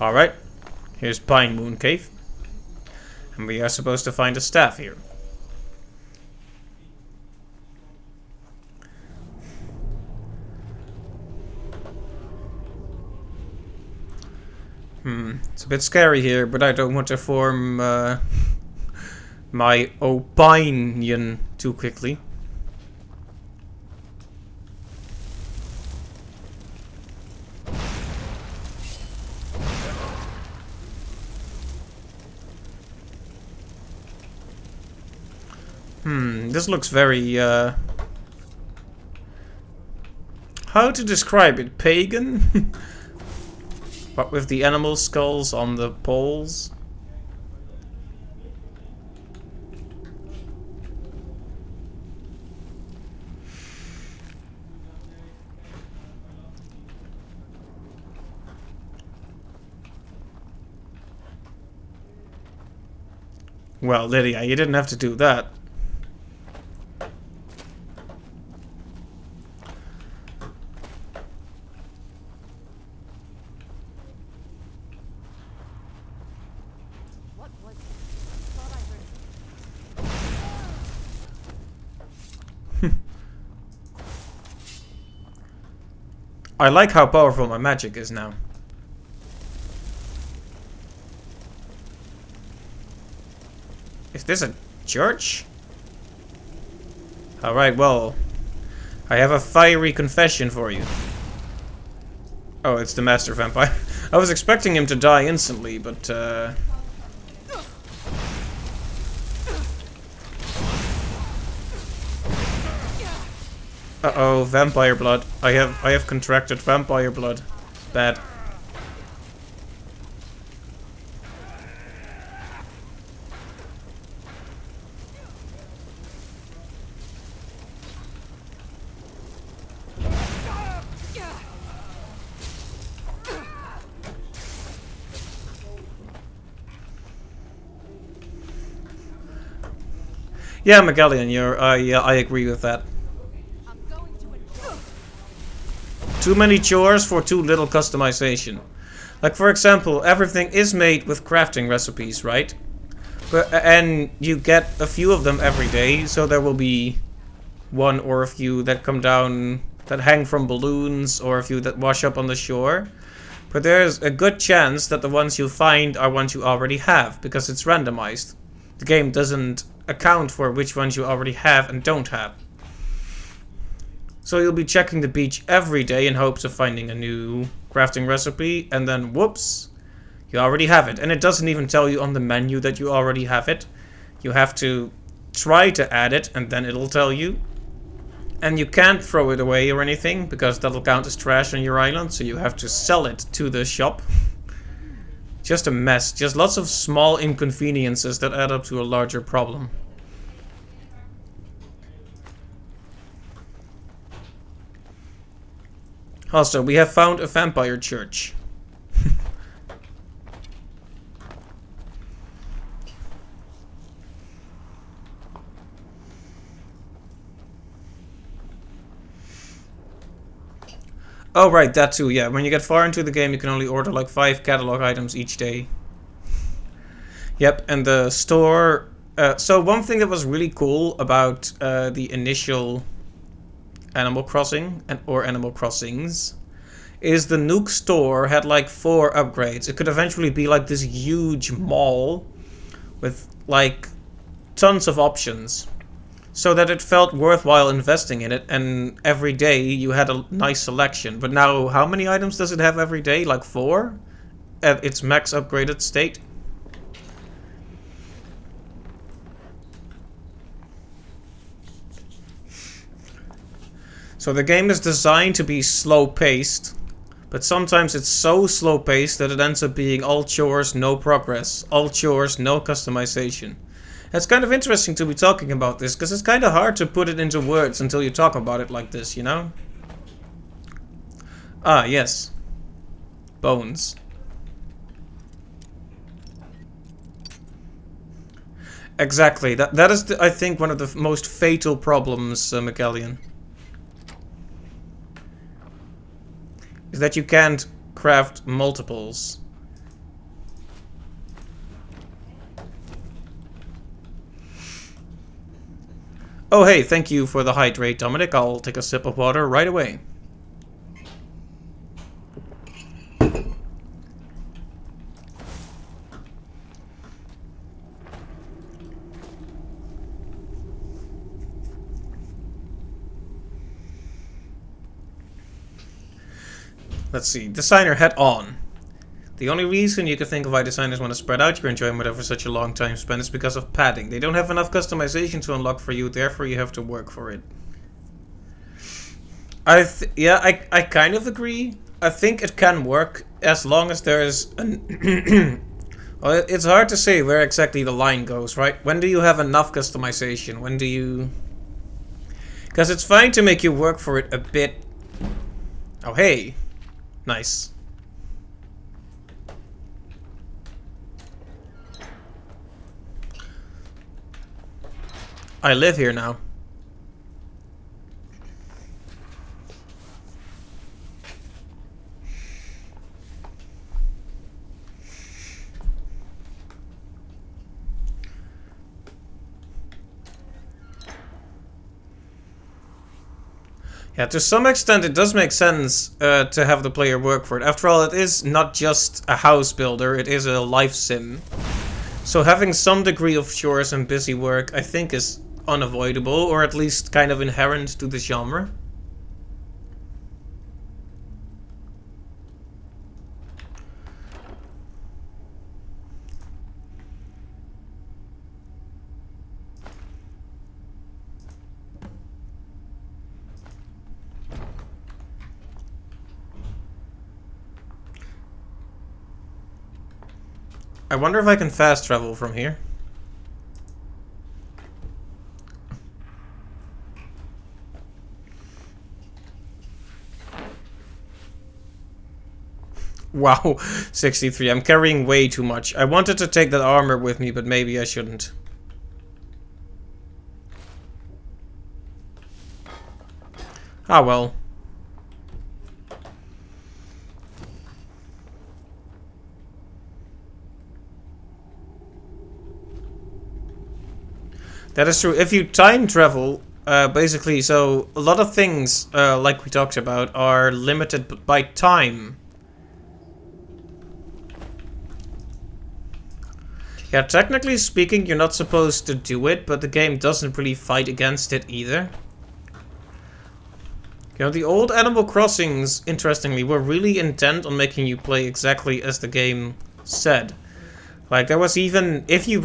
Alright, here's Pine Moon Cave. And we are supposed to find a staff here. It's a bit scary here, but I don't want to form my opinion too quickly. This looks very, how to describe it? Pagan? But with the animal skulls on the poles. Well, Lydia, you didn't have to do that. What was it? I thought I heard. I like how powerful my magic is now. Is this a church? Alright, well, I have a fiery confession for you. Oh, it's the Master Vampire. I was expecting him to die instantly, but uh-oh, vampire blood. I have contracted vampire blood. Bad. Yeah, Magellan, I agree with that. Too many chores for too little customization. Like, for example, everything is made with crafting recipes, right? And you get a few of them every day, so there will be one or a few that come down, that hang from balloons, or a few that wash up on the shore. But there's a good chance that the ones you find are ones you already have, because it's randomized. The game doesn't account for which ones you already have and don't have. So you'll be checking the beach every day in hopes of finding a new crafting recipe, and then whoops, you already have it. And it doesn't even tell you on the menu that you already have it. You have to try to add it, and then it'll tell you. And you can't throw it away or anything, because that'll count as trash on your island, so you have to sell it to the shop. Just a mess. Just lots of small inconveniences that add up to a larger problem. Also, we have found a vampire church. Oh, right, that too, yeah. When you get far into the game, you can only order like 5 catalog items each day. Yep, and the store... so one thing that was really cool about the initial Animal Crossing, or Animal Crossings, is the Nuke store had like 4 upgrades. It could eventually be like this huge mall with like tons of options, so that it felt worthwhile investing in it, and every day you had a nice selection. But now, how many items does it have every day? Like 4? At its max upgraded state? So the game is designed to be slow-paced, but sometimes it's so slow-paced that it ends up being all chores, no progress. All chores, no customization. It's kind of interesting to be talking about this, because it's kind of hard to put it into words until you talk about it like this, you know? Ah, yes. Bones. Exactly. That is, I think, one of the most fatal problems, Magellan. Is that you can't craft multiples. Oh hey, thank you for the hydrate, Dominic. I'll take a sip of water right away. Let's see. Designer head on. The only reason you can think of why designers want to spread out your enjoyment over such a long time spent is because of padding. They don't have enough customization to unlock for you, therefore you have to work for it. I kind of agree. I think it can work as long as there's an... Well, it's hard to say where exactly the line goes, right? When do you have enough customization? When do you... Because it's fine to make you work for it a bit. Oh, hey. Nice. I live here now. Yeah, to some extent it does make sense to have the player work for it. After all, it is not just a house builder, it is a life sim. So having some degree of chores and busy work, I think, is unavoidable, or at least kind of inherent to the genre. I wonder if I can fast travel from here. Wow, 63. I'm carrying way too much. I wanted to take that armor with me, but maybe I shouldn't. Ah, well. That is true. If you time travel, basically, so a lot of things, like we talked about, are limited by time. Yeah, technically speaking, you're not supposed to do it, but the game doesn't really fight against it either. You know, the old Animal Crossings, interestingly, were really intent on making you play exactly as the game said. Like, there was even, if you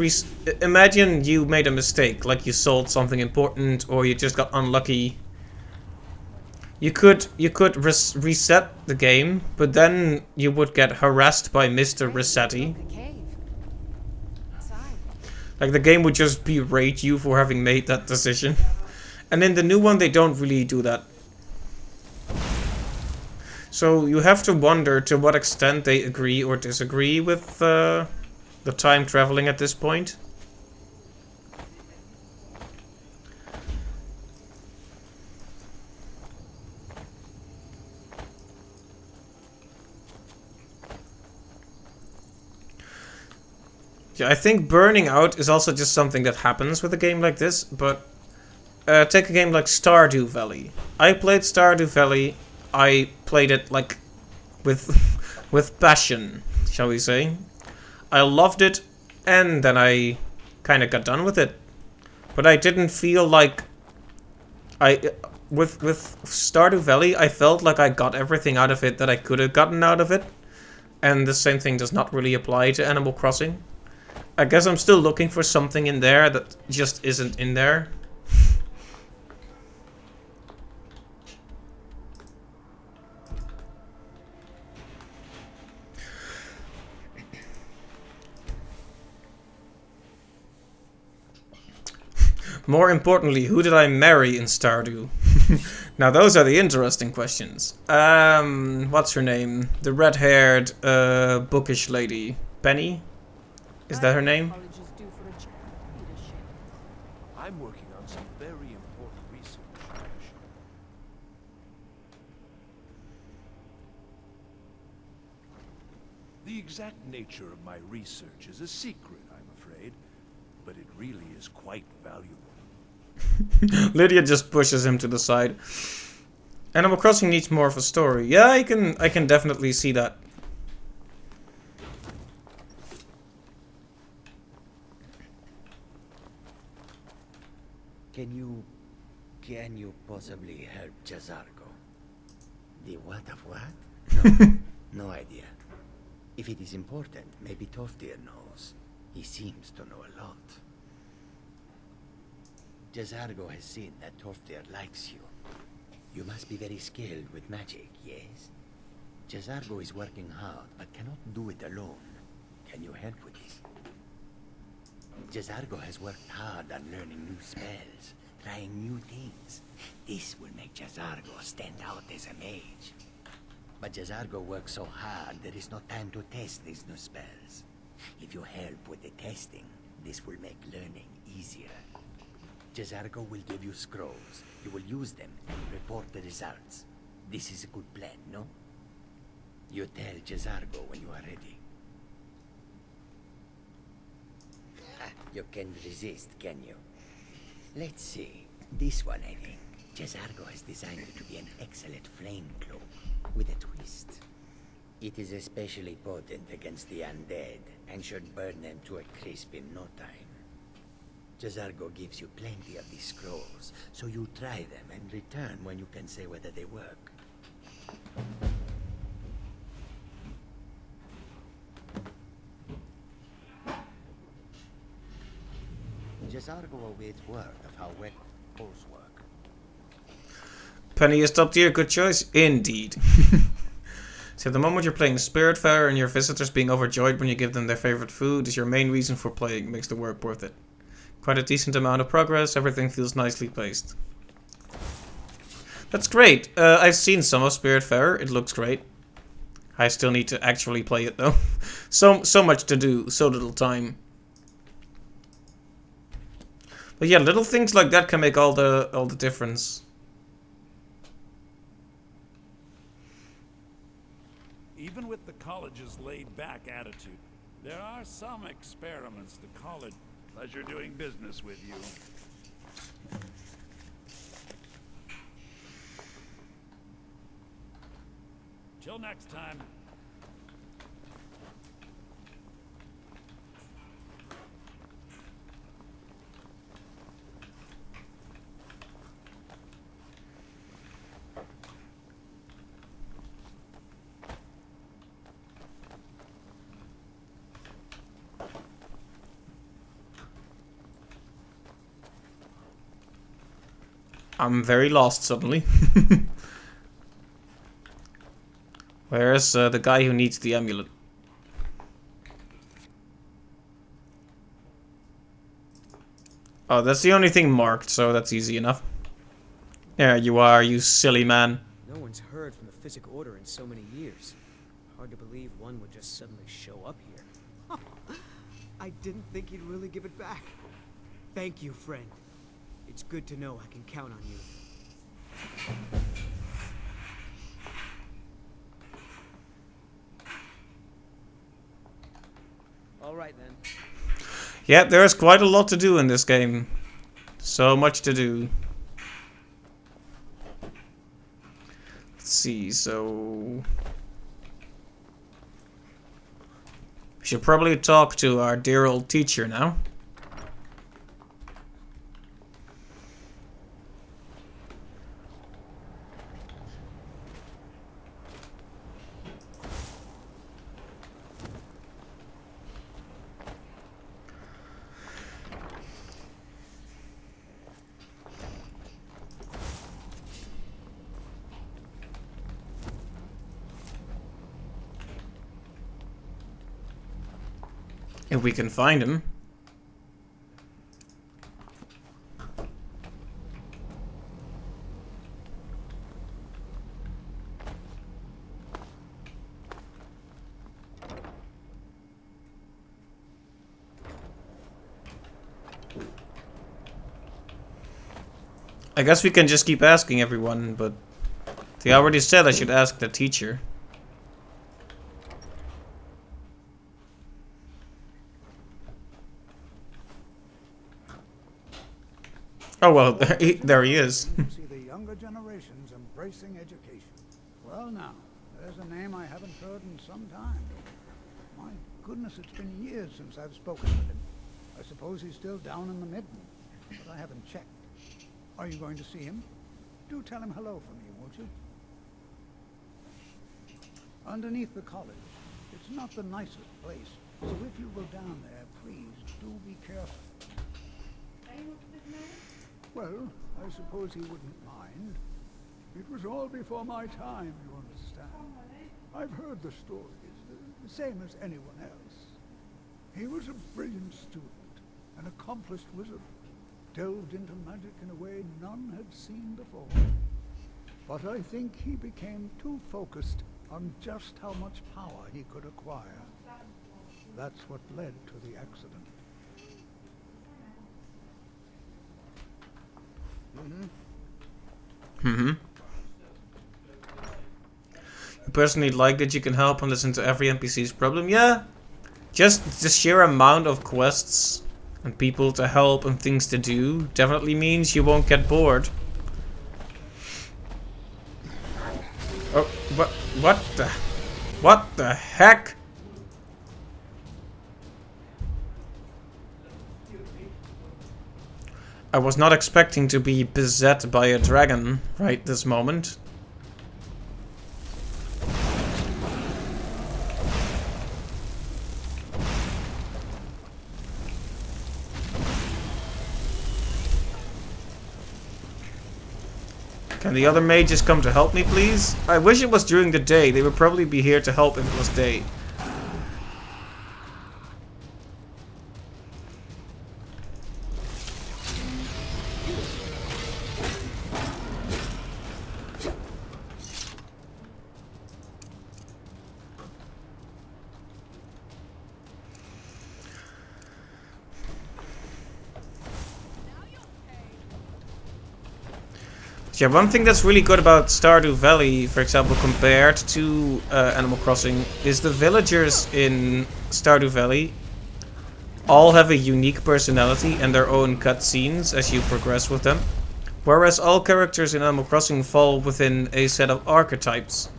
imagine you made a mistake, like you sold something important or you just got unlucky. You could reset the game, but then you would get harassed by Mr. Resetti. Like, the game would just berate you for having made that decision. And in the new one, they don't really do that. So you have to wonder to what extent they agree or disagree with the time traveling at this point. Yeah, I think burning out is also just something that happens with a game like this, but take a game like Stardew Valley. I played Stardew Valley. I played it like with passion, shall we say. I loved it, and then I kind of got done with it. But I didn't feel like with Stardew Valley, I felt like I got everything out of it that I could have gotten out of it. And the same thing does not really apply to Animal Crossing. I guess I'm still looking for something in there that just isn't in there. More importantly, who did I marry in Stardew? Now those are the interesting questions. What's her name? The red-haired, bookish lady. Penny? Is that her name? I'm working on some very important research. The exact nature of my research is a secret, I'm afraid, but it really is quite valuable. Lydia just pushes him to the side. Animal Crossing needs more of a story. Yeah, I can definitely see that. Can you possibly help Jazargo? The what of what? No idea. If it is important, maybe Toftir knows. He seems to know a lot. Jazargo has seen that Toftir likes you. You must be very skilled with magic, yes? Jazargo is working hard, but cannot do it alone. Can you help with this? Jazargo has worked hard on learning new spells, trying new things. This will make Jazargo stand out as a mage. But Jazargo works so hard, there is no time to test these new spells. If you help with the testing, this will make learning easier. Jazargo will give you scrolls. You will use them and report the results. This is a good plan, no? You tell Jazargo when you are ready. You can resist, can you? Let's see. This one, I think. Jazargo has designed it to be an excellent flame cloak with a twist. It is especially potent against the undead and should burn them to a crisp in no time. Jazargo gives you plenty of these scrolls, so you try them and return when you can say whether they work. Jazargo awaits word of how wet holes work. Penny is top tier, good choice. Indeed. So at the moment you're playing Spiritfarer and your visitors being overjoyed when you give them their favorite food is your main reason for playing, makes the work worth it. Quite a decent amount of progress, everything feels nicely placed. That's great. I've seen some of Spiritfarer, it looks great. I still need to actually play it though. So much to do, so little time. But yeah, little things like that can make all the difference. Even with the college's laid-back attitude, there are some experiments the college... Pleasure doing business with you. Till next time. I'm very lost suddenly. Where's the guy who needs the amulet? Oh, that's the only thing marked, so that's easy enough. There you are, you silly man. No one's heard from the Physic Order in so many years. Hard to believe one would just suddenly show up here. I didn't think he'd really give it back. Thank you, friend. It's good to know I can count on you. All right then. Yeah, there's quite a lot to do in this game. So much to do. Let's see, so... we should probably talk to our dear old teacher now. If we can find him. I guess we can just keep asking everyone, but they already said I should ask the teacher. Oh well, there he is. See the younger generations embracing education. Well now, there's a name I haven't heard in some time. My goodness, it's been years since I've spoken with him. I suppose he's still down in the Midden, but I haven't checked. Are you going to see him? Do tell him hello for me, won't you? underneath the college. It's not the nicest place, so if you go down there, please do be careful. Well, I suppose he wouldn't mind. It was all before my time, you understand. I've heard the stories, the same as anyone else. He was a brilliant student, an accomplished wizard, delved into magic in a way none had seen before. But I think he became too focused on just how much power he could acquire. That's what led to the accident. You personally like that you can help and listen to every NPC's problem? Yeah. Just the sheer amount of quests and people to help and things to do definitely means you won't get bored. Oh, what the heck? I was not expecting to be beset by a dragon right this moment. Can the other mages come to help me, please? I wish it was during the day. They would probably be here to help if it was day. Yeah, one thing that's really good about Stardew Valley, for example, compared to Animal Crossing, is the villagers in Stardew Valley all have a unique personality and their own cutscenes as you progress with them, whereas all characters in Animal Crossing fall within a set of archetypes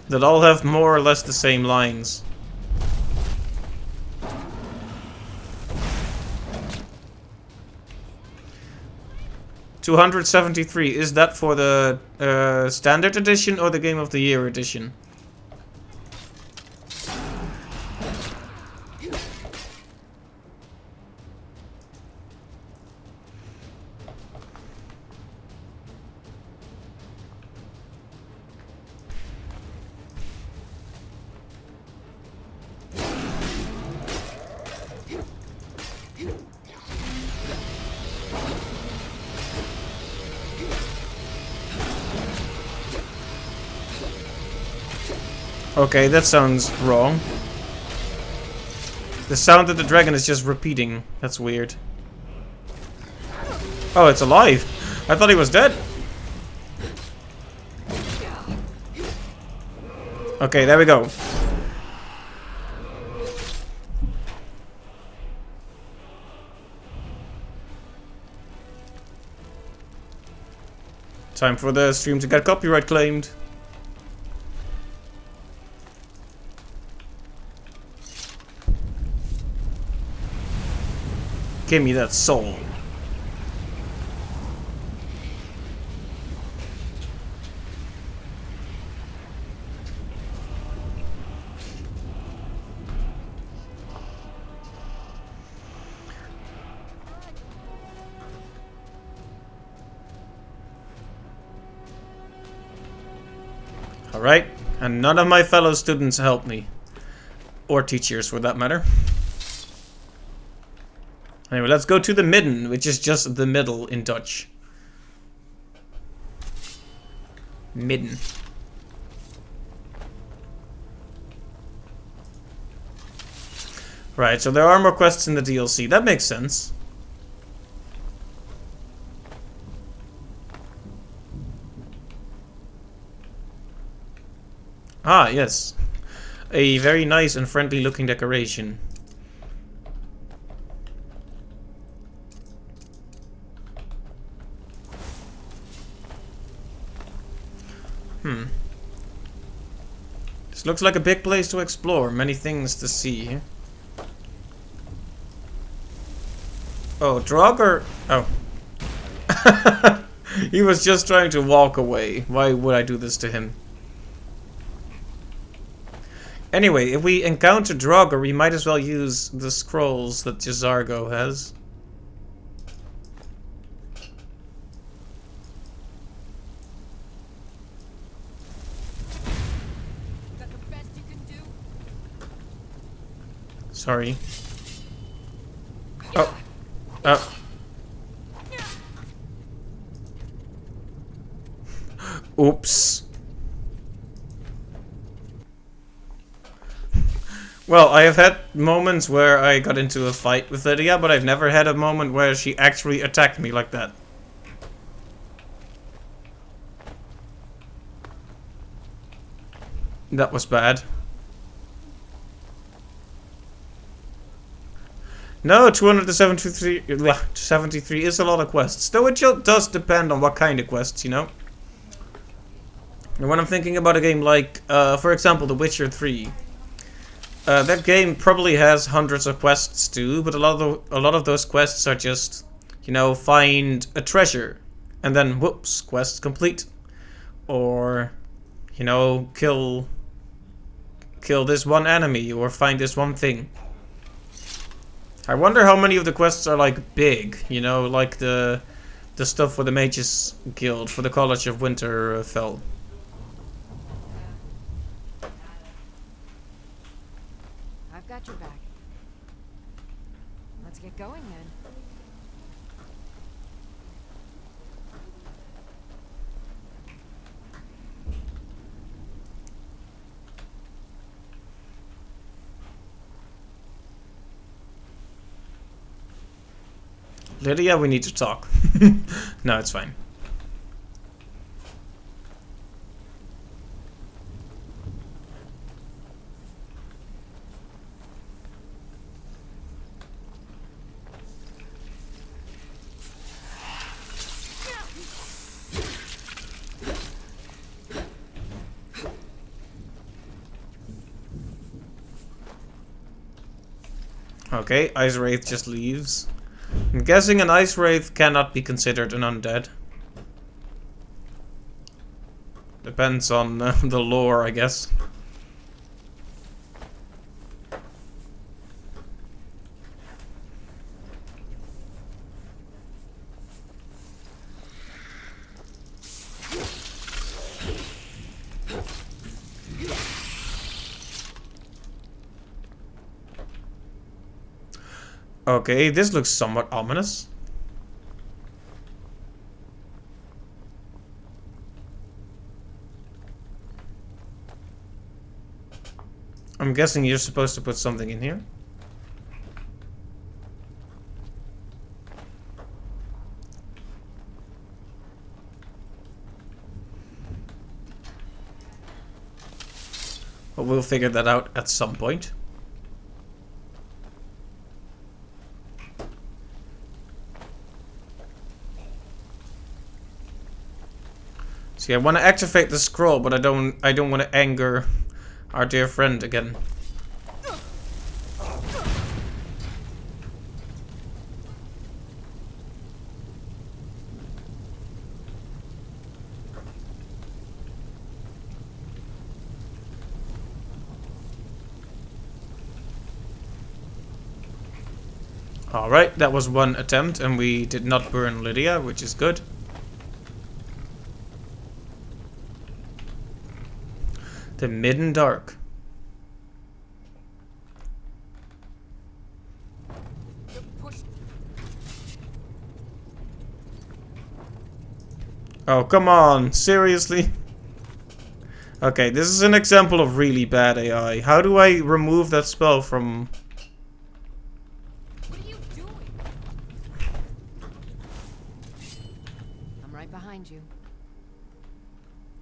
that all have more or less the same lines. 273, is that for the standard edition or the Game of the Year edition? Okay, that sounds wrong. The sound of the dragon is just repeating. That's weird. Oh, it's alive. I thought he was dead. Okay, there we go. Time for the stream to get copyright claimed. Give me that soul. Alright, and none of my fellow students helped me. Or teachers, for that matter. Anyway, let's go to the midden, which is just the middle in Dutch. Midden. Right, so there are more quests in the DLC. That makes sense. Ah, yes. A very nice and friendly looking decoration. This looks like a big place to explore. Many things to see. Oh, Draugr. Oh. He was just trying to walk away. Why would I do this to him? Anyway, if we encounter Draugr, we might as well use the scrolls that Jazargo has. Sorry. Oh. Oh. Oops. Well, I have had moments where I got into a fight with Lydia, but I've never had a moment where she actually attacked me like that. That was bad. No, 273 is a lot of quests. Though it does depend on what kind of quests, you know? And when I'm thinking about a game like, for example, The Witcher 3, that game probably has hundreds of quests too, but a lot of those quests are just, you know, find a treasure, and then whoops, quest complete, or, you know, kill this one enemy, or find this one thing. I wonder how many of the quests are like big, you know, like the stuff for the Mages Guild, for the College of Winterfell. I've got your back. Let's get going then. Lydia, we need to talk. No, it's fine. Okay, Ice Wraith just leaves. I'm guessing an Ice Wraith cannot be considered an undead. Depends on the lore, I guess. Okay, this looks somewhat ominous. I'm guessing you're supposed to put something in here. But we'll figure that out at some point. See, I want to activate the scroll, but I don't want to anger our dear friend again. Alright, that was one attempt, and we did not burn Lydia, which is good. The Midden Dark. Oh, come on. Seriously? Okay, this is an example of really bad AI. How do I remove that spell from... What are you doing? I'm right behind you.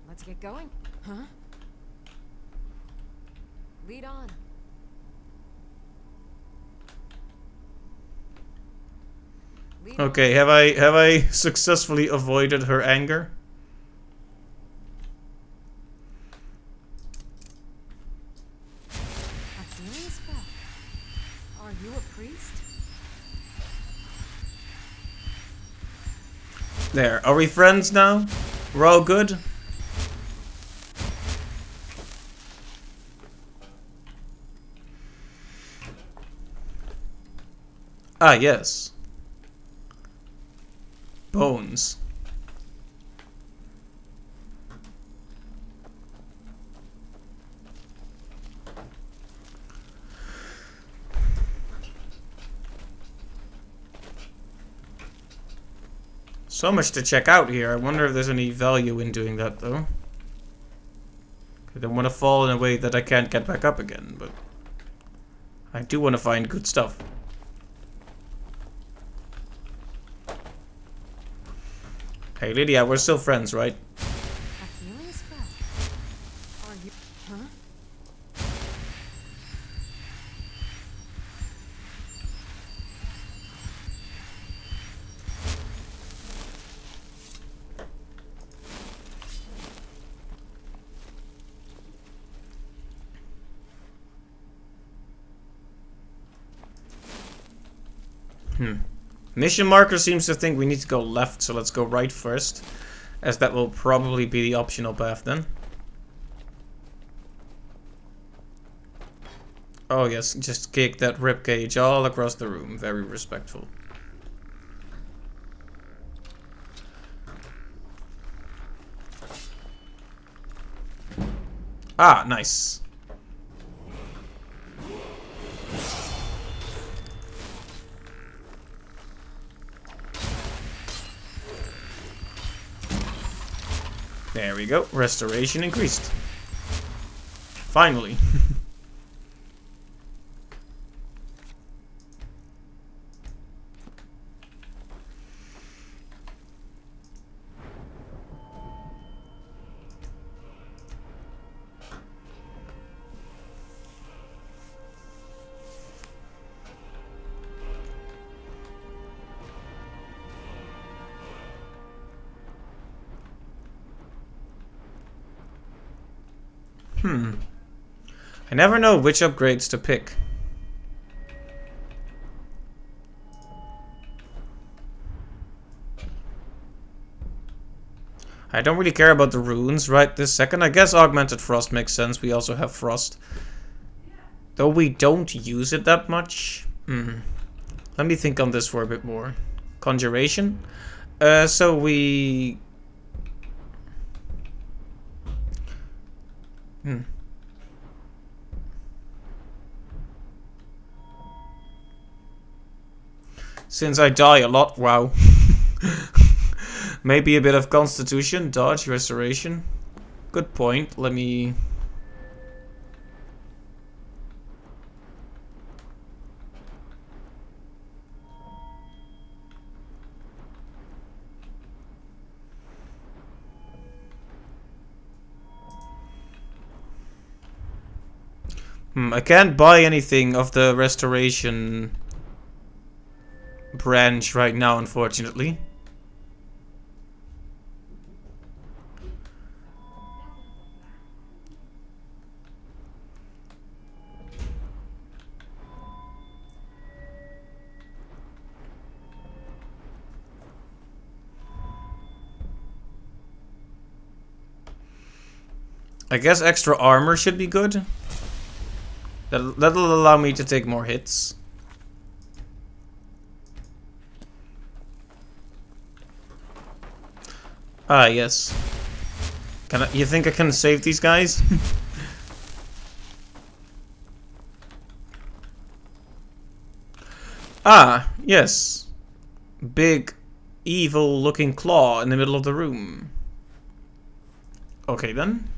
Let's get going. Huh? Lead on. Okay, have I successfully avoided her anger? A healing spell. Are you a priest? There. Are we friends now? We're all good? Ah, yes. Bones. So much to check out here. I wonder if there's any value in doing that, though. I don't want to fall in a way that I can't get back up again, but I do want to find good stuff. Hey, Lydia, we're still friends, right? Achilles fell. Are you... Huh? Mission marker seems to think we need to go left, so let's go right first, as that will probably be the optional path then. Oh yes, just kick that ribcage all across the room. Very respectful. Ah, nice. There we go. Restoration increased. Finally. I never know which upgrades to pick. I don't really care about the runes right this second. I guess augmented frost makes sense. We also have frost. Though we don't use it that much. Let me think on this for a bit more. Conjuration. So we... Since I die a lot, wow. Maybe a bit of constitution, dodge, restoration. Good point. Let me... I can't buy anything of the restoration branch right now, unfortunately. I guess extra armor should be good. That'll allow me to take more hits. Ah, yes. You think I can save these guys? Ah, yes. Big, evil-looking claw in the middle of the room. Okay, then.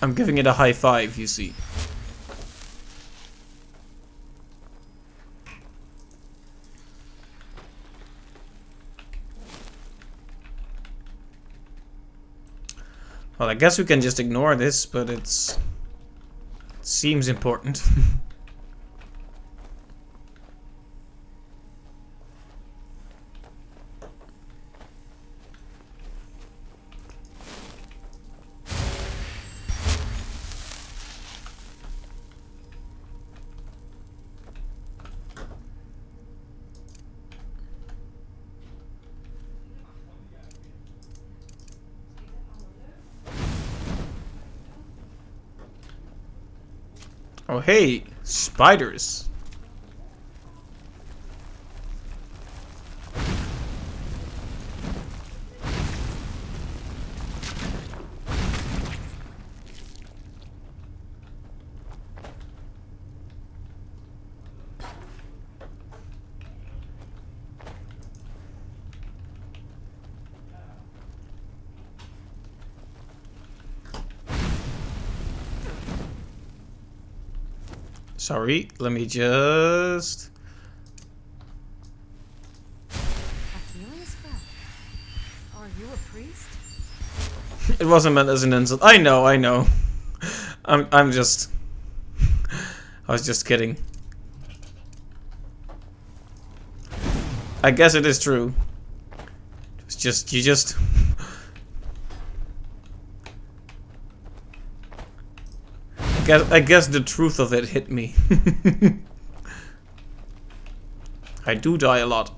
I'm giving it a high five, you see. Well, I guess we can just ignore this, but it seems important. Oh hey, spiders. Sorry, let me just... Are you a priest? It wasn't meant as an insult. I know. I'm just... I was just kidding. I guess it is true. It's just, you just... I guess the truth of it hit me. I do die a lot.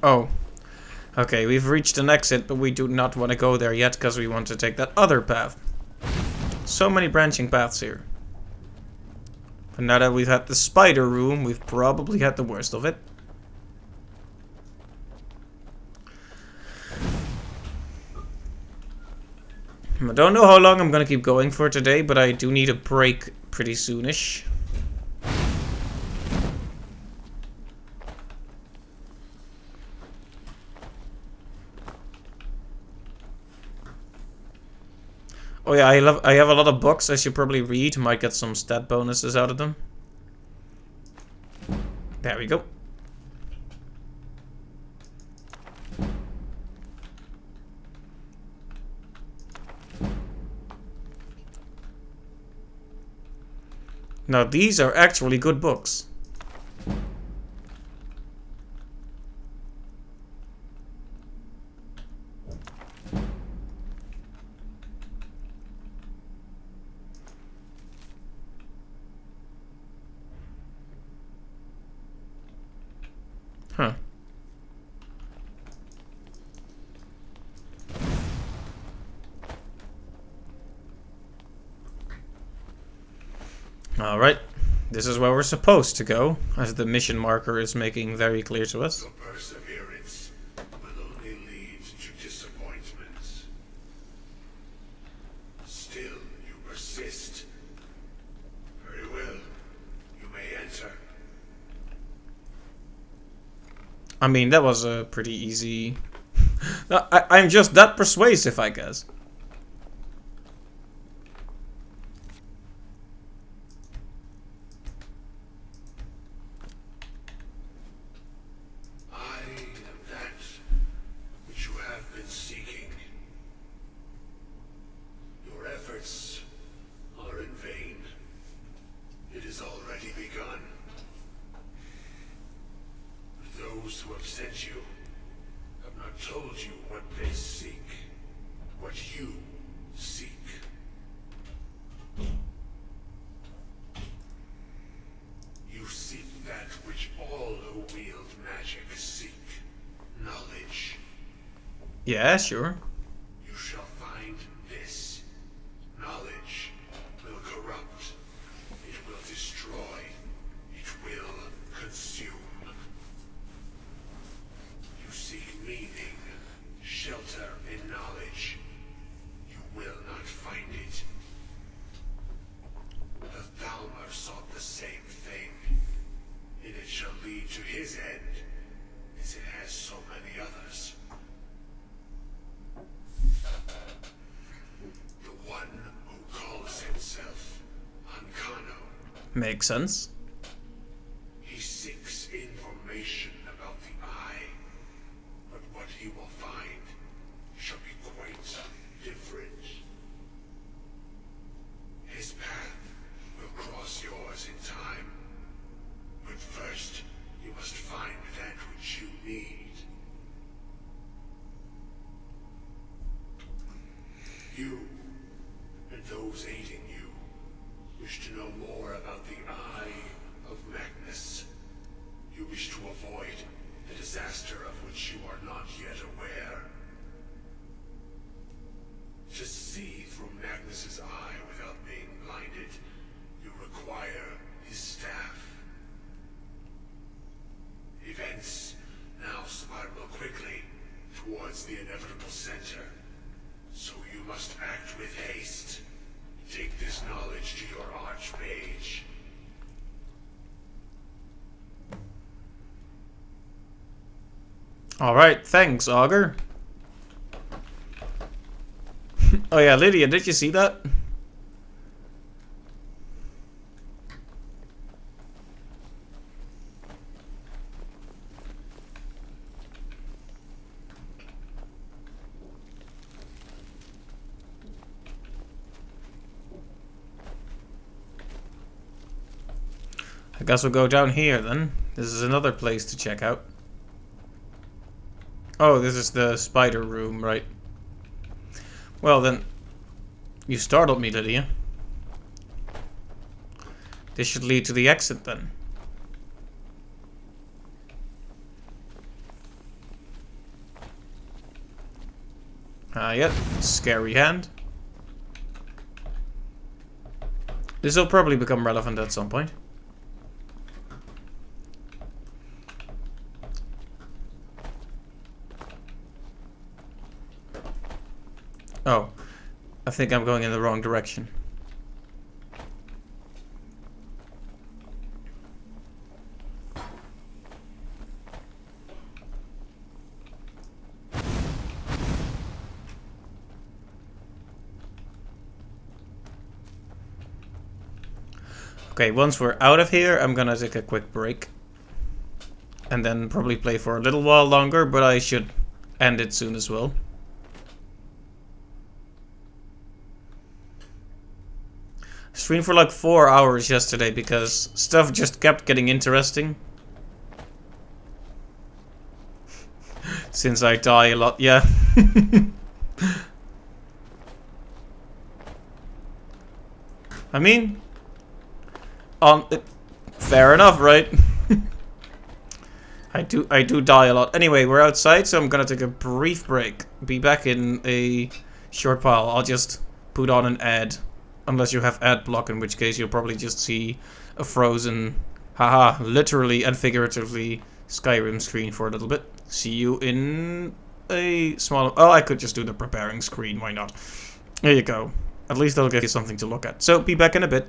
Oh. Okay, we've reached an exit, but we do not want to go there yet because we want to take that other path. So many branching paths here. But now that we've had the spider room, we've probably had the worst of it. I don't know how long I'm gonna keep going for today, but I do need a break pretty soonish. Oh yeah, I have a lot of books I should probably read. Might get some stat bonuses out of them. There we go. Now these are actually good books. Huh. Alright. This is where we're supposed to go, as the mission marker is making very clear to us. Your perseverance will only lead to disappointments. Still, you persist. Very well. You may enter. I mean, that was a pretty easy... I'm just that persuasive, I guess. I am that which you have been seeking. Your efforts are in vain. It has already begun. Those who have sent you have not told you what they seek, what you seek. You seek that which all who wield magic seek, knowledge. Yeah, sure. You shall find this. Knowledge will corrupt. It will destroy. It will consume. You seek meaning, shelter in knowledge. You will not find it. The Thalmor sought the same thing, and it shall lead to his end, as it has so many others. Makes sense. He seeks information about the Eye, but what he will find shall be quite different. His path will cross yours in time, but first you must find that which you need. You and those aiding you wish to know more about the Eye of Magnus. You wish to avoid the disaster of which you are not yet aware. To see through Magnus's eye without being blinded, you require his staff. Events now spiral quickly towards the inevitable center, so you must act with haste. Take this knowledge to your archmage. Alright, thanks, Augur. Oh yeah, Lydia, did you see that? I guess we'll go down here then. This is another place to check out. Oh, this is the spider room, right? Well then, you startled me, Lydia. This should lead to the exit then. Yep, scary hand. This will probably become relevant at some point. Oh, I think I'm going in the wrong direction. Okay, once we're out of here, I'm gonna take a quick break. And then probably play for a little while longer, but I should end it soon as well. Streamed for like 4 hours yesterday because stuff just kept getting interesting. Since I die a lot, yeah. I mean, fair enough, right? I do die a lot. Anyway, we're outside, so I'm gonna take a brief break. Be back in a short while. I'll just put on an ad. Unless you have ad block, in which case you'll probably just see a frozen, haha, literally and figuratively, Skyrim screen for a little bit. See you in a small... Oh, I could just do the preparing screen, why not? There you go. At least that'll give you something to look at. So, be back in a bit.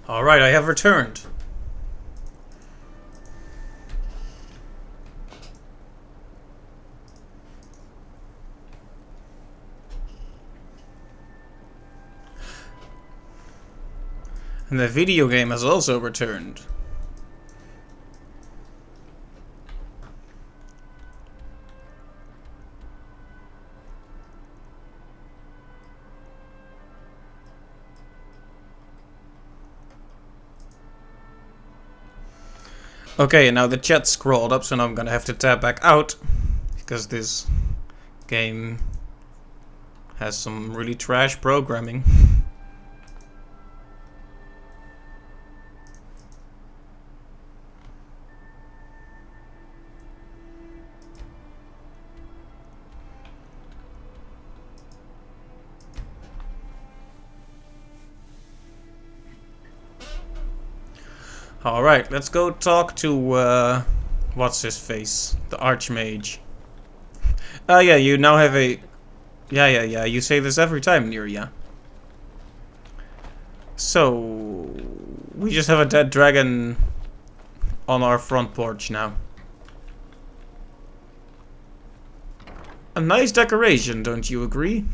Alright, I have returned. And the video game has also returned. Okay, now the chat scrolled up, so now I'm gonna have to tab back out, because this game has some really trash programming. Alright, let's go talk to, what's his face? The Archmage. Oh yeah, you now have a... Yeah, you say this every time, Niria. So... we just have a dead dragon on our front porch now. A nice decoration, don't you agree?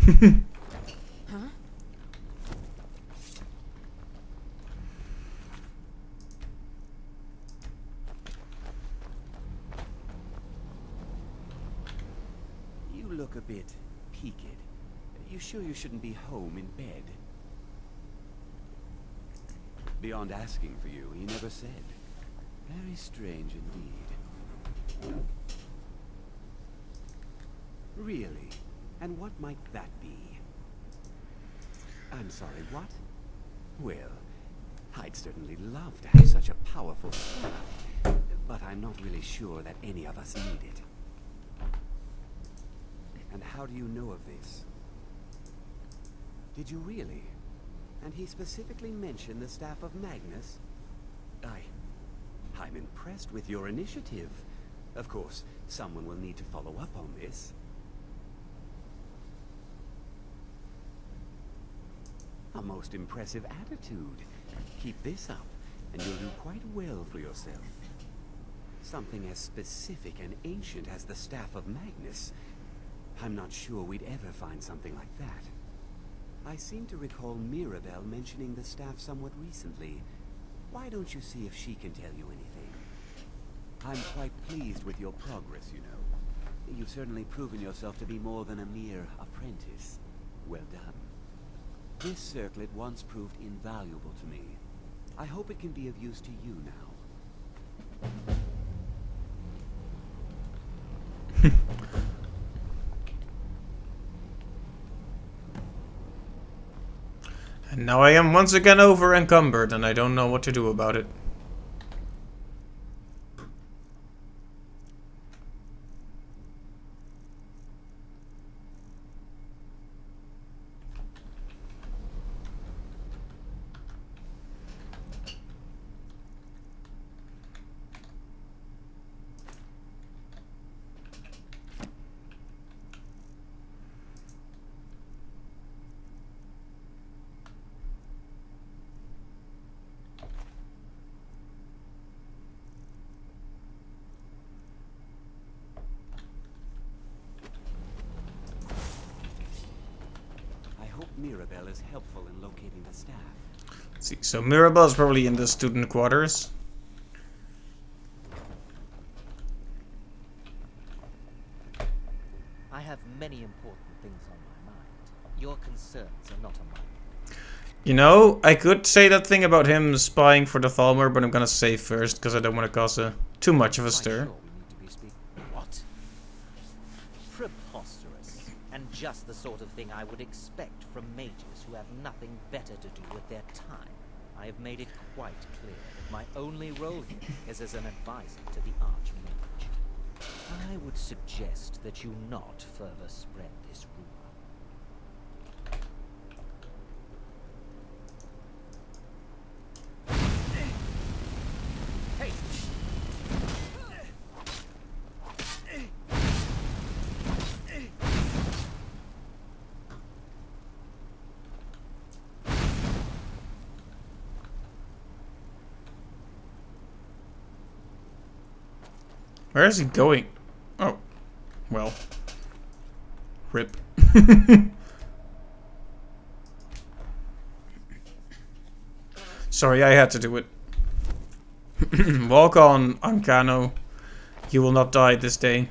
Look a bit peaked. You sure you shouldn't be home in bed? Beyond asking for you, he never said. Very strange indeed. Really? And what might that be? I'm sorry, what? Well, I'd certainly love to have such a powerful staff, but I'm not really sure that any of us need it. And how do you know of this? Did you really? And he specifically mentioned the staff of Magnus? I'm impressed with your initiative. Of course, someone will need to follow up on this. A most impressive attitude. Keep this up, and you'll do quite well for yourself. Something as specific and ancient as the staff of Magnus. I'm not sure we'd ever find something like that. I seem to recall Mirabelle mentioning the staff somewhat recently. Why don't you see if she can tell you anything? I'm quite pleased with your progress, you know. You've certainly proven yourself to be more than a mere apprentice. Well done. This circlet once proved invaluable to me. I hope it can be of use to you now. And now I am once again over encumbered, and I don't know what to do about it. Mirabelle is helpful in locating the staff. Let's see, so Mirabelle is probably in the student quarters. I have many important things on my mind. Your concerns are not on mine. You know, I could say that thing about him spying for the Thalmor, but I'm gonna save first because I don't want to cause too much of a stir. Sure we need to be speaking. What? Preposterous. And just the sort of thing I would expect from mages who have nothing better to do with their time. I have made it quite clear that my only role here is as an advisor to the Archmage. I would suggest that you not further spread this rumor. Hey! Where is he going? Oh. Well. Rip. Sorry, I had to do it. Walk on, Ancano. You will not die this day.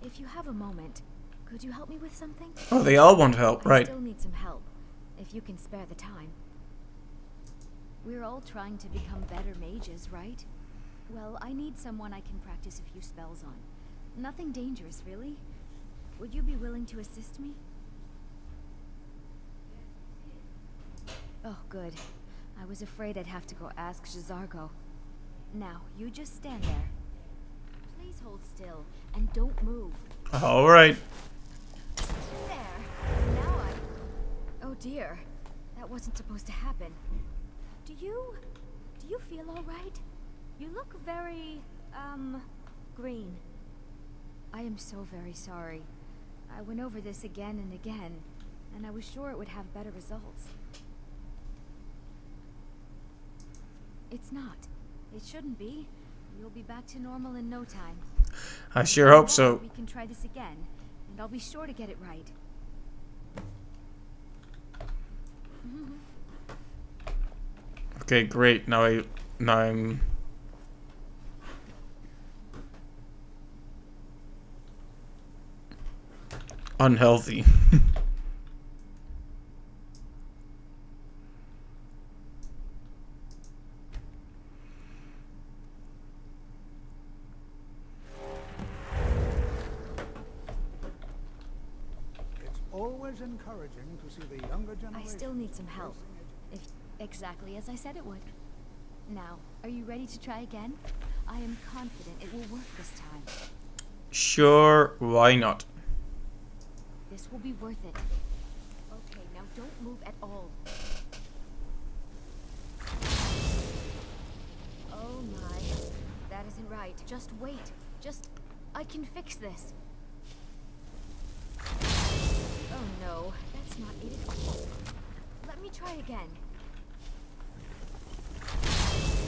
If you have a moment, could you help me with something? Oh, they all want help, right? I still need some help, if you can spare the time. We're all trying to become better mages, right? Well, I need someone I can practice a few spells on. Nothing dangerous, really. Would you be willing to assist me? Oh, good. I was afraid I'd have to go ask J'zargo. Now, you just stand there. Please hold still, and don't move. Alright. There. Now I... Oh dear. That wasn't supposed to happen. Do you feel alright? You look very, green. I am so very sorry. I went over this again and again, and I was sure it would have better results. It's not. It shouldn't be. You'll be back to normal in no time. I sure hope so. We can try this again, and I'll be sure to get it right. Okay, great. Now I'm unhealthy. Always encouraging to see the younger generation. I still need some help. If exactly as I said it would. Now, are you ready to try again? I am confident it will work this time. Sure, why not? This will be worth it. Okay, now don't move at all. Oh my. That isn't right. Just wait. I can fix this. Oh no, that's not it at all. Let me try again.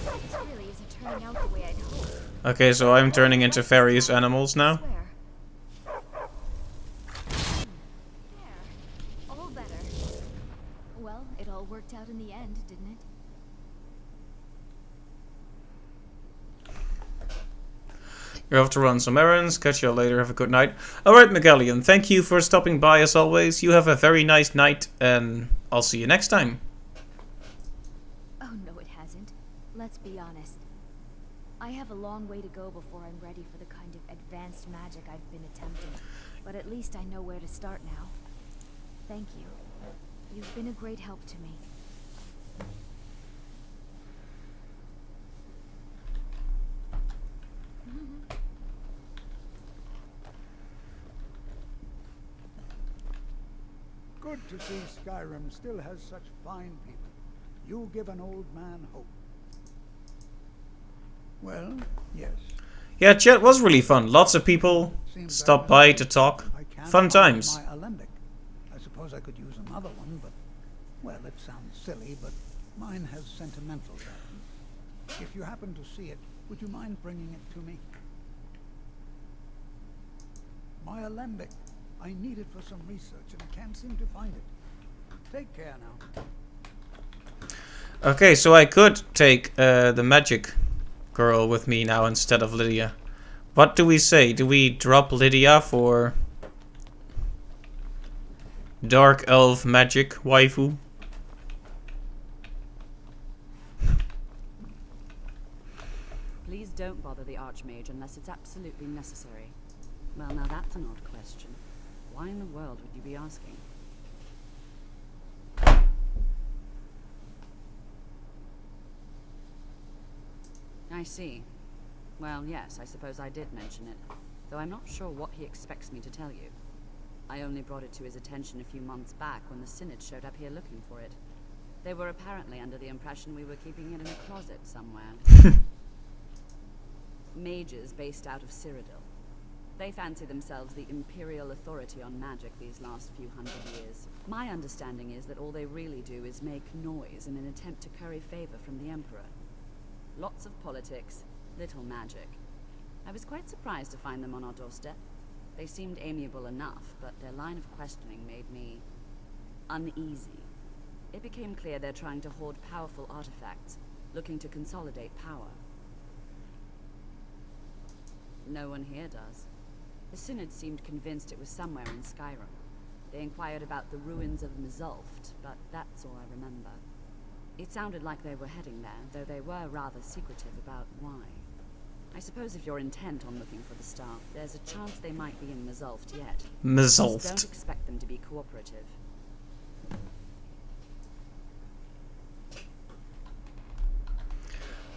This really isn't turning out the way I'd hoped. Okay, so I'm turning into various animals now. There. All better. Well, it all worked out in the end, didn't it? You have to run some errands. Catch you later. Have a good night. Alright, Megallion, thank you for stopping by as always. You have a very nice night, and I'll see you next time. Oh no, it hasn't. Let's be honest. I have a long way to go before I'm ready for the kind of advanced magic I've been attempting. But at least I know where to start now. Thank you. You've been a great help to me. Good to see Skyrim still has such fine people. You give an old man hope. Well, yes. Yeah, chat was really fun. Lots of people stopped by to talk. Fun times. My alembic. I suppose I could use another one, but, well, it sounds silly, but mine has sentimental value. If you happen to see it, would you mind bringing it to me? My alembic. I need it for some research and I can't seem to find it. Take care now. Okay, so I could take the magic girl with me now instead of Lydia. What do we say? Do we drop Lydia for dark elf magic waifu? Please don't bother the Archmage unless it's absolutely necessary. Well, now that's an odd question. Why in the world would you be asking? I see. Well, yes, I suppose I did mention it, though I'm not sure what he expects me to tell you. I only brought it to his attention a few months back when the Synod showed up here looking for it. They were apparently under the impression we were keeping it in a closet somewhere. Mages based out of Cyrodiil. They fancy themselves the imperial authority on magic these last few hundred years. My understanding is that all they really do is make noise in an attempt to curry favor from the Emperor. Lots of politics, little magic. I was quite surprised to find them on our doorstep. They seemed amiable enough, but their line of questioning made me uneasy. It became clear they're trying to hoard powerful artifacts, looking to consolidate power. No one here does. The Synod seemed convinced it was somewhere in Skyrim. They inquired about the ruins of Mzulft, but that's all I remember. It sounded like they were heading there, though they were rather secretive about why. I suppose if you're intent on looking for the staff, there's a chance they might be in Mzulft yet. Mzulft. Just don't expect them to be cooperative.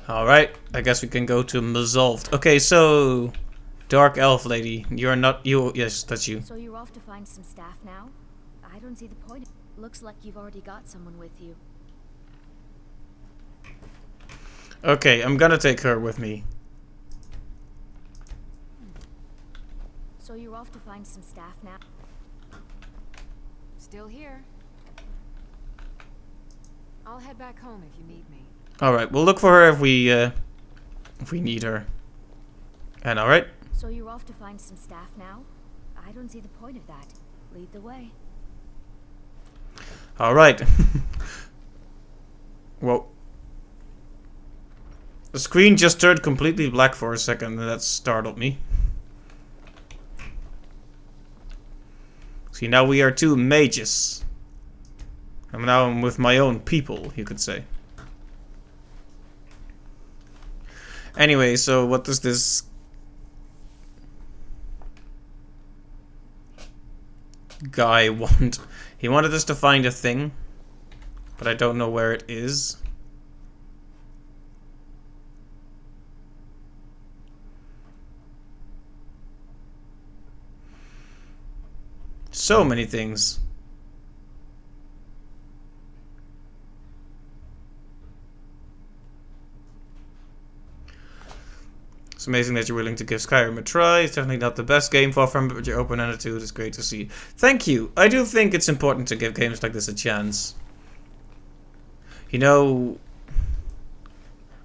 Alright, I guess we can go to Mzulft. Okay, so... Dark Elf Lady, you're not... you. Yes, that's you. So you're off to find some staff now? I don't see the point. Looks like you've already got someone with you. Okay, I'm gonna take her with me. So you're off to find some staff now? Still here. I'll head back home if you need me. Alright, we'll look for her if we need her. And alright. So you're off to find some staff now? I don't see the point of that. Lead the way. Alright. Whoa. The screen just turned completely black for a second, and that startled me. See, now we are two mages. I'm with my own people, you could say. Anyway, so what does this guy want? He wanted us to find a thing, but I don't know where it is. So many things. It's amazing that you're willing to give Skyrim a try. It's definitely not the best game for fun, but your open attitude is great to see. Thank you. I do think it's important to give games like this a chance. You know,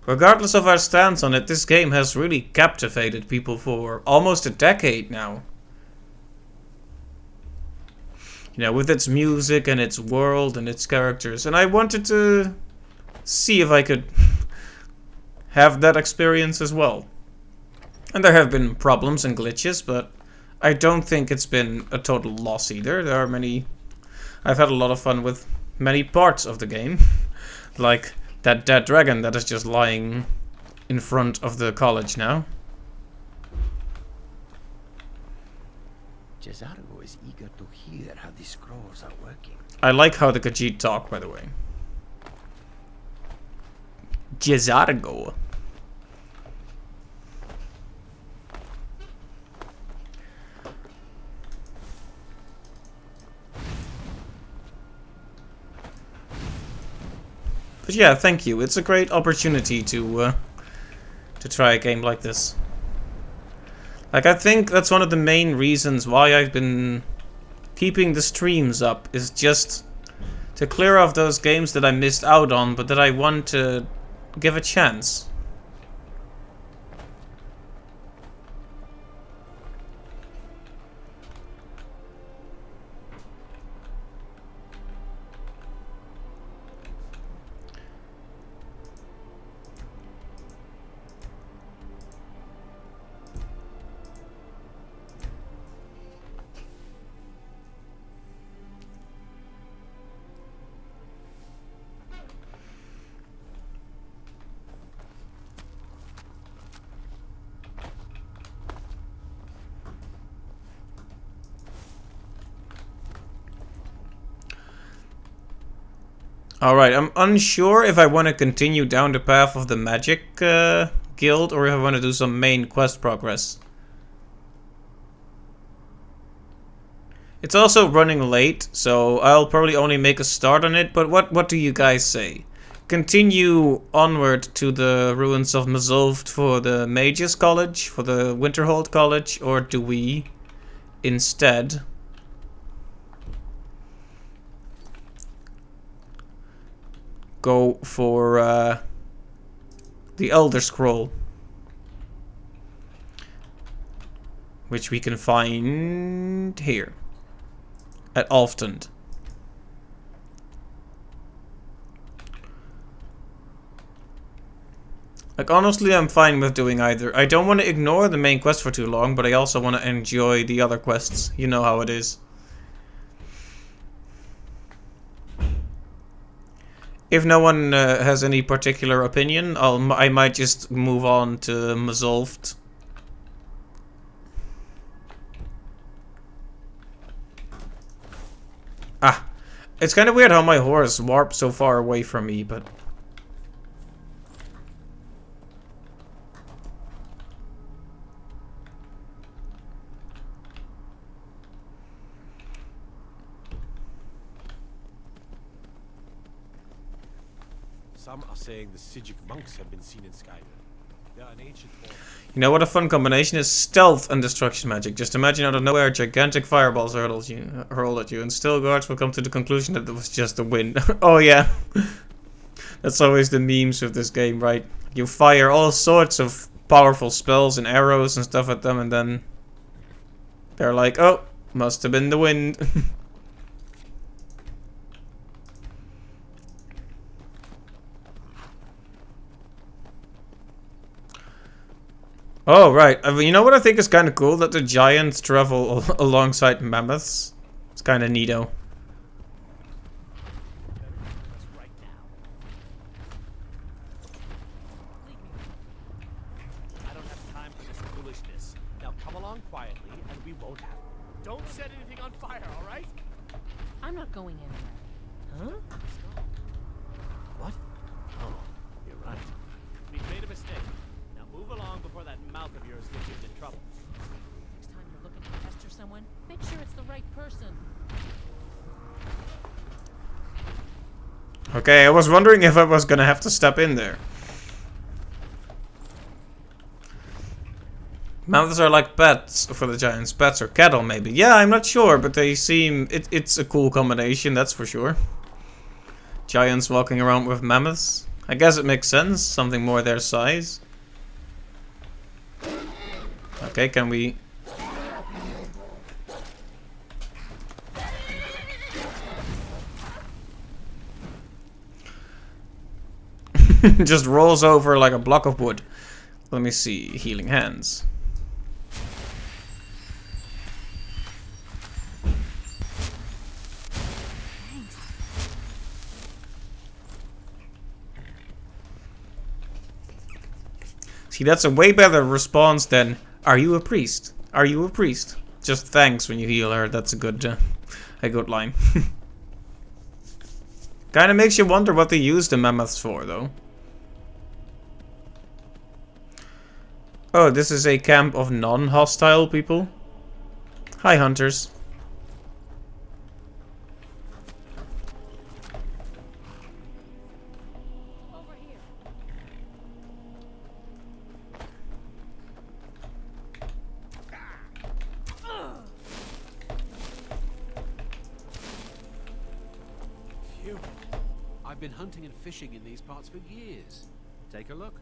regardless of our stance on it, this game has really captivated people for almost a decade now. You know, with its music and its world and its characters. And I wanted to see if I could have that experience as well. And there have been problems and glitches, but I don't think it's been a total loss either. There are many... I've had a lot of fun with many parts of the game. Like that dead dragon that is just lying in front of the college now. Jazargo is eager to hear how the scrolls are working. I like how the Khajiit talk, by the way. Jazargo. But yeah, thank you. It's a great opportunity to try a game like this. Like, I think that's one of the main reasons why I've been keeping the streams up, is just to clear off those games that I missed out on, but that I want to give a chance. Alright, I'm unsure if I want to continue down the path of the magic guild or if I want to do some main quest progress. It's also running late, so I'll probably only make a start on it, but what do you guys say? continue onward to the ruins of Mazulft for the Mages College, for the Winterhold College, or do we instead go for the Elder Scroll, which we can find here at Alftond? Like, honestly, I'm fine with doing either. I don't want to ignore the main quest for too long, but I also want to enjoy the other quests. You know how it is. If no one has any particular opinion, I might just move on to Mazulft. Ah, it's kind of weird how my horse warped so far away from me, but... Some are saying the Sijic monks have been seen in Skyrim. They are an ancient order. You know what a fun combination is? Stealth and destruction magic. Just imagine out of nowhere gigantic fireballs hurled at you, and still guards will come to the conclusion that it was just the wind. Oh yeah. That's always the memes of this game, right? You fire all sorts of powerful spells and arrows and stuff at them, and then they're like, oh, must have been the wind. Oh, right. I mean, you know what I think is kind of cool? That the giants travel alongside mammoths. It's kind of neato. I don't have time for this foolishness. Now come along quietly and we won't have... Don't set anything on fire, all right? I'm not going anywhere. Huh? What? Oh, you're right. We've made a mistake. Now move along before that mouth of yours gets you into trouble. Next time you're looking to pester someone, make sure it's the right person. Okay, I was wondering if I was gonna have to step in there. Mammoths are like pets for the giants. Pets or cattle, maybe. Yeah, I'm not sure, but they seem... It's a cool combination, that's for sure. Giants walking around with mammoths. I guess it makes sense. Something more their size. Okay, can we... Just rolls over like a block of wood. Let me see. Healing hands. See, that's a way better response than, are you a priest? Are you a priest? Just thanks when you heal her. That's a good line. Kinda makes you wonder what they use the mammoths for, though. Oh, this is a camp of non-hostile people? Hi, hunters. Phew. I've been hunting and fishing in these parts for years. Take a look.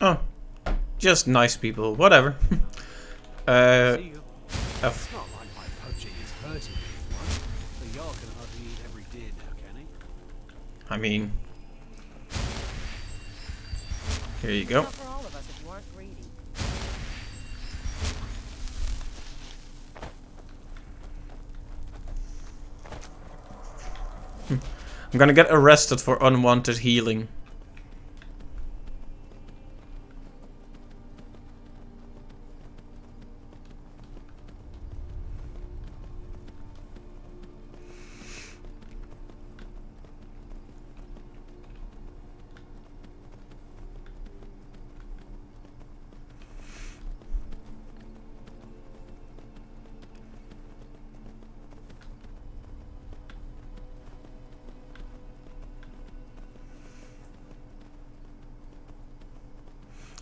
Oh. Just nice people. Whatever. See you. It's not like my poaching is hurting anyone. The Jarl can hardly eat every deer now, can he? I mean... Here you go. Not for all of us if you aren't greedy. I'm gonna get arrested for unwanted healing.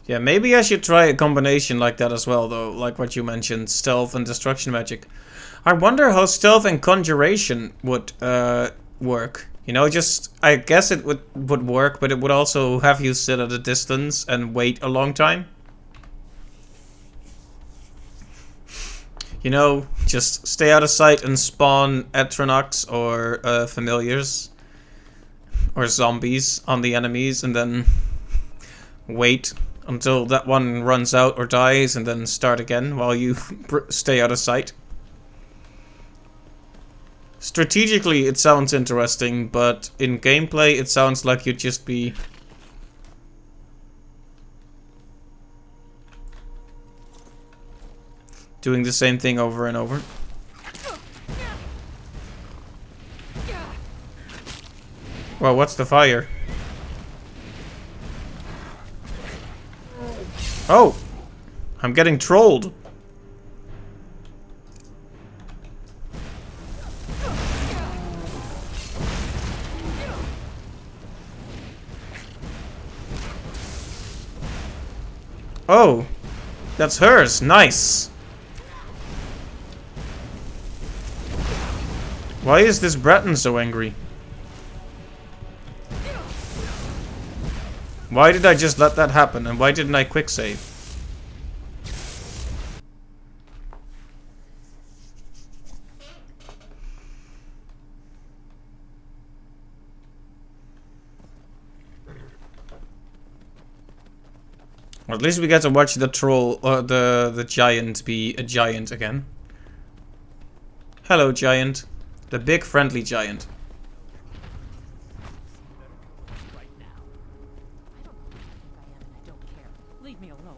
Yeah, maybe I should try a combination like that as well, though, like what you mentioned, stealth and destruction magic. I wonder how stealth and conjuration would work. You know, just, I guess it would work, but it would also have you sit at a distance and wait a long time. You know, just stay out of sight and spawn Etronox or familiars or zombies on the enemies, and then wait until that one runs out or dies, and then start again while you stay out of sight. Strategically, it sounds interesting, but in gameplay, it sounds like you'd just be doing the same thing over and over. Well, what's the fire? Oh! I'm getting trolled. Oh! That's hers. Nice! Why is this Breton so angry? Why did I just let that happen, and why didn't I quick save? Or at least we get to watch the troll, or the giant be a giant again. Hello, giant. The big friendly giant. Leave me alone.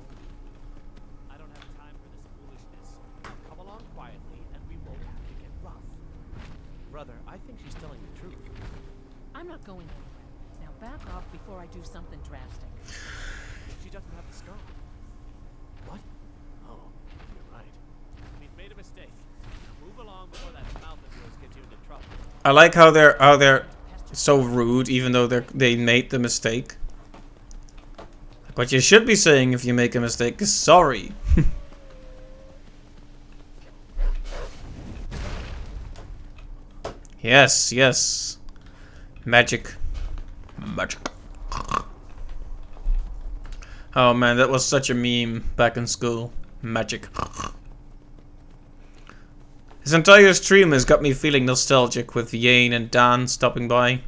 I don't have time for this foolishness. Come along quietly, and we won't have to get rough. Brother, I think she's telling the truth. I'm not going anywhere. Now back off before I do something drastic. She doesn't have the scar. What? Oh, you're right. We've made a mistake. Move along before that mouth of yours gets you into trouble. I like how they're so rude, even though they made the mistake. What you should be saying if you make a mistake is sorry. Yes, yes. Magic. Magic. Oh man, that was such a meme back in school. Magic. This entire stream has got me feeling nostalgic with Yane and Dan stopping by.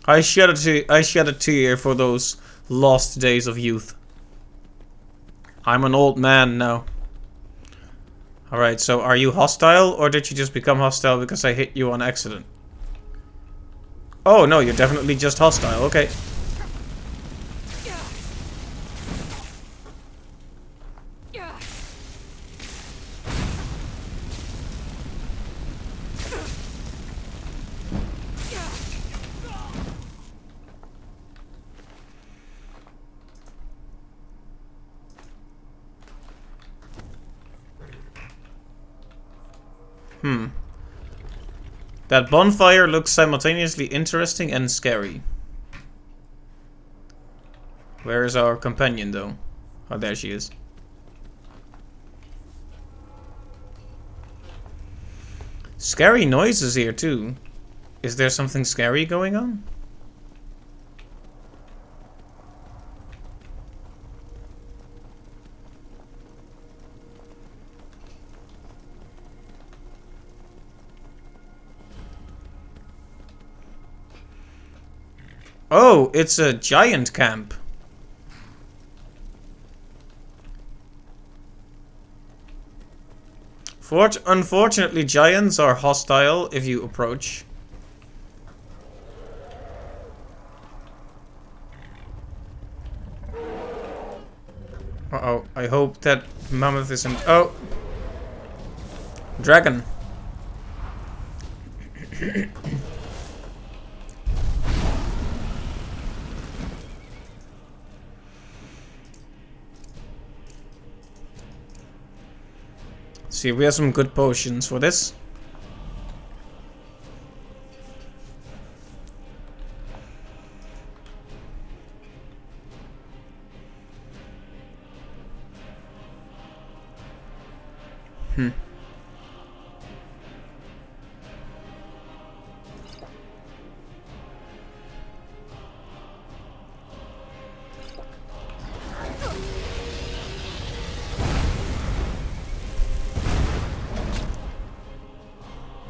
I shed a tear for those lost days of youth. I'm an old man now. Alright, so are you hostile, or did you just become hostile because I hit you on accident? Oh no, you're definitely just hostile, okay. That bonfire looks simultaneously interesting and scary. Where is our companion, though? Oh, there she is. Scary noises here, too. Is there something scary going on? Oh, it's a giant camp. Unfortunately, giants are hostile if you approach. Uh-oh, I hope that mammoth isn't... Oh! Dragon. See, we have some good potions for this. Hmm.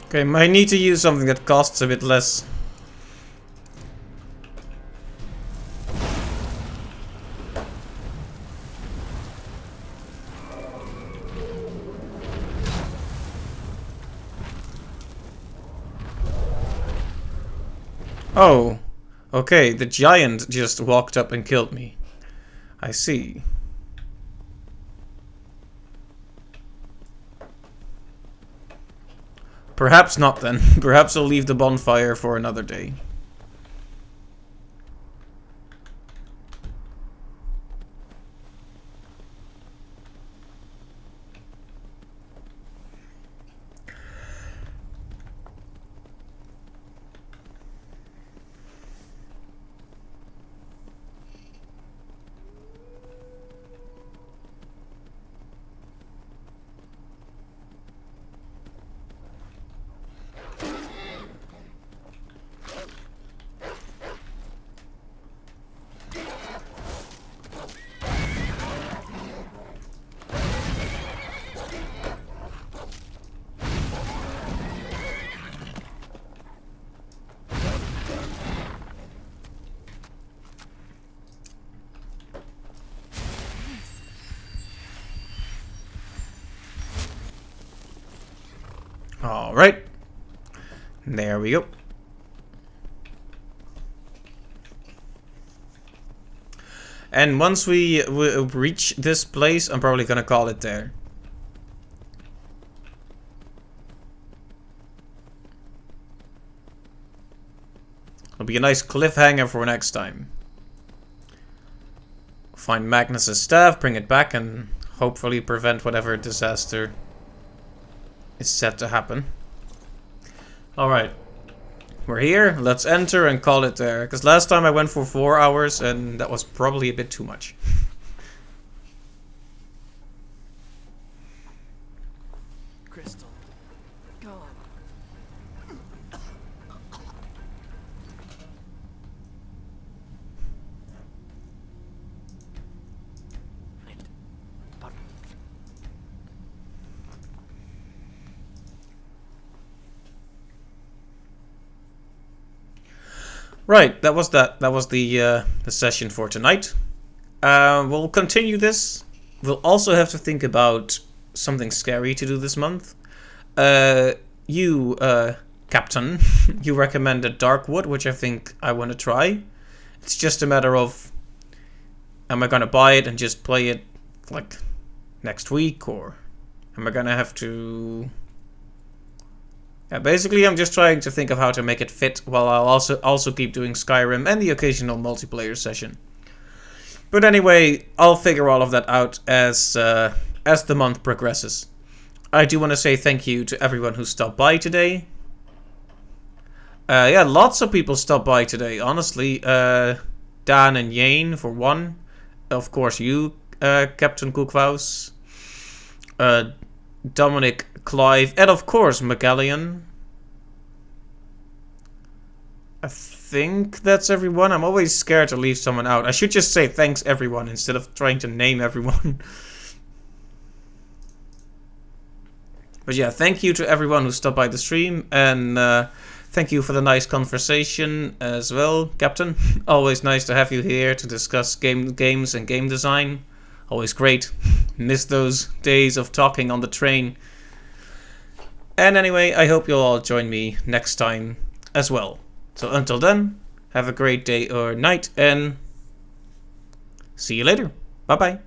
Okay, might need to use something that costs a bit less. Oh, okay, the giant just walked up and killed me. I see. Perhaps not then. Perhaps I'll leave the bonfire for another day. Alright. There we go. And once we reach this place, I'm probably gonna call it there. It'll be a nice cliffhanger for next time. Find Magnus's staff, bring it back, and hopefully prevent whatever disaster is set to happen. Alright. We're here, let's enter and call it there. Because last time I went for 4 hours and that was probably a bit too much. Crystal, gone. Right, that was that. That was the session for tonight. We'll continue this. We'll also have to think about something scary to do this month. You, Captain, you recommended Darkwood, which I think I want to try. It's just a matter of, am I gonna buy it and just play it like next week, or am I gonna have to? Yeah, basically, I'm just trying to think of how to make it fit, while I'll also keep doing Skyrim and the occasional multiplayer session. But anyway, I'll figure all of that out as the month progresses. I do want to say thank you to everyone who stopped by today. Yeah, lots of people stopped by today, honestly. Dan and Yane, for one. Of course, you, Captain Kookwaus. Dominic, Clive, and of course Magellan. I think that's everyone. I'm always scared to leave someone out. I should just say thanks everyone instead of trying to name everyone. But yeah, thank you to everyone who stopped by the stream, and thank you for the nice conversation as well, Captain. Always nice to have you here to discuss games and game design. Always great. Miss those days of talking on the train. And anyway, I hope you'll all join me next time as well. So until then, have a great day or night, and see you later. Bye bye.